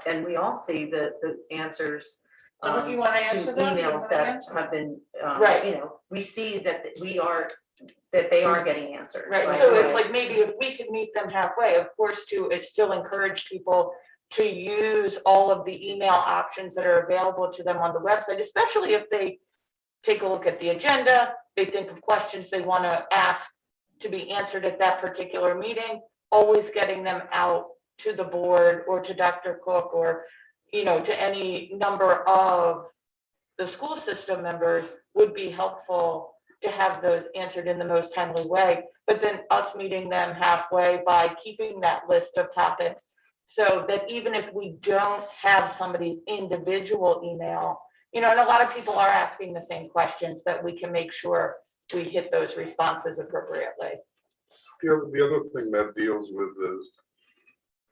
S20: and we all see the answers.
S17: So if you want to answer them, you
S20: emails
S17: wanna
S20: that
S17: answer
S20: have been,
S4: Right.
S20: we see that they are getting answered.
S4: Right, so it's like, maybe if we could meet them halfway, of course, it still encourage people to use all of the email options that are available to them on the website, especially if they take a look at the agenda, they think of questions they want to ask to be answered at that particular meeting, always getting them out to the board or to Dr. Cook or, to any number of the school system members would be helpful to have those answered in the most timely way. But then us meeting them halfway by keeping that list of topics so that even if we don't have somebody's individual email, and a lot of people are asking the same questions, that we can make sure we hit those responses appropriately.
S18: The other thing that deals with is,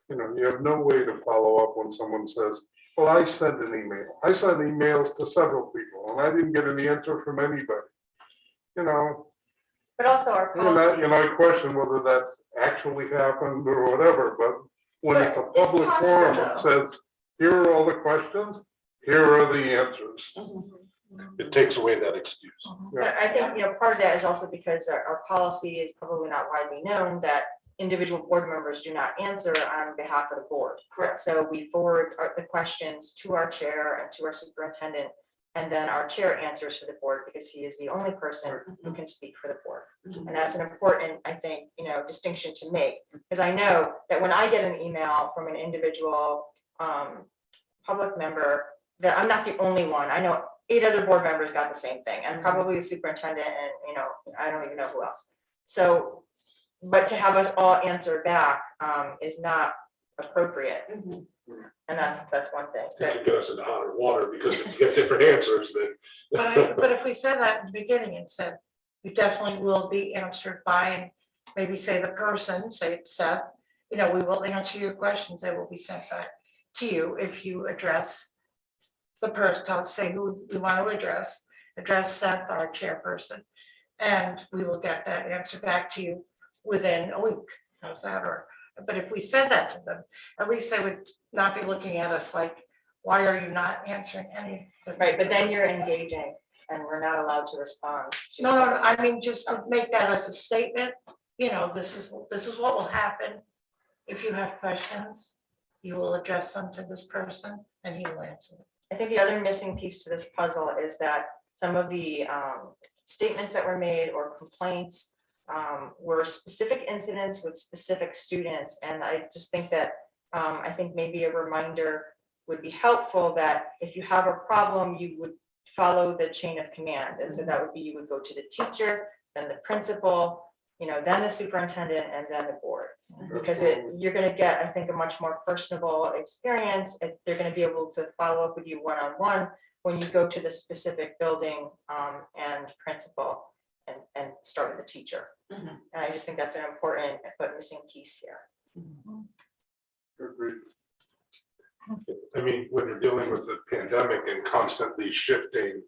S18: you have no way to follow up when someone says, Well, I sent an email. I sent emails to several people and I didn't get an answer from anybody. You know,
S19: But also our
S18: and
S19: policy.
S18: I question whether that's actually happened or whatever, but when it's a
S19: But it's
S18: public
S19: possible,
S18: forum,
S19: though.
S18: it says, here are all the questions, here are the answers.
S21: It takes away that excuse.
S19: But I think, part of that is also because our policy is probably not widely known that individual board members do not answer on behalf of the board.
S5: Correct.
S19: So we forward the questions to our chair and to our superintendent, and then our chair answers for the board because he is the only person who can speak for the board. And that's an important, I think, distinction to make, because I know that when I get an email from an individual public member, that I'm not the only one. I know 8 other board members got the same thing, and probably the superintendent, and I don't even know who else. So, but to have us all answer back is not appropriate, and that's one thing.
S21: It could get us into hotter water because if you get different answers, then.
S17: But if we said that in the beginning and said, you definitely will be answered by, and maybe say the person, say it's Seth, we will answer your questions, they will be sent back to you if you address the person, say who we want to address Seth, our chairperson, and we will get that answer back to you within a week. How's that? But if we said that to them, at least they would not be looking at us like, why are you not answering any?
S19: Right, but then you're engaging, and we're not allowed to respond to.
S17: No, I mean, just to make that as a statement, this is what will happen. If you have questions, you will address them to this person and he will answer them.
S19: I think the other missing piece to this puzzle is that some of the statements that were made or complaints were specific incidents with specific students. And I just think that I think maybe a reminder would be helpful that if you have a problem, you would follow the chain of command. And so that would be, you would go to the teacher, then the principal, then the superintendent, and then the board. Because you're going to get, I think, a much more personable experience. They're going to be able to follow up with you one-on-one when you go to the specific building and principal and start with the teacher. And I just think that's an important but missing piece here.
S21: I mean, when you're dealing with the pandemic and constantly shifting,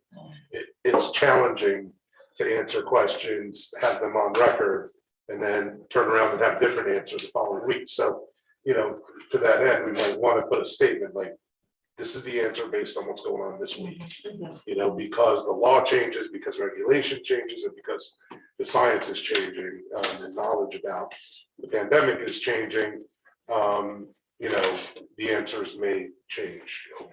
S21: it's challenging to answer questions, have them on record, and then turn around and have different answers the following week. So, to that end, we might want to put a statement like, this is the answer based on what's going on this week. Because the law changes, because regulation changes, and because the science is changing, and knowledge about the pandemic is changing, the answers may change over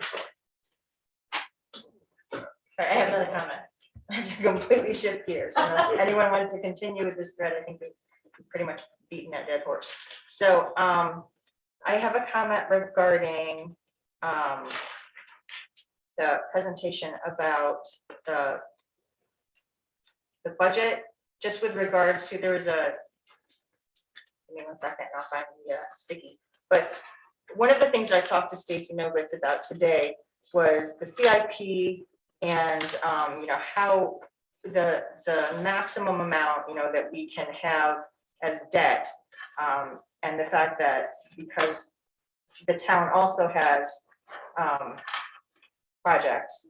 S21: time.
S19: I have another comment to completely shift gears. Unless anyone wants to continue with this thread, I think we've pretty much beaten that dead horse. So I have a comment regarding the presentation about the budget, just with regards to, there was a, give me 1 second, I'll find the sticky. But one of the things I talked to Stacy Novitz about today was the CIP and how the maximum amount that we can have as debt, and the fact that because the town also has projects.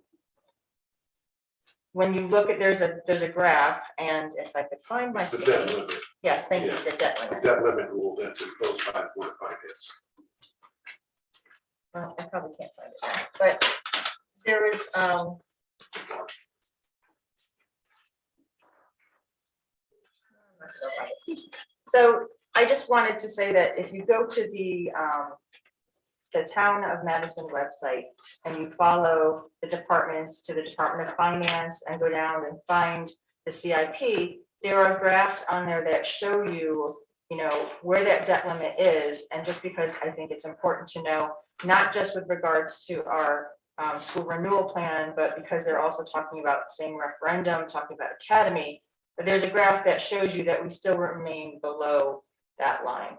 S19: When you look at, there's a graph, and if I could find my.
S21: The debt limit.
S19: Yes, thank you,
S21: Yeah.
S19: the debt limit.
S21: Debt limit rule that's imposed by the Board of Finance.
S19: Well, I probably can't find it now, but there is, so I just wanted to say that if you go to the Town of Madison website and you follow the departments to the Department of Finance and go down and find the CIP, there are graphs on there that show you, where that debt limit is. And just because I think it's important to know, not just with regards to our school renewal plan, but because they're also talking about the same referendum, talking about academy, but there's a graph that shows you that we still remain below that line.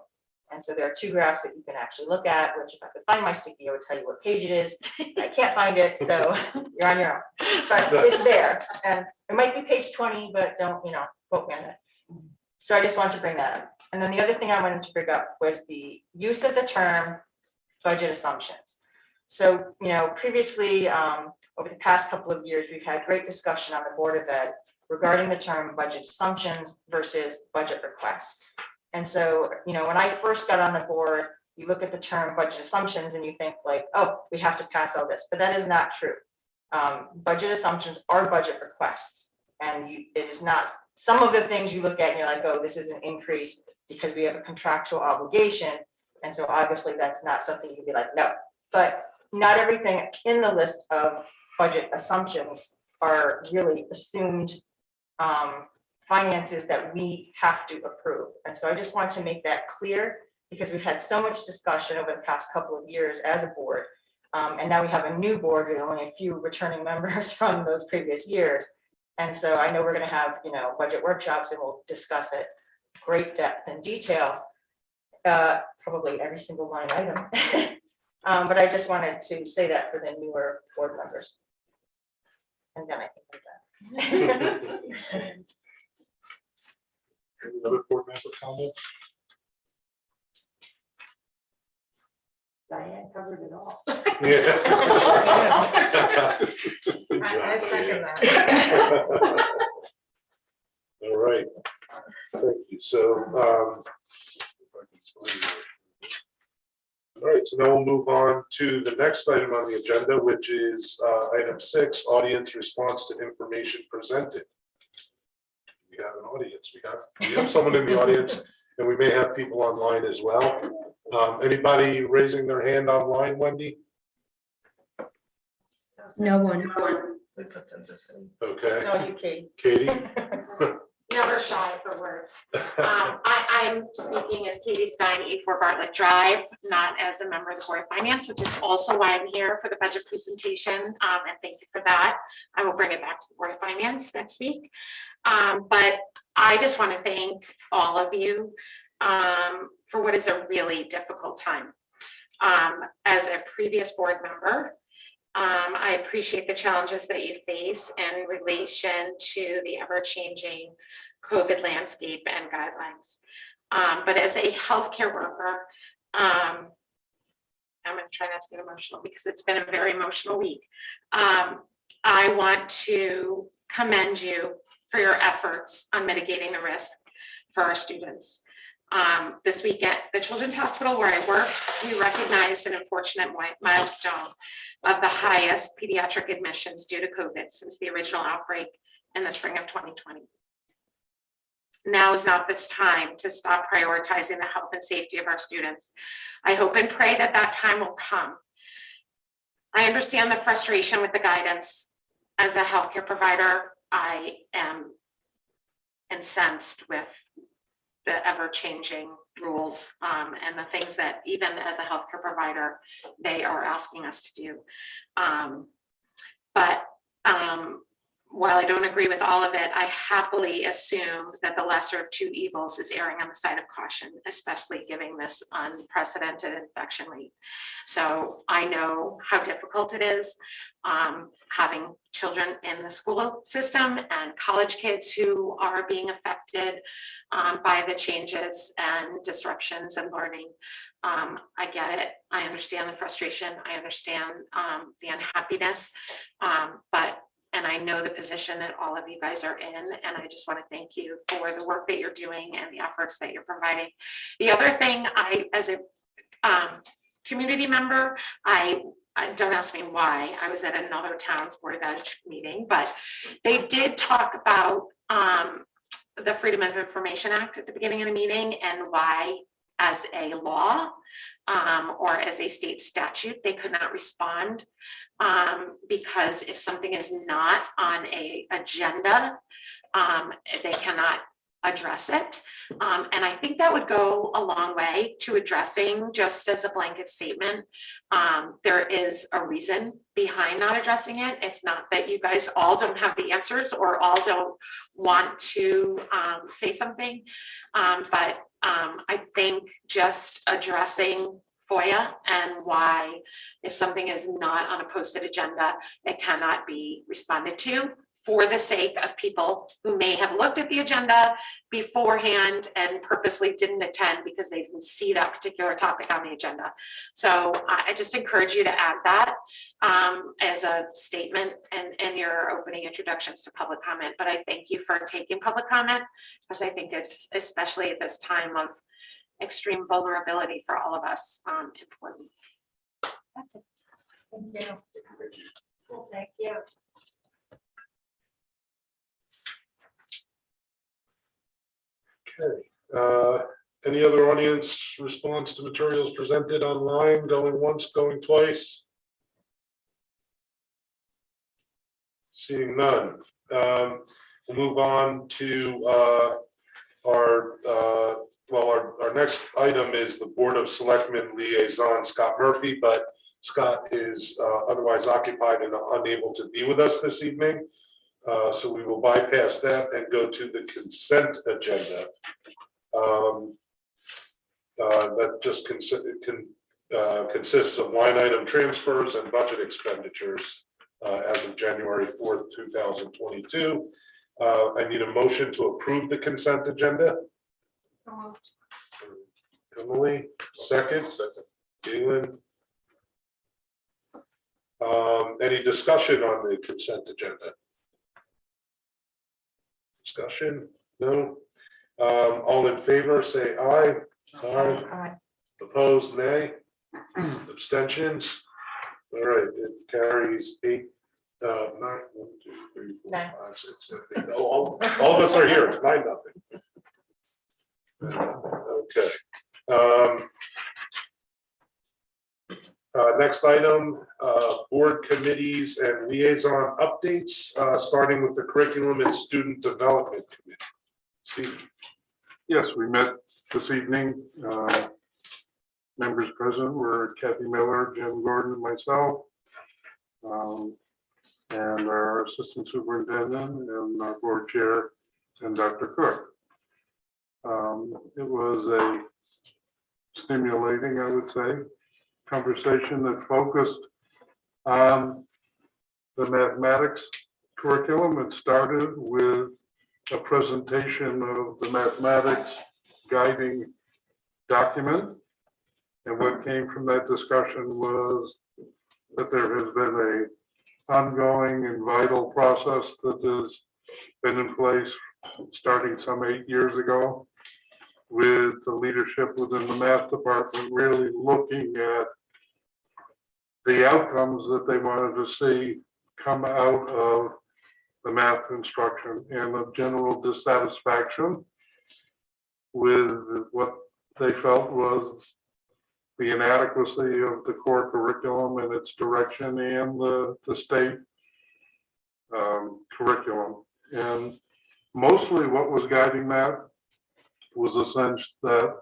S19: And so there are 2 graphs that you can actually look at, which if I could find my sticky, I would tell you what page it is. I can't find it, so you're on your own. But it's there, and it might be page 20, but don't, quote me on that. So I just wanted to bring that up. And then the other thing I wanted to bring up was the use of the term budget assumptions. So, previously, over the past couple of years, we've had great discussion on the Board of Ed regarding the term budget assumptions versus budget requests. And so, when I first got on the board, you look at the term budget assumptions and you think like, oh, we have to pass all this, but that is not true. Budget assumptions are budget requests. And it is not, some of the things you look at and you're like, oh, this is an increase because we have a contractual obligation. And so obviously that's not something you'd be like, no, but not everything in the list of budget assumptions are really assumed finances that we have to approve. And so I just want to make that clear because we've had so much discussion over the past couple of years as a board. And now we have a new board with only a few returning members from those previous years. And so I know we're going to have, budget workshops and we'll discuss it great depth and detail, probably every single line item. But I just wanted to say that for the newer board members. And then I think we're done.
S21: Any other board member comments?
S19: Diane covered it all.
S21: Yeah.
S17: I second that.
S21: All right, thank you. So, all right, so now we'll move on to the next item on the agenda, which is item 6, audience response to information presented. We have an audience. We have someone in the audience, and we may have people online as well. Anybody raising their hand online, Wendy?
S6: No one.
S17: We put them to sleep.
S21: Okay.
S19: No, you, Kate.
S21: Katie?
S3: Never shy for words. I'm speaking as Katie Stein, 84 Bartlett Drive, not as a member of the Board of Finance, which is also why I'm here for the budget presentation. And thank you for that. I will bring it back to the Board of Finance next week. But I just want to thank all of you for what is a really difficult time. As a previous board member, I appreciate the challenges that you face in relation to the ever-changing COVID landscape and guidelines. But as a healthcare worker, I'm going to try not to get emotional because it's been a very emotional week. I want to commend you for your efforts on mitigating the risk for our students. This week at the Children's Hospital where I work, we recognized an unfortunate milestone of the highest pediatric admissions due to COVID since the original outbreak in the spring of 2020. Now is not this time to stop prioritizing the health and safety of our students. I hope and pray that that time will come. I understand the frustration with the guidance. As a healthcare provider, I am incensed with the ever-changing rules and the things that even as a healthcare provider, they are asking us to do. But while I don't agree with all of it, I happily assume that the lesser of two evils is erring on the side of caution, especially given this unprecedented infection rate. So I know how difficult it is having children in the school system and college kids who are being affected by the changes and disruptions in learning. I get it. I understand the frustration. I understand the unhappiness, and I know the position that all of you guys are in, and I just want to thank you for the work that you're doing and the efforts that you're providing. The other thing, as a community member, I don't ask me why, I was at another town's Board of Ed meeting, but they did talk about the Freedom of Information Act at the beginning of the meeting and why, as a law or as a state statute, they could not respond because if something is not on an agenda, they cannot address it. And I think that would go a long way to addressing, just as a blanket statement. There is a reason behind not addressing it. It's not that you guys all don't have the answers or all don't want to say something, but I think just addressing FOIA and why, if something is not on a posted agenda, it cannot be responded to for the sake of people who may have looked at the agenda beforehand and purposely didn't attend because they didn't see that particular topic on the agenda. So I just encourage you to add that as a statement in your opening introductions to public comment. But I thank you for taking public comment, because I think it's, especially at this time of extreme vulnerability for all of us, important. That's it.
S17: Thank you. Well, thank you.
S21: Okay, any other audience response to materials presented online, going once, going twice? Seeing none. We'll move on to our next item is the Board of Selectmen Liaison, Scott Murphy, but Scott is otherwise occupied and unable to be with us this evening. So we will bypass that and go to the consent agenda. That just consists of line item transfers and budget expenditures as of January 4th, 2022. I need a motion to approve the consent agenda. Emily, second. Galen. Any discussion on the consent agenda? Discussion? No. All in favor, say aye. Aye. Opposed, nay. Abstentions? All right, it carries 8, 9, 1, 2, 3, 4, 5, 6, 7, 8. All of us are here. It's 9-0. Okay. Next item, board committees and liaison updates, starting with the Curriculum and Student Development Committee. Steve.
S18: Yes, we met this evening. Members present were Kathy Miller, Jim Gordon, and myself, and our Assistant Superintendent and our Board Chair and Dr. Cook. It was a stimulating, I would say, conversation that focused on the mathematics curriculum. It started with a presentation of the mathematics guiding document. And what came from that discussion was that there has been a ongoing and vital process that has been in place starting some 8 years ago, with the leadership within the math department really looking at the outcomes that they wanted to see come out of the math instruction, and a general dissatisfaction with what they felt was the inadequacy of the core curriculum and its direction, and the state curriculum. And mostly what was guiding that was a sense that,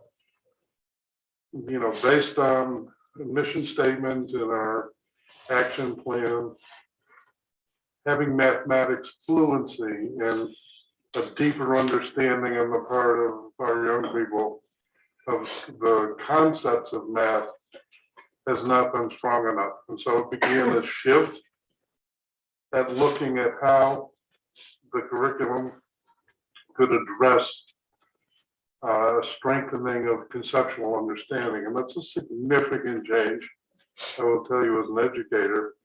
S18: based on the mission statement and our action plan, having mathematics fluency and a deeper understanding on the part of our young people of the concepts of math has not been strong enough. And so it began a shift at looking at how the curriculum could address strengthening of conceptual understanding. And that's a significant change, I will tell you, as an educator,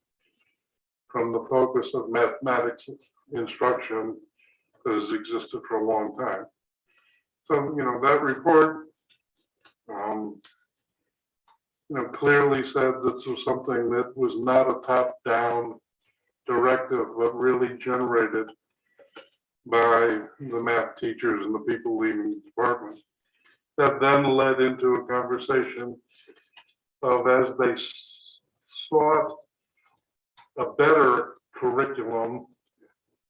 S18: from the focus of mathematics instruction that has existed for a long time. So, that report, clearly said this was something that was not a top-down directive, but really generated by the math teachers and the people leading the department. That then led into a conversation of, as they sought a better curriculum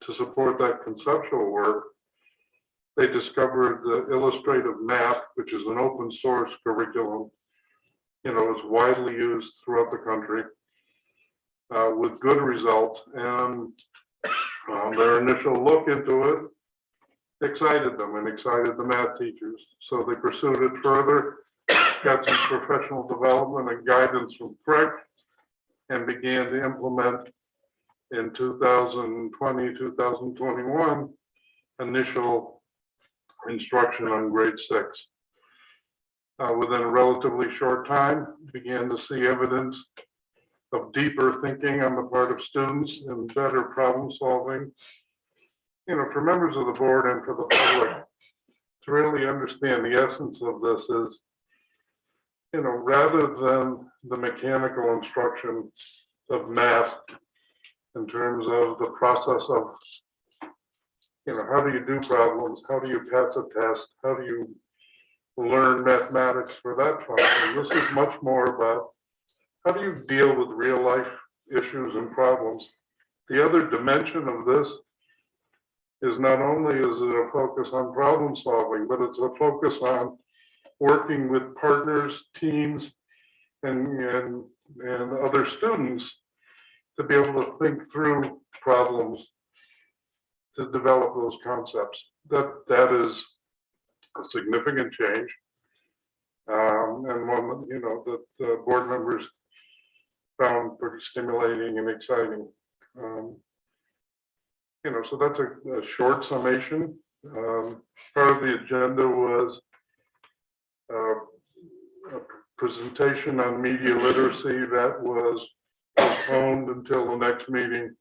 S18: to support that conceptual work, they discovered the illustrative math, which is an open source curriculum, is widely used throughout the country with good results. And their initial look into it excited them and excited the math teachers. So they pursued it further, got some professional development and guidance from Craig, and began to implement in 2020, 2021, initial instruction on grade 6. Within a relatively short time, began to see evidence of deeper thinking on the part of students and better problem solving. You know, for members of the board and for the public to really understand the essence of this is, you know, rather than the mechanical instruction of math in terms of the process of, you know, how do you do problems? How do you pass a test? How do you learn mathematics for that function? This is much more about how do you deal with real life issues and problems. The other dimension of this is not only is it a focus on problem solving, but it's a focus on working with partners, teams, and other students to be able to think through problems to develop those concepts. That is a significant change, and one, you know, that the board members found pretty stimulating and exciting. You know, so that's a short summation. Part of the agenda was a presentation on media literacy that was postponed until the next meeting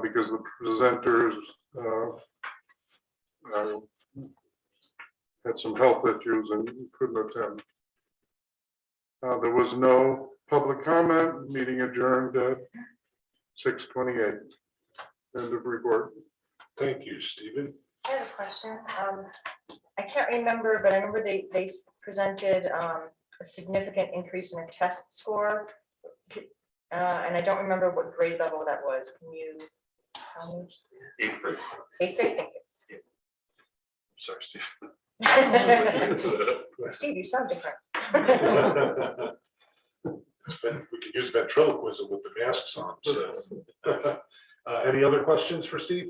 S18: because the presenters had some health issues and couldn't attend. There was no public comment. Meeting adjourned at 6:28. End of report.
S21: Thank you, Stephen.
S19: I have a question. I can't remember, but I remember they presented a significant increase in a test score. And I don't remember what grade level that was. Can you tell me?
S11: 8th grade.
S19: 8th grade, thank you.
S11: Sorry, Steve.
S19: Steve, you sound different.
S21: We could use ventriloquism with the masks on. So. Any other questions for Steve?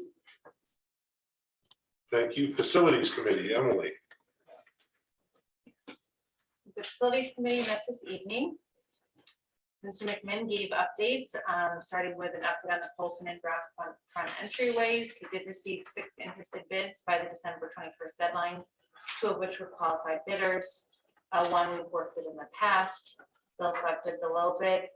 S21: Thank you. Facilities Committee, Emily.
S7: The Facilities Committee met this evening. Mr. McMinn gave updates, starting with an update on the Polson and Brown front entryways. He did receive 6 interested bids by the December 21st deadline, 2 of which were qualified bidders. 1 we've worked with in the past. They also accepted the low bid.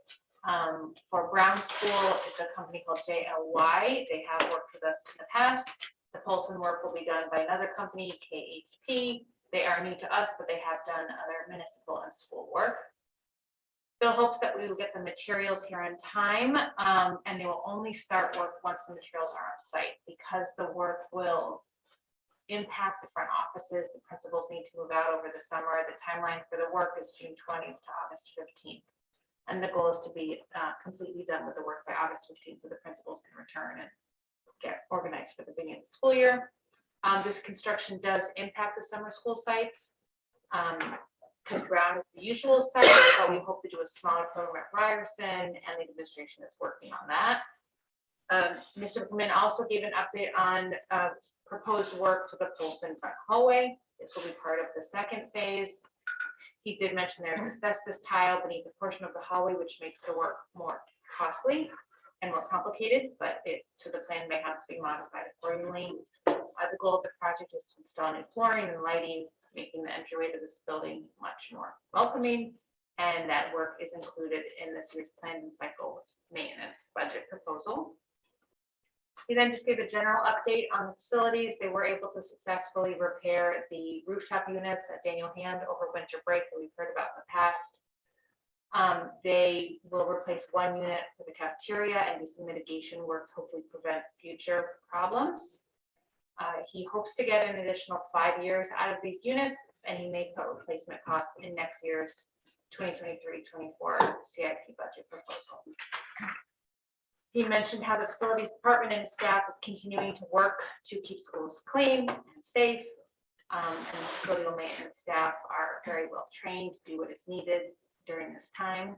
S7: For Brown School, it's a company called JLY. They have worked with us in the past. The Polson work will be done by another company, KHP. They are new to us, but they have done other municipal and school work. Bill hopes that we will get the materials here in time, and they will only start work once the materials are on site, because the work will impact the front offices. The principals need to move out over the summer. The timeline for the work is June 20th to August 15th. And the goal is to be completely done with the work by August 15th, so the principals can return and get organized for the beginning of the school year. This construction does impact the summer school sites. Because Brown is the usual site, but we hope to do a smaller program at Ryerson, and the administration is working on that. Mr. McMinn also gave an update on proposed work to the Polson front hallway. This will be part of the second phase. He did mention there's asbestos tile beneath a portion of the hallway, which makes the work more costly and more complicated, but so the plan may have to be modified accordingly. The goal of the project is to install new flooring and lighting, making the entryway to this building much more welcoming, and that work is included in this year's planned and cycle maintenance budget proposal. He then just gave a general update on the facilities. They were able to successfully repair the rooftop units at Daniel Hand over winter break that we've heard about in the past. They will replace 1 unit for the cafeteria and do some mitigation work to hopefully prevent future problems. He hopes to get an additional 5 years out of these units, and he may put replacement costs in next year's 2023-24 CIP budget proposal. He mentioned how the facilities department and staff is continuing to work to keep schools clean and safe. And the facility maintenance staff are very well trained to do what is needed during this time.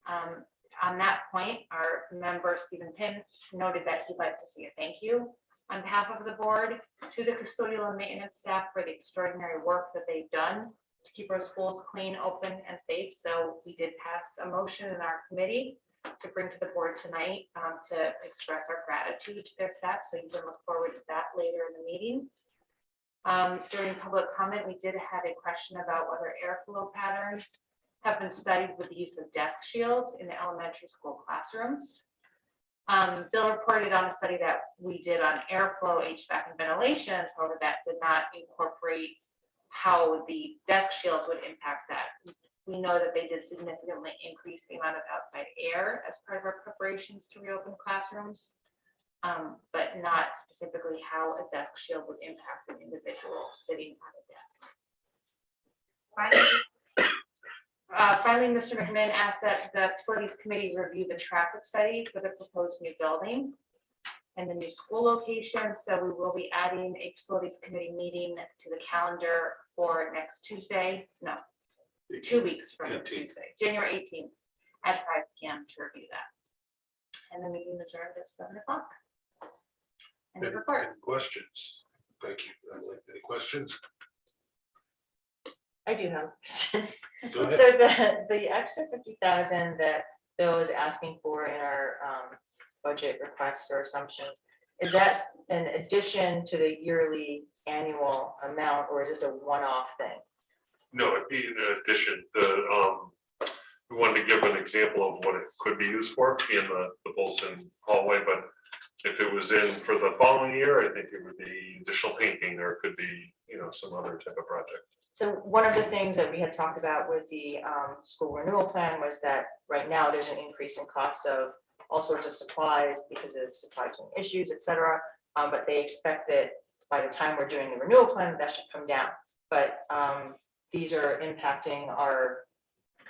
S7: On that point, our member Stephen Pinn noted that he'd like to see a thank you on behalf of the board to the custodial and maintenance staff for the extraordinary work that they've done to keep our schools clean, open, and safe. So we did pass a motion in our committee to bring to the board tonight to express our gratitude to their staff. So you can look forward to that later in the meeting. During public comment, we did have a question about whether airflow patterns have been studied with the use of desk shields in the elementary school classrooms. Bill reported on a study that we did on airflow, HVAC, and ventilation. However, that did not incorporate how the desk shields would impact that. We know that they did significantly increase the amount of outside air as part of our preparations to reopen classrooms, but not specifically how a desk shield would impact an individual sitting on a desk. Finally, Mr. McMahon asked that the facilities committee review the traffic study for the proposed new building and the new school location. So we will be adding a facilities committee meeting to the calendar for next Tuesday. No, 2 weeks from Tuesday, January 18th at 5 p.m. to review that. And the meeting adjourned at 7 o'clock. End of report.
S21: Any questions? Thank you. Any questions?
S19: I do have.
S21: Go ahead.
S19: So the extra 50,000 that Bill is asking for in our budget requests or assumptions, is that in addition to the yearly annual amount, or is this a one-off thing?
S18: No, it'd be in addition. We wanted to give an example of what it could be used for in the Bolson hallway, but if it was in for the following year, I think it would be additional painting, or it could be, some other type of project.
S19: So one of the things that we had talked about with the school renewal plan was that right now there's an increase in cost of all sorts of supplies because of supply chain issues, et cetera. But they expect that by the time we're doing the renewal plan, that should come down. But these are impacting our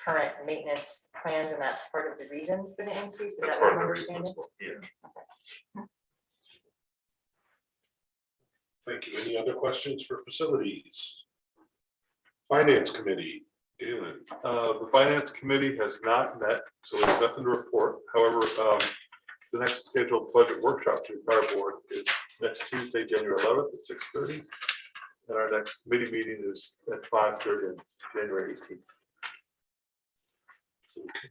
S19: current maintenance plans, and that's part of the reason for the increase. Is that what I'm understanding?
S18: Yeah.
S21: Thank you. Any other questions for facilities? Finance committee, Galen.
S18: The finance committee has not met, so there's nothing to report. However, the next scheduled budget workshop to the entire board is next Tuesday, January 11th at 6:30. And our next committee meeting is at 5:30 on January 18th.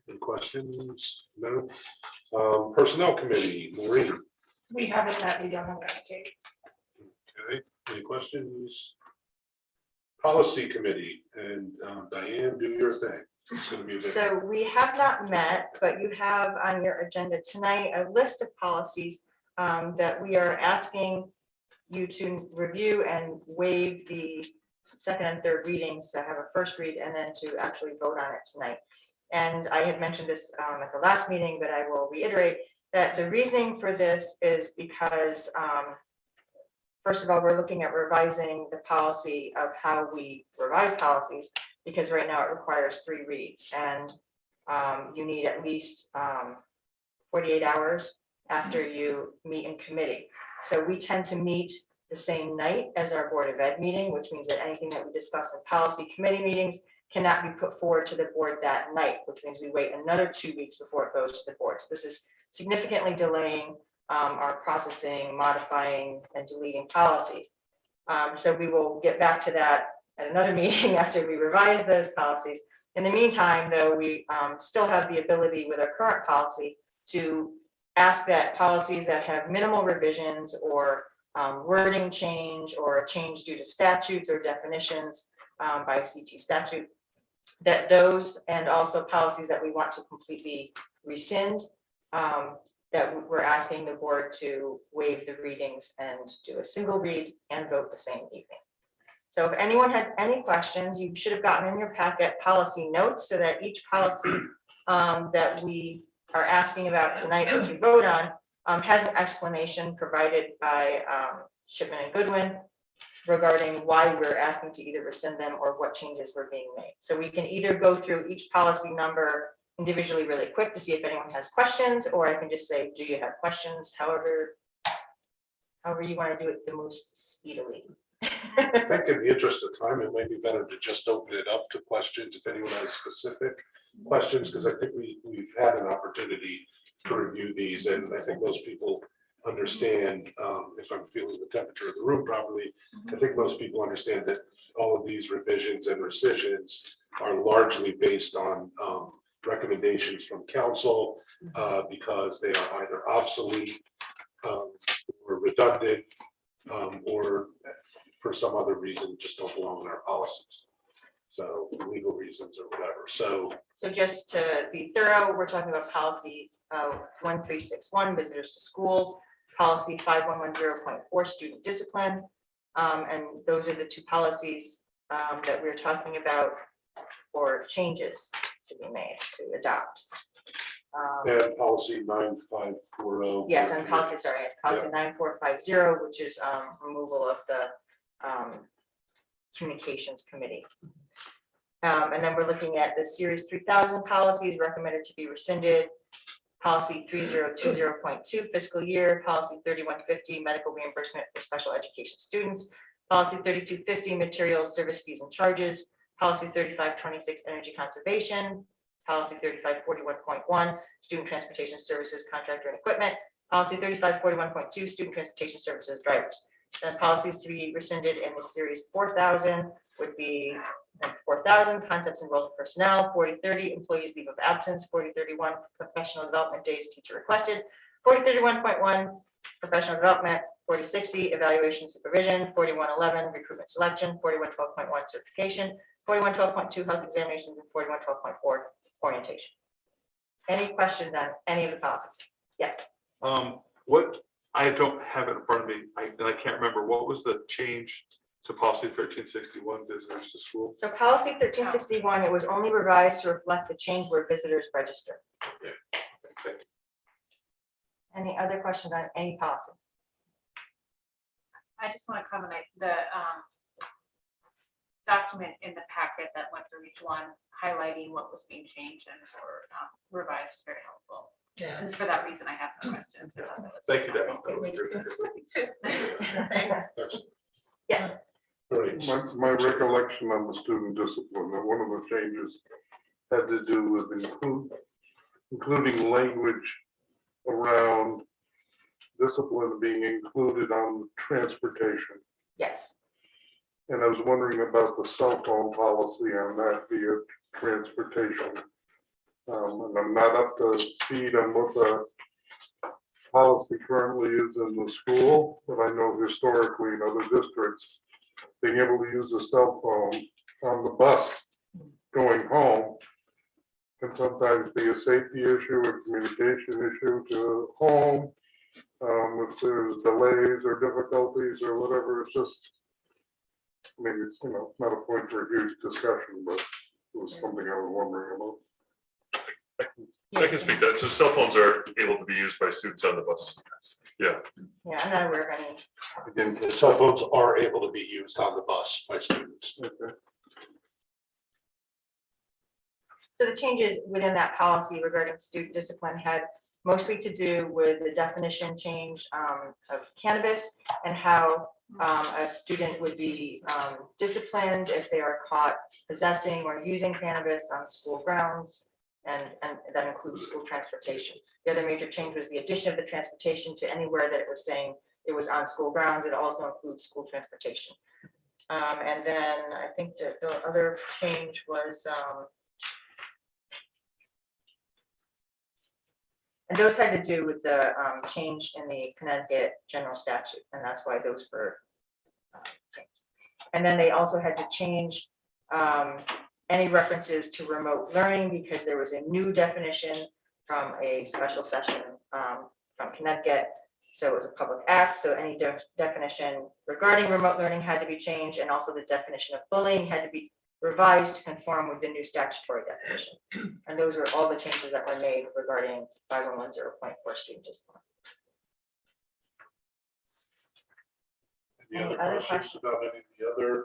S21: Any questions? No. Personnel committee, Maureen.
S17: We haven't met, we don't have that, Kate.
S21: Okay, any questions? Policy committee, and Diane, do your thing. It's gonna be a big-
S19: So we have not met, but you have on your agenda tonight a list of policies that we are asking you to review and waive the second and third readings, to have a first read and then to actually vote on it tonight. And I had mentioned this at the last meeting, but I will reiterate that the reasoning for this is because first of all, we're looking at revising the policy of how we revise policies, because right now it requires 3 reads, and you need at least 48 hours after you meet in committee. So we tend to meet the same night as our Board of Ed meeting, which means that anything that we discuss in policy committee meetings cannot be put forward to the board that night, which means we wait another 2 weeks before it goes to the board. So this is significantly delaying our processing, modifying, and deleting policies. So we will get back to that at another meeting after we revise those policies. In the meantime, though, we still have the ability with our current policy to ask that policies that have minimal revisions or wording change or a change due to statutes or definitions by CT statute, that those, and also policies that we want to completely rescind, that we're asking the board to waive the readings and do a single read and vote the same evening. So if anyone has any questions, you should have gotten in your packet policy notes, so that each policy that we are asking about tonight that you vote on has an explanation provided by Shipman and Goodwin regarding why we're asking to either rescind them or what changes were being made. So we can either go through each policy number individually really quick to see if anyone has questions, or I can just say, do you have questions? However you want to do it the most speedily.
S21: I think in the interest of time, it might be better to just open it up to questions if anyone has specific questions, because I think we've had an opportunity to review these, and I think most people understand, if I'm feeling the temperature of the room properly, I think most people understand that all of these revisions and rescissions are largely based on recommendations from council because they are either obsolete or redundant or for some other reason just don't belong in our policies. So legal reasons or whatever. So
S19: just to be thorough, we're talking about policy 1361, visitors to schools, policy 5110.4, student discipline. And those are the two policies that we're talking about for changes to be made to adopt.
S21: and policy 9540.
S19: Yes, and policy 9450, which is removal of the communications committee. And then we're looking at the series 3000 policies recommended to be rescinded. Policy 3020.2 fiscal year, policy 3150 medical reimbursement for special education students, policy 3250 materials, service fees and charges, policy 3526 energy conservation, policy 3541.1 student transportation services contractor and equipment, policy 3541.2 student transportation services drivers. The policies to be rescinded in the series 4000 would be 4,000 concepts and roles of personnel, 4030 employees leave of absence, 4031 professional development days teacher requested, 4031.1 professional development, 4060 evaluation supervision, 4111 recruitment selection, 4112.1 certification, 4112.2 health examinations, and 4112.4 orientation. Any questions on any of the policies? Yes.
S18: What, I don't have it in front of me, and I can't remember, what was the change to policy 1361, visitors to school?
S19: So policy 1361, it was only revised to reflect the change where visitors register.
S18: Okay.
S19: Any other questions on any policy?
S7: I just want to comment, the document in the packet that went through each one, highlighting what was being changed and or revised is very helpful.
S17: Yeah.
S7: And for that reason, I have no questions.
S18: Thank you, Debbie.
S19: Yes.
S9: My recollection on the student discipline, that one of the changes had to do with including language around discipline being included on transportation.
S19: Yes.
S9: And I was wondering about the cell phone policy on that via transportation. And I'm not up to speed on what the policy currently is in the school, but I know historically in other districts, being able to use a cell phone on the bus going home can sometimes be a safety issue, a communication issue to home. If there's delays or difficulties or whatever, it's just, maybe it's, not a point for a huge discussion, but it was something I was wondering about.
S18: I can speak to that. So cell phones are able to be used by students on the bus. Yeah.
S19: Yeah, I'm not aware of any.
S21: Again, cell phones are able to be used on the bus by students.
S19: So the changes within that policy regarding student discipline had mostly to do with the definition change of cannabis and how a student would be disciplined if they are caught possessing or using cannabis on school grounds, and that includes school transportation. The other major change was the addition of the transportation to anywhere that it was saying it was on school grounds. It also includes school transportation. And then I think that the other change was and those had to do with the change in the Connecticut general statute, and that's why those were changed. And then they also had to change any references to remote learning because there was a new definition from a special session from Connecticut. So it was a public act. So any definition regarding remote learning had to be changed, and also the definition of bullying had to be revised to conform with the new statutory definition. And those were all the changes that were made regarding 5110.4 student discipline.
S21: Any other questions about any of the other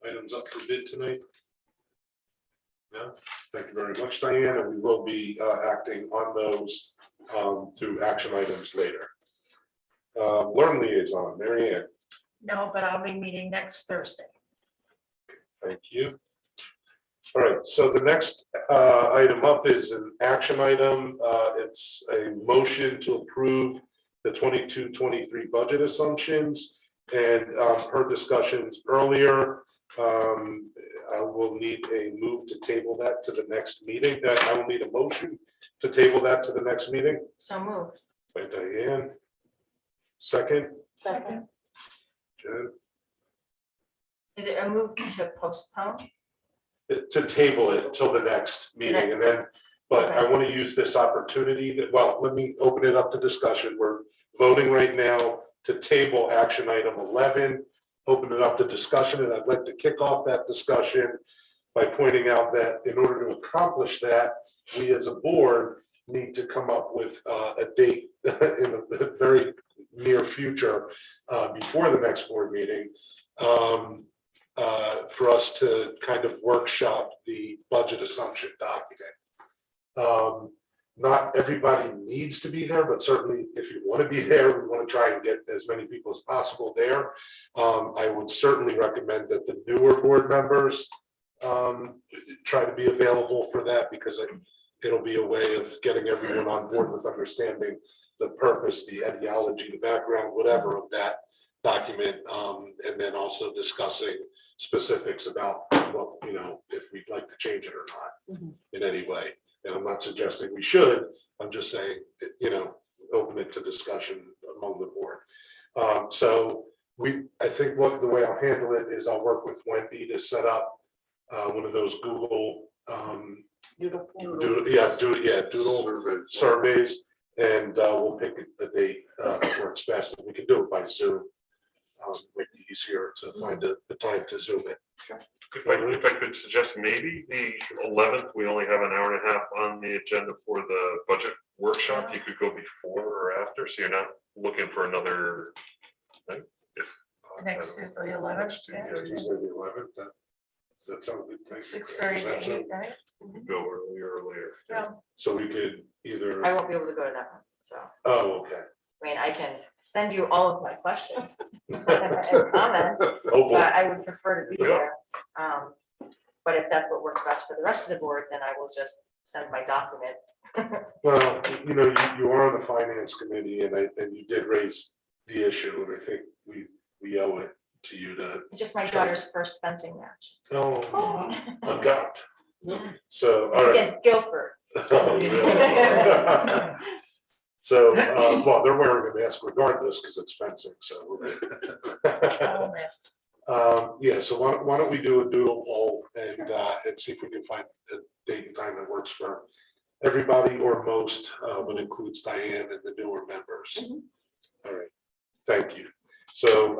S21: items up for bid tonight? No, thank you very much, Diane, and we will be acting on those through action items later. Learn liaison, Mary Ann.
S17: No, but I'll be meeting next Thursday.
S21: Thank you. All right, so the next item up is an action item. It's a motion to approve the 22-23 budget assumptions. And per discussions earlier, I will need a move to table that to the next meeting. I will need a motion to table that to the next meeting
S19: So moved.
S21: by Diane. Second,
S19: Second.
S21: Jen.
S19: Is it a move to postpone?
S21: To table it till the next meeting and then, but I want to use this opportunity that, well, let me open it up to discussion. We're voting right now to table action item 11, open it up to discussion, and I'd like to kick off that discussion by pointing out that in order to accomplish that, we as a board need to come up with a date in the very near future before the next board meeting for us to kind of workshop the budget assumption document. Not everybody needs to be there, but certainly if you want to be there, we want to try and get as many people as possible there. I would certainly recommend that the newer board members try to be available for that because it'll be a way of getting everyone on board with understanding the purpose, the ideology, the background, whatever of that document, and then also discussing specifics about what, if we'd like to change it or not in any way. And I'm not suggesting we should, I'm just saying, open it to discussion among the board. So I think the way I'll handle it is I'll work with Wendy to set up one of those Google doodle surveys, and we'll pick a date that works best, and we can do it by Zoom. Make it easier to find the time to Zoom it.
S18: If I could suggest maybe the 11th, we only have an hour and a half on the agenda for the budget workshop. You could go before or after, so you're not looking for another. Right?
S17: Next Tuesday, 11th.
S21: Tuesday the 11th. That sounds good.
S17: 6:30 to 8, right?
S18: Go earlier.
S17: Yeah.
S21: So we could either.
S19: I won't be able to go to that one, so.
S21: Oh, okay.
S19: I mean, I can send you all of my questions and comments,
S21: Oh, boy.
S19: but I would prefer to be
S18: Yeah.
S19: there. But if that's what works best for the rest of the board, then I will just send my document.
S21: Well, you are on the finance committee and you did raise the issue, and I think we owe it to you to.
S19: Just my daughter's first fencing match.
S21: Oh, I got. So, all
S19: It's
S21: right.
S19: against Guilford.
S21: Oh, really? So, well, they're wearing a mask regardless because it's fencing, so we're good. Yeah, so why don't we do a doodle poll and see if we can find a date and time that works for everybody or most, but includes Diane and the newer members. All right, thank you. So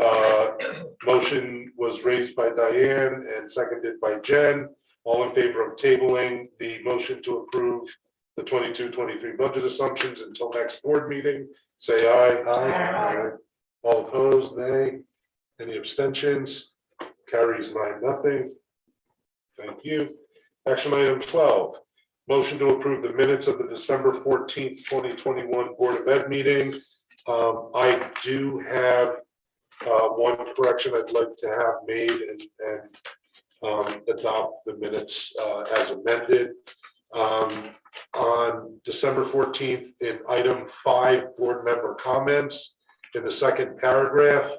S21: motion was raised by Diane and seconded by Jen. All in favor of tabling the motion to approve the 22-23 budget assumptions until next board meeting, say aye. Aye. All opposed, nay. Any abstentions? Carries 9-0. Thank you. Action item 12, motion to approve the minutes of the December 14th, 2021 Board of Ed meeting. I do have one correction I'd like to have made and adopt the minutes as amended. On December 14th, in item 5, board member comments, in the second paragraph,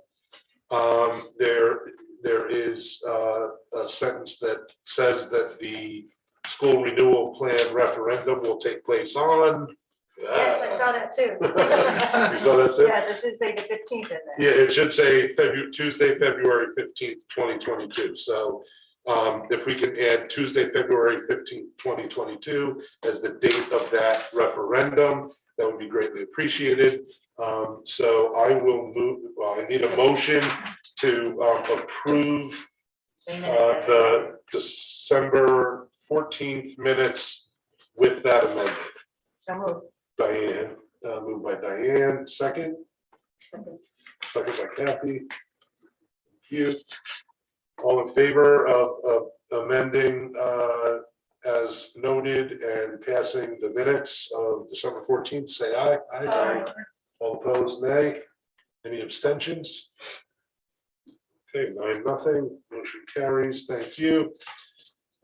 S21: there is a sentence that says that the school renewal plan referendum will take place on.
S19: Yes, I saw that too.
S21: You saw that too?
S19: Yes, it should say the 15th in there.
S21: Yeah, it should say Tuesday, February 15th, 2022. So if we can add Tuesday, February 15th, 2022 as the date of that referendum, that would be greatly appreciated. So I will move, I need a motion to approve the December 14th minutes with that amendment.
S19: So moved.
S21: Diane, moved by Diane, second. Second by Kathy. Thank you. All in favor of amending as noted and passing the minutes of December 14th, say aye. Aye. All opposed, nay. Any abstentions? Okay, 9-0. Motion carries. Thank you.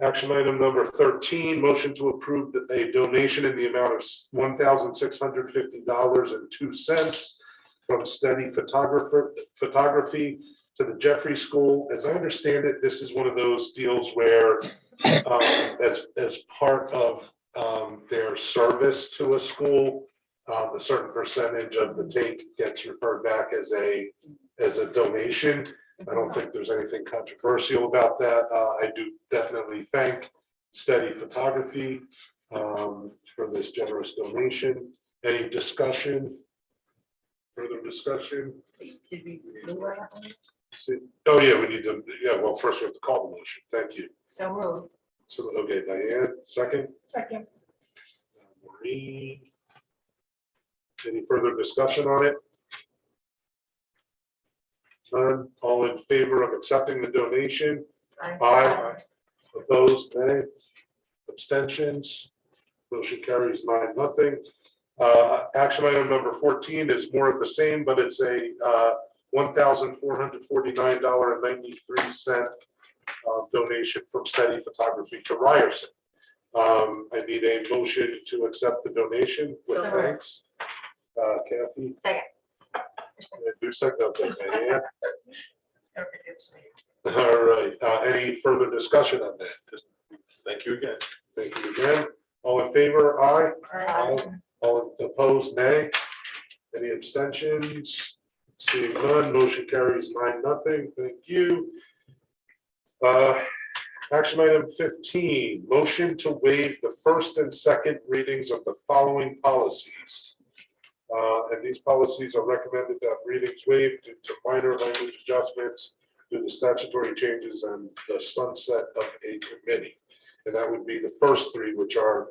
S21: Action item number 13, motion to approve a donation in the amount of $1,650.02 from Steady Photography to the Jeffrey School. As I understand it, this is one of those deals where as part of their service to a school, a certain percentage of the take gets referred back as a donation. I don't think there's anything controversial about that. I do definitely thank Steady Photography for this generous donation. Any discussion? Further discussion? Oh, yeah, we need to, yeah, well, first we have to call the motion. Thank you.
S19: So moved.
S21: So, okay, Diane, second.
S5: Second.
S21: Maureen. Any further discussion on it? None. All in favor of accepting the donation? Aye. Opposed, nay. Abstentions? Motion carries 9-0. Action item number 14 is more of the same, but it's a $1,449.93 donation from Steady Photography to Ryerson. I need a motion to accept the donation with
S19: So
S21: thanks. Kathy?
S19: Second.
S21: Do second, okay, Diane. All right, any further discussion on that? Thank you again. Thank you again. All in favor, aye?
S19: Aye.
S21: All opposed, nay? Any abstentions? Seeing none, motion carries 9-0. Thank you. Action item 15, motion to waive the first and second readings of the following policies. And these policies are recommended to have readings waived due to minor language adjustments due to statutory changes and the sunset of a committee. And that would be the first three, which are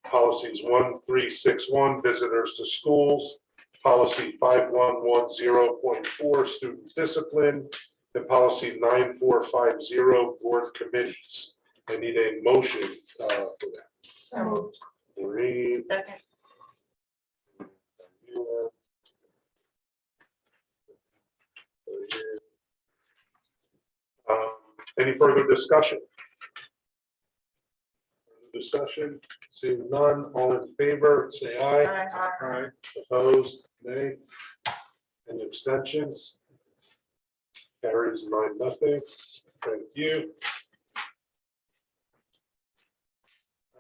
S21: policies 1361, visitors to schools, policy 5110.4, student discipline, and policy 9450, board committees. I need a motion for that.
S19: So moved.
S21: Maureen.
S19: Second.
S21: Any further discussion? Discussion, seeing none, all in favor, say aye. Aye. Opposed, nay. Any abstentions? Carries 9-0. Thank you.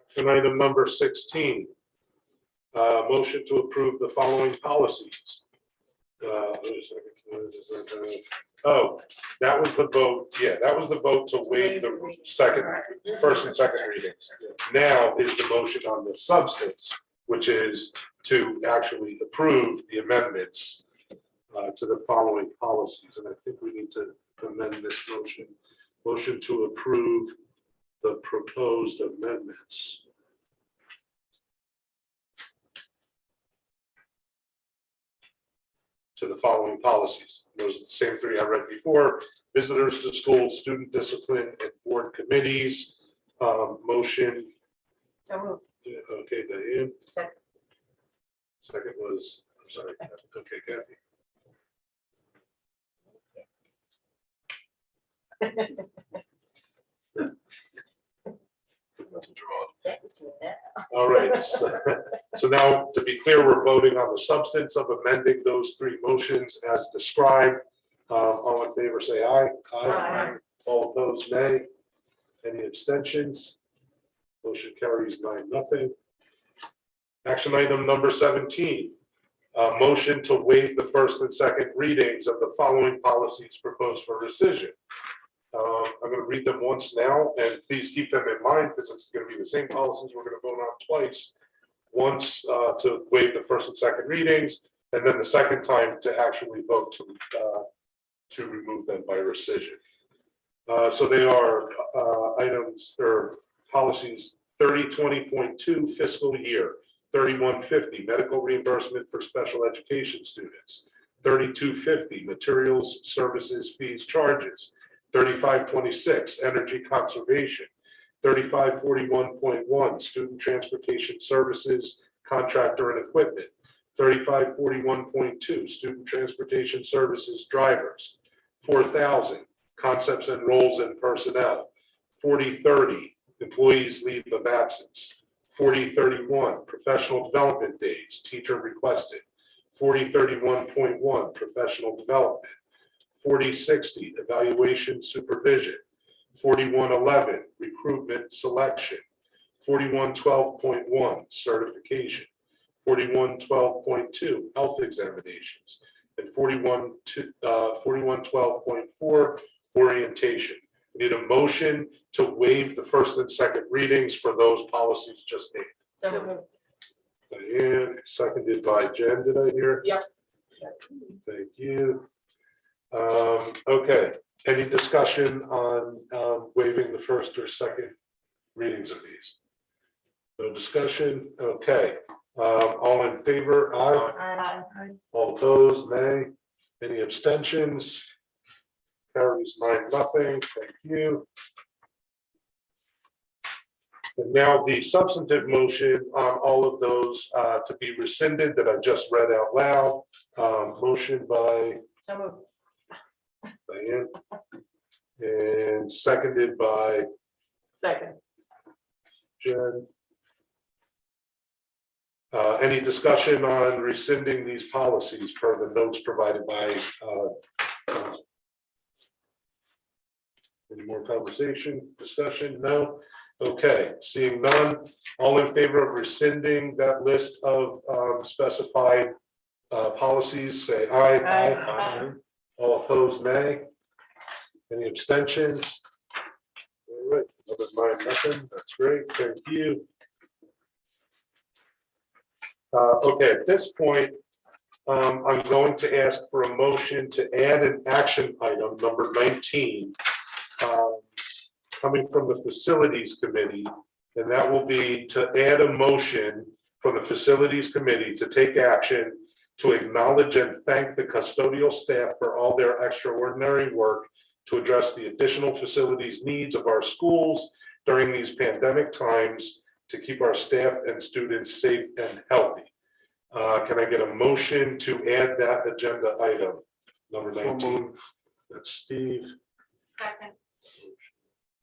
S21: Action item number 16. Motion to approve the following policies. Wait a second. Oh, that was the vote. Yeah, that was the vote to waive the first and second readings. Now is the motion on the substance, which is to actually approve the amendments to the following policies. And I think we need to amend this motion. Motion to approve the proposed amendments. To the following policies. Those are the same three I read before: visitors to schools, student discipline, and board committees. Motion.
S19: So moved.
S21: Okay, Diane.
S19: Second.
S21: Second was, I'm sorry. Okay, Kathy. All right. So now, to be clear, we're voting on the substance of amending those three motions as described. All in favor, say aye.
S19: Aye.
S21: All opposed, nay. Any abstentions? Motion carries 9-0. Action item number 17. Motion to waive the first and second readings of the following policies proposed for rescission. I'm going to read them once now, and please keep them in mind because it's going to be the same policies we're going to vote on twice. Once to waive the first and second readings, and then the second time to actually vote to remove them by rescission. So they are items or policies 3020.2 fiscal year, 3150 medical reimbursement for special education students, 3250 materials, services, fees, charges, 3526 energy conservation, 3541.1 student transportation services, contractor and equipment, 3541.2 student transportation services, drivers, 4000 concepts and roles in personnel, 4030 employees leave of absence, 4031 professional development days, teacher requested, 4031.1 professional development, 4060, evaluation supervision. 4111, recruitment selection. 4112.1, certification. 4112.2, health examinations. And 4112.4, orientation. We need a motion to waive the first and second readings for those policies just named.
S20: So moved.
S21: Diane, seconded by Jen, did I hear?
S4: Yep.
S21: Thank you. Okay, any discussion on waiving the first or second readings of these? No discussion, okay. All in favor, aye. All opposed, nay. Any abstentions? Carries 9-0, thank you. And now the substantive motion on all of those to be rescinded that I just read out loud. Motion by
S20: So moved.
S21: Diane. And seconded by
S4: Second.
S21: Jen. Any discussion on rescinding these policies per the notes provided by any more conversation, discussion? No? Okay, seeing none. All in favor of rescinding that list of specified policies, say aye.
S4: Aye.
S21: All opposed, nay. Any abstentions? All right, another 9-0. That's great. Thank you. Okay, at this point, I'm going to ask for a motion to add an action item, number 19, coming from the Facilities Committee, and that will be to add a motion from the Facilities Committee to take action to acknowledge and thank the custodial staff for all their extraordinary work to address the additional facilities needs of our schools during these pandemic times to keep our staff and students safe and healthy. Can I get a motion to add that agenda item, number 19? That's Steve.
S3: Second.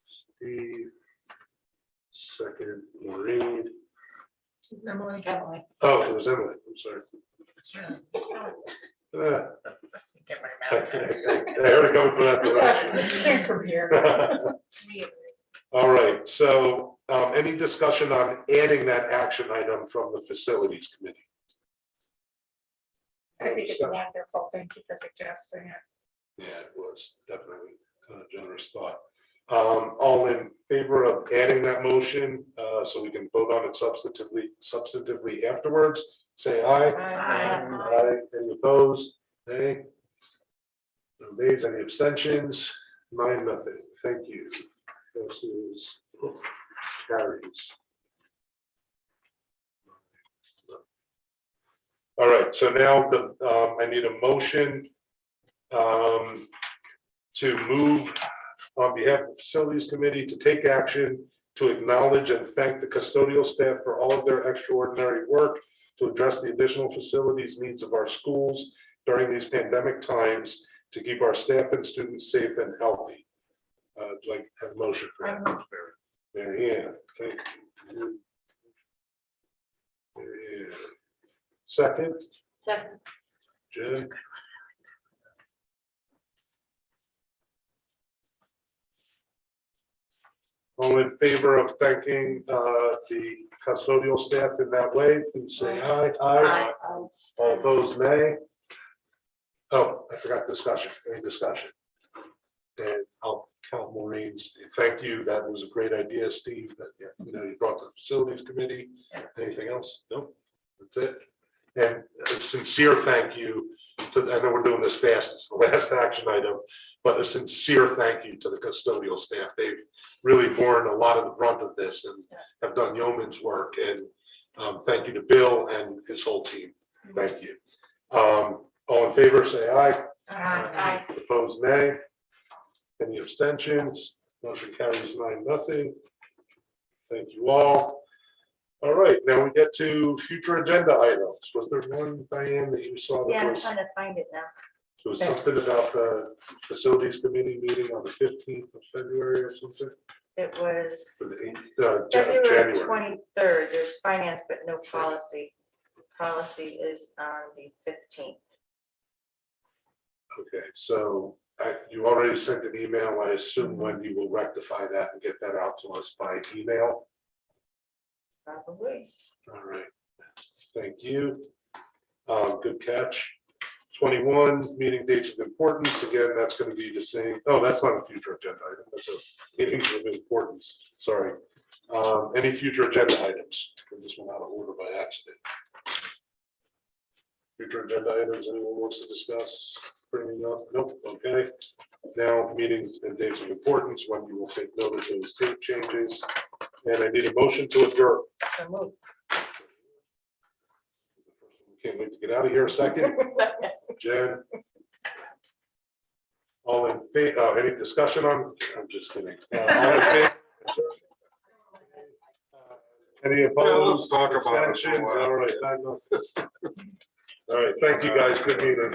S21: Steve. Second, Maureen.
S17: Emily.
S21: Oh, it was Emily, I'm sorry. I heard it coming from that direction.
S4: Came from here.
S21: All right, so any discussion on adding that action item from the Facilities Committee?
S17: I think it's wonderful. Thank you for suggesting it.
S21: Yeah, it was definitely a generous thought. All in favor of adding that motion so we can vote on it substantively afterwards, say aye. Aye. Any opposed? Nay. No nays, any abstentions? 9-0. Thank you. This is carries. All right, so now I need a motion to move on behalf of the Facilities Committee to take action to acknowledge and thank the custodial staff for all of their extraordinary work to address the additional facilities needs of our schools during these pandemic times to keep our staff and students safe and healthy. Do I have a motion for that? Mary Ann, thank you. Mary Ann. Second?
S20: Second.
S21: Jen? All in favor of thanking the custodial staff in that way, please say aye. Aye. All opposed, nay. Oh, I forgot discussion. Any discussion? And I'll count Maureen's. Thank you. That was a great idea, Steve. That you brought to the Facilities Committee. Anything else? Nope. That's it. And a sincere thank you to, I know we're doing this fast, it's the last action item, but a sincere thank you to the custodial staff. They've really borne a lot of the brunt of this and have done yeoman's work. And thank you to Bill and his whole team. Thank you. All in favor, say aye.
S3: Aye.
S21: Opposed, nay. Any abstentions? Motion carries 9-0. Thank you all. All right, now we get to future agenda items. Was there one, Diane, that you saw?
S20: Yeah,
S21: That
S20: I'm
S21: was,
S20: trying to find it now.
S21: there was something about the Facilities Committee meeting on the 15th of February or something?
S20: It was
S21: For the 8th,
S20: February
S21: January.
S20: 23rd. There's finance, but no policy. Policy is on the 15th.
S21: Okay, so You already sent an email. I assume Wendy will rectify that and get that out to us by email.
S20: Probably.
S21: All right. Thank you. Good catch. 21, meeting dates of importance. Again, that's going to be the same. Oh, that's not a future agenda item. That's a meeting of importance. Sorry. Any future agenda items? I just went out of order by accident. Future agenda items, anyone wants to discuss? Bringing up? Nope. Okay. Now, meetings and dates of importance, when you will take note of those date changes. And I need a motion to adjourn. Can't wait to get out of here a second. Jen. All in favor, any discussion on, I'm just kidding. All in favor? Any opposed?
S9: Talk about it.
S21: Abstentions? All right, 5-0. All right, thank you guys. Good meeting.